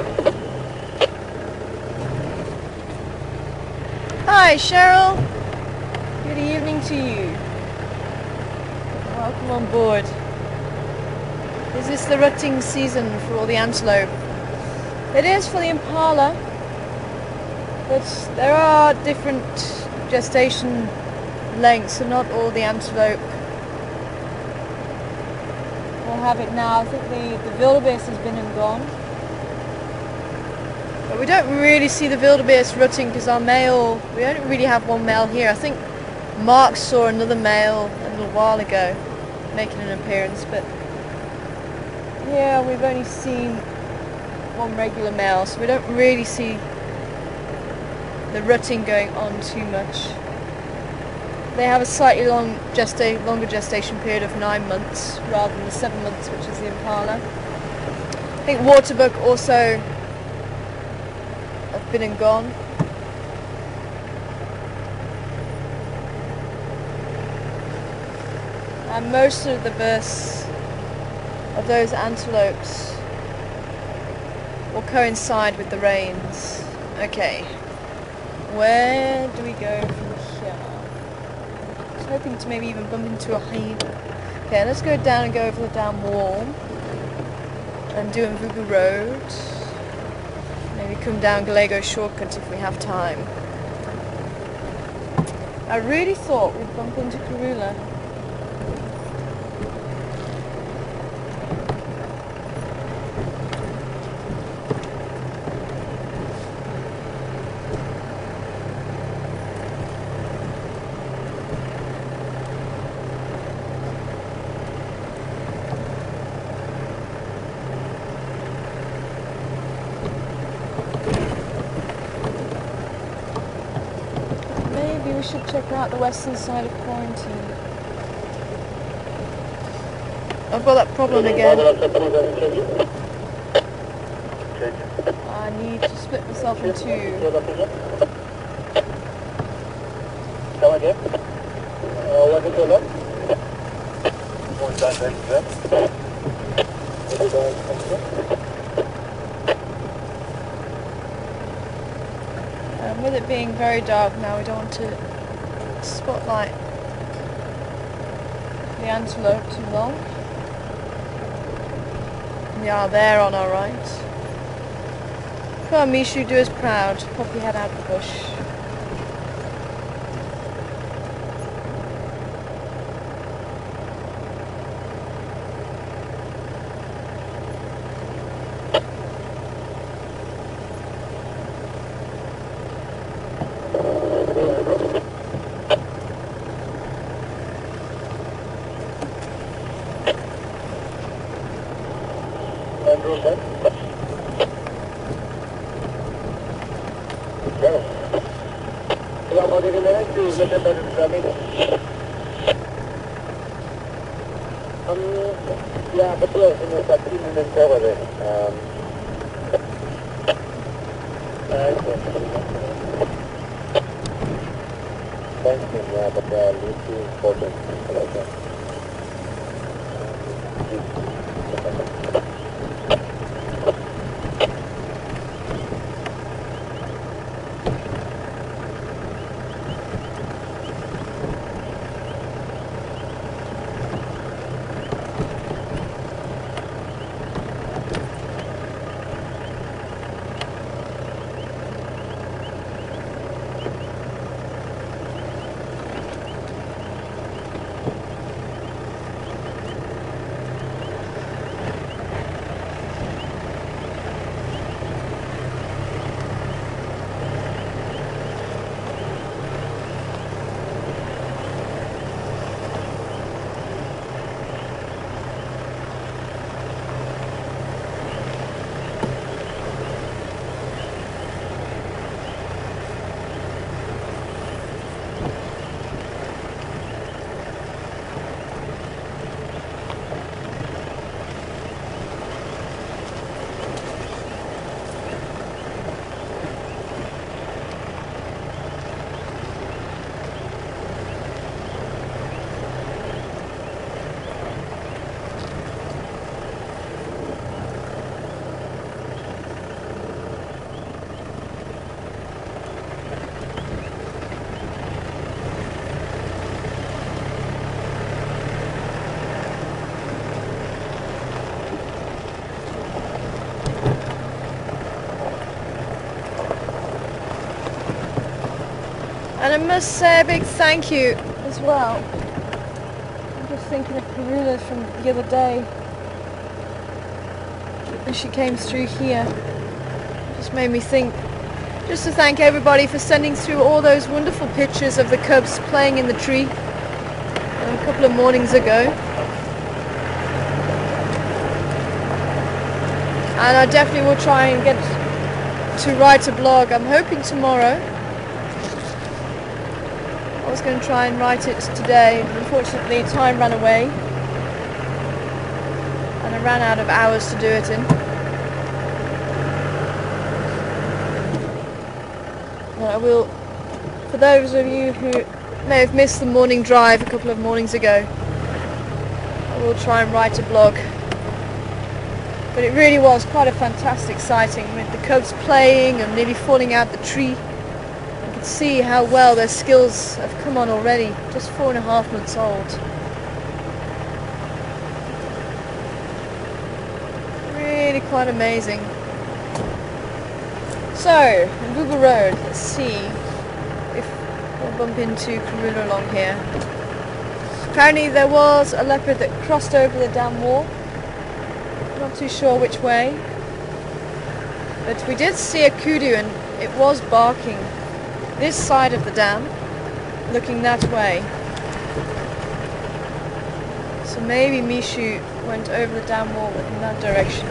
A: Hi Cheryl, good evening to you. Welcome on board. Is this the rutting season for all the antelope? It is for the impala, but there are different gestation lengths, so not all the antelope will have it now. I think the wildebeest has been and gone. But we don't really see the wildebeest rutting because our male, we don't really have one male here. I think Mark saw another male a little while ago making an appearance, but yeah, we've only seen one regular male, so we don't really see the rutting going on too much. They have a slightly longer gestation period of 9 months rather than the 7 months, which is the impala. I think waterbuck also have been and gone. And most of the births of those antelopes will coincide with the rains. Okay, where do we go from here? I was hoping to maybe even bump into a hive. Okay, let's go down and go over the dam wall and do Mvugu Road. Maybe come down Gallego shortcut if we have time. I really thought we'd bump into Karula. We should check out the western side of quarantine. I've got that problem again. I need to split myself in two.
C: Come again. What is your left? One that left.
A: With it being very dark now, we don't want to spotlight the antelope too long. Yeah, there on our right. Come on, Mishu, do us proud. Pop your head out of the bush.
C: Yeah, but we're in the 15 minutes over there. Thank you, yeah, but it's too important.
A: And I must say a big thank you as well. I'm just thinking of Karula from the other day. And she came through here. It just made me think. Just to thank everybody for sending through all those wonderful pictures of the cubs playing in the tree a couple of mornings ago. And I definitely will try and get to write a blog. I'm hoping tomorrow. I was going to try and write it today, but unfortunately time ran away and I ran out of hours to do it in. And I will, for those of you who may have missed the morning drive a couple of mornings ago, I will try and write a blog. But it really was quite a fantastic sighting with the cubs playing and nearly falling out the tree. See how well their skills have come on already, just 4.5 months old. Really quite amazing. So, Google Road, let's see if we'll bump into Karula along here. Apparently there was a leopard that crossed over the dam wall. Not too sure which way. But we did see a kudu and it was barking this side of the dam, looking that way. So maybe Mishu went over the dam wall in that direction.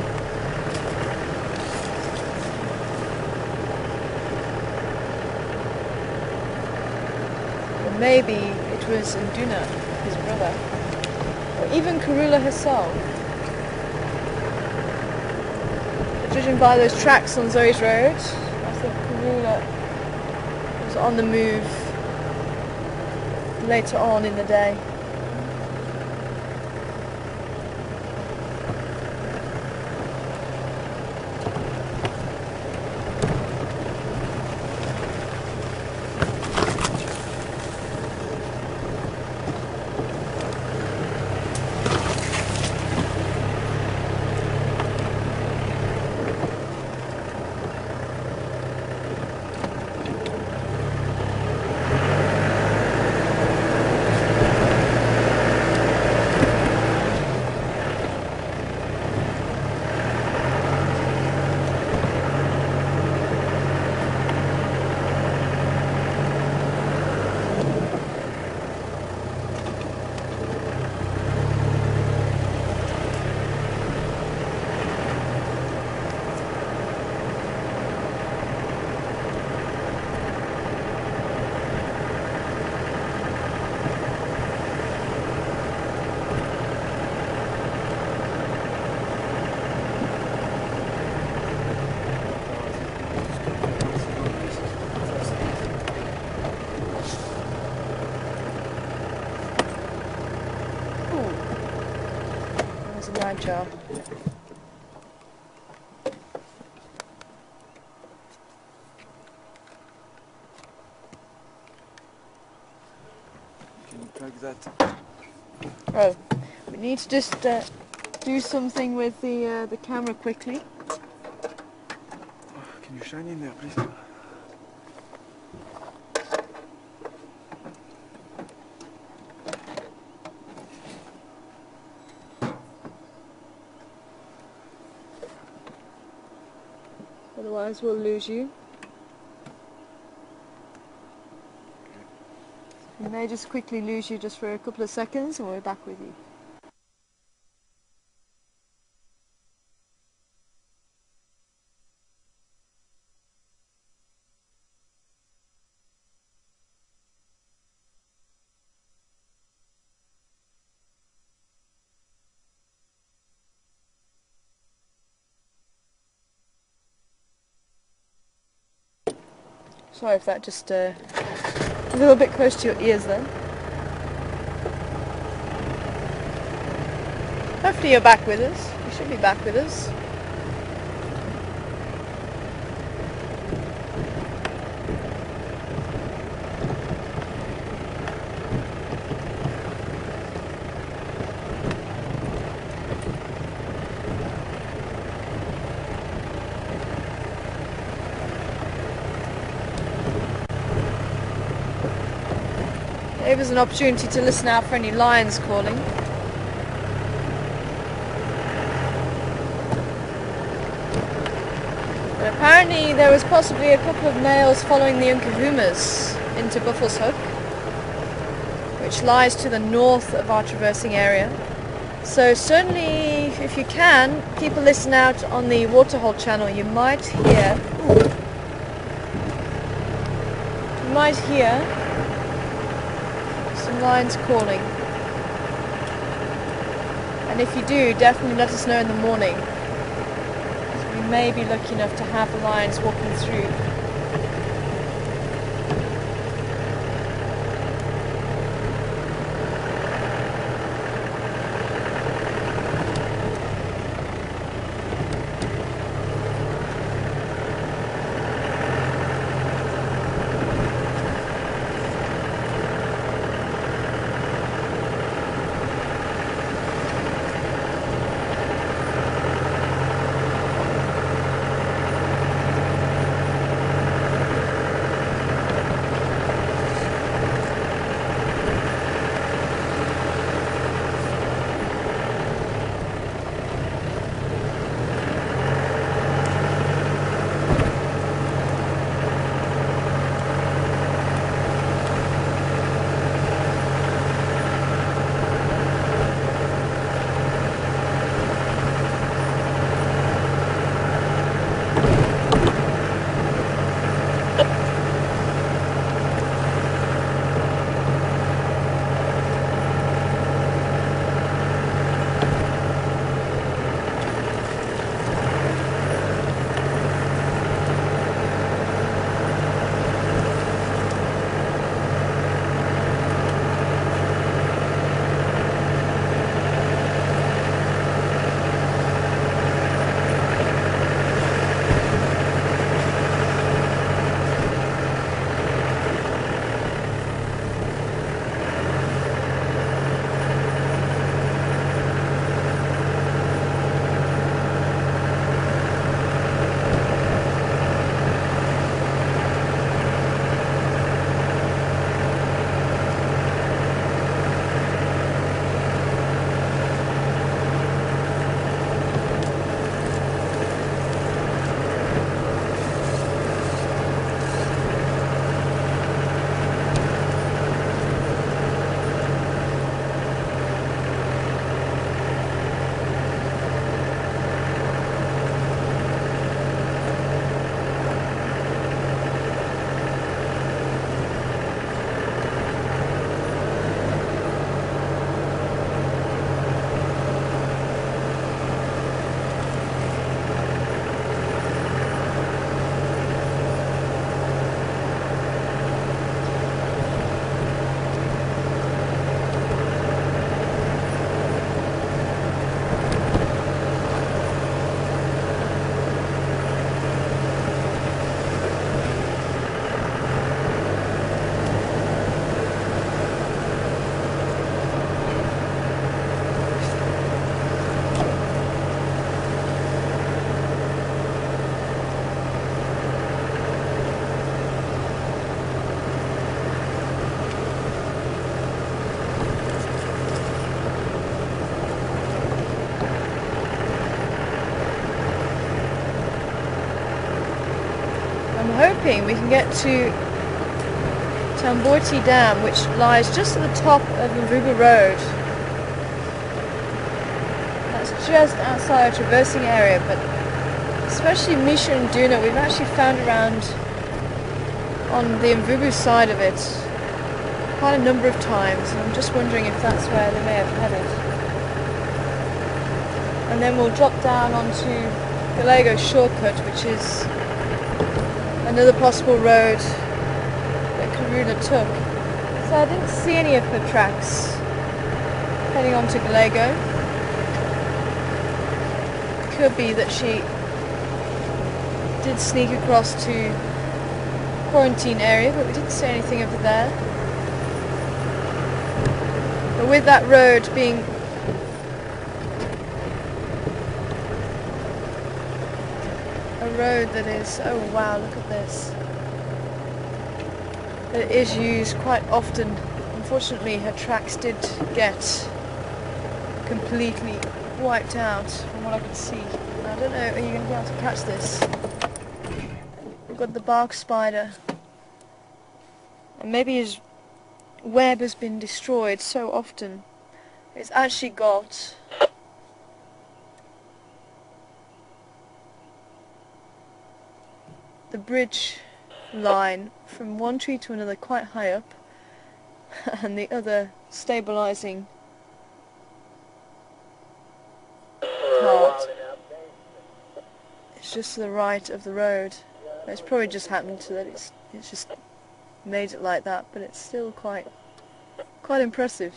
A: Or maybe it was Nduna, his brother, or even Karula herself. Judging by those tracks on Zoe's Road, I think Karuna was on the move later on in the day. Nightjar.
B: Can you track that?
A: Oh, we need to just do something with the camera quickly.
B: Can you shine in there, please?
A: Otherwise we'll lose you. We may just quickly lose you just for a couple of seconds and we'll be back with you. Sorry if that just a little bit close to your ears then. Hopefully you're back with us. You should be back with us. It was an opportunity to listen out for any lions calling. But apparently there was possibly a couple of males following the Nkuhumas into Buffelshoek, which lies to the north of our traversing area. So certainly, if you can, keep a listen out on the Waterhole channel. You might hear some lions calling, and if you do, definitely let us know in the morning. So we may be lucky enough to have the lions walking through. hoping we can get to Tamboiti Dam, which lies just at the top of Mvubu Road. That's just outside our traversing area, but especially Misha and Duna, we've actually found around on the Mvubu side of it quite a number of times, and I'm just wondering if that's where they may have headed. And then we'll drop down onto Gallego Shortcut, which is another possible road that Karuna took. So I didn't see any of her tracks heading on to Gallego. Could be that she did sneak across to quarantine area, but we didn't see anything over there. But with that road being a road that is, oh wow, look at this, that is used quite often. Unfortunately her tracks did get completely wiped out from what I could see. I don't know, are you going to be able to catch this? We've got the bark spider, and maybe his web has been destroyed so often. It's actually got the bridge line from one tree to another quite high up, and the other stabilising part is just to the right of the road. It's probably just happened to that it's just made it like that, but it's still quite impressive.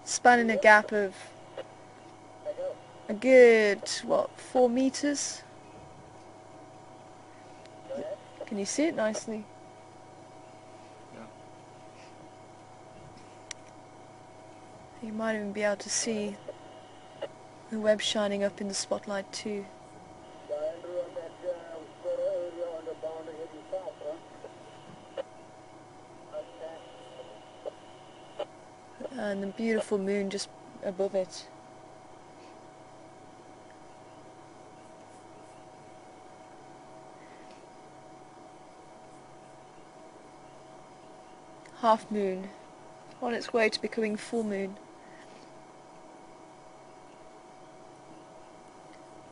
A: Spanning a gap of a good, what, 4 meters? Can you see it nicely?
B: Yeah.
A: You might even be able to see the web shining up in the spotlight too. And the beautiful moon just above it. Half moon, on its way to becoming full moon.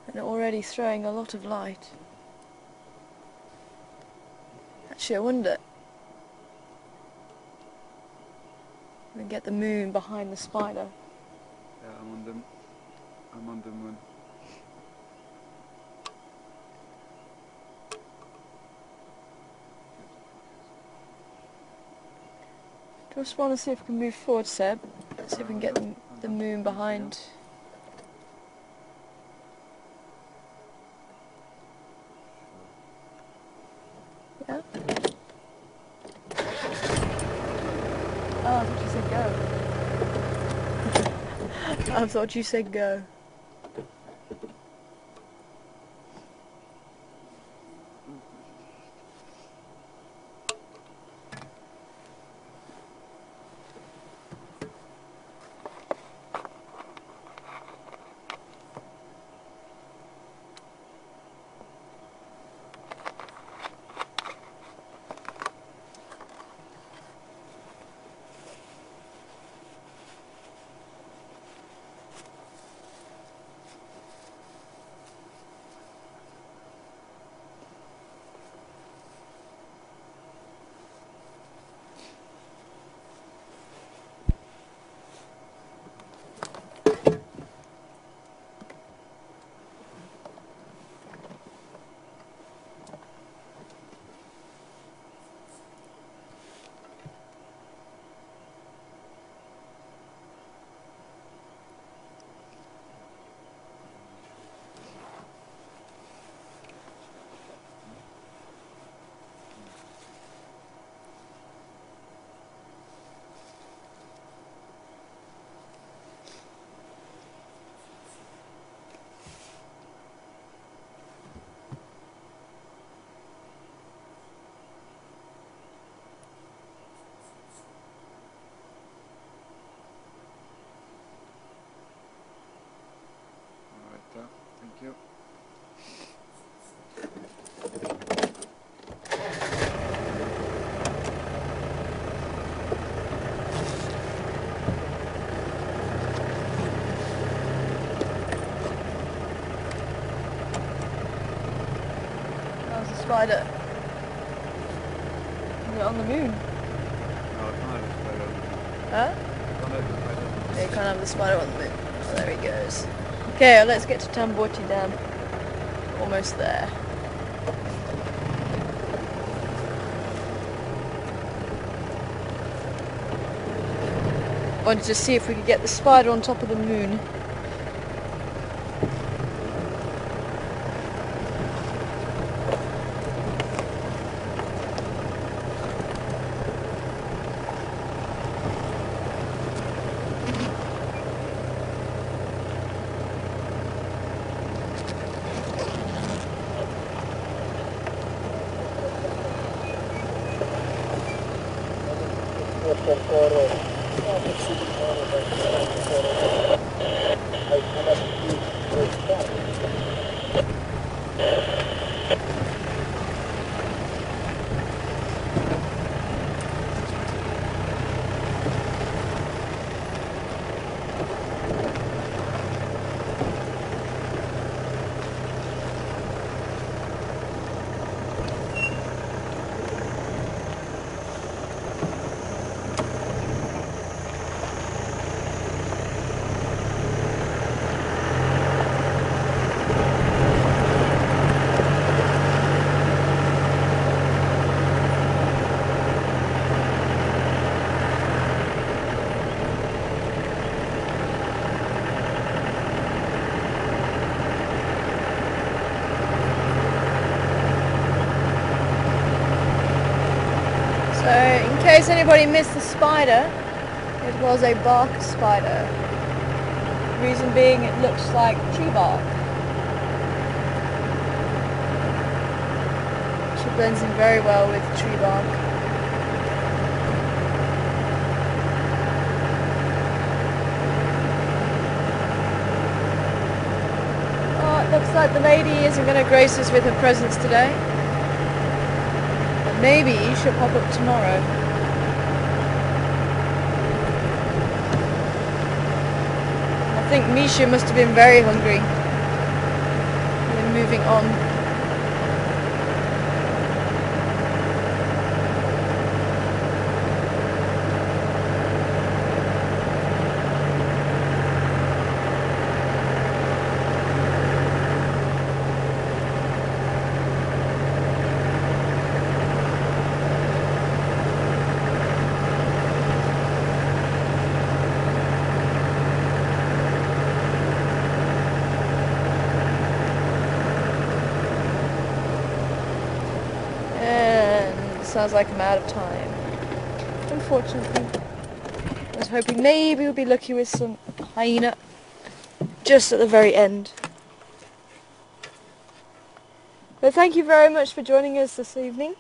A: And already throwing a lot of light. Actually, I wonder if we can get the moon behind the spider.
B: Yeah, I'm on the moon.
A: Just want to see if we can move forward, Seb. See if we can get the moon behind. Yeah? Oh, I thought you said go. I thought you said go. spider? Is it on the moon?
B: No, I can't have a spider.
A: Huh?
B: I can't have a spider.
A: Yeah, you can't have the spider on the moon. Oh, there he goes. Okay, well, let's get to Tamboti Dam. Almost there. Wanted to see if we could get the spider on top of the moon. So, in case anybody missed the spider, it was a bark spider. Reason being, it looks like tree bark. Which blends in very well with tree bark. Oh, it looks like the lady isn't going to grace us with her presence today. Maybe she'll pop up tomorrow. I think Misha must have been very hungry. We're moving on. Sounds like I'm out of time. Unfortunately. I was hoping maybe we'll be lucky with some hyena just at the very end. But thank you very much for joining us this evening,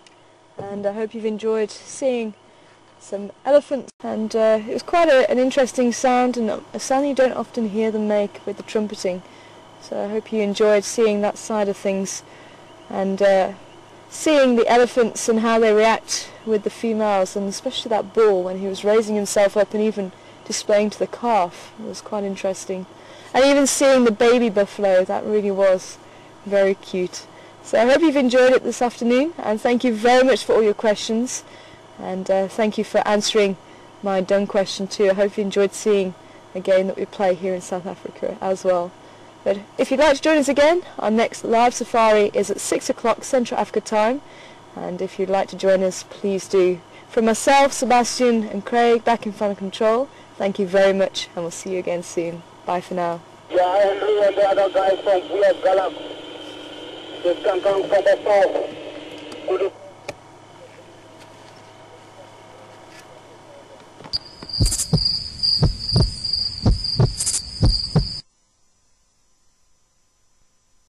A: and I hope you've enjoyed seeing some elephants. And it was quite an interesting sound, and a sound you don't often hear them make with the trumpeting. So I hope you enjoyed seeing that side of things, and seeing the elephants and how they react with the females, and especially that bull when he was raising himself up and even displaying to the calf. It was quite interesting. And even seeing the baby buffalo, that really was very cute. So I hope you've enjoyed it this afternoon, and thank you very much for all your questions, and thank you for answering my dung question too. I hope you enjoyed seeing a game that we play here in South Africa as well. But if you'd like to join us again, our next live safari is at 6 o'clock Central Africa time, and if you'd like to join us, please do. From myself, Sebastian and Craig back in front of control, thank you very much, and we'll see you again soon. Bye for now.
C: Yeah, I agree with the other guy from Weird Gallup. Just come from the south.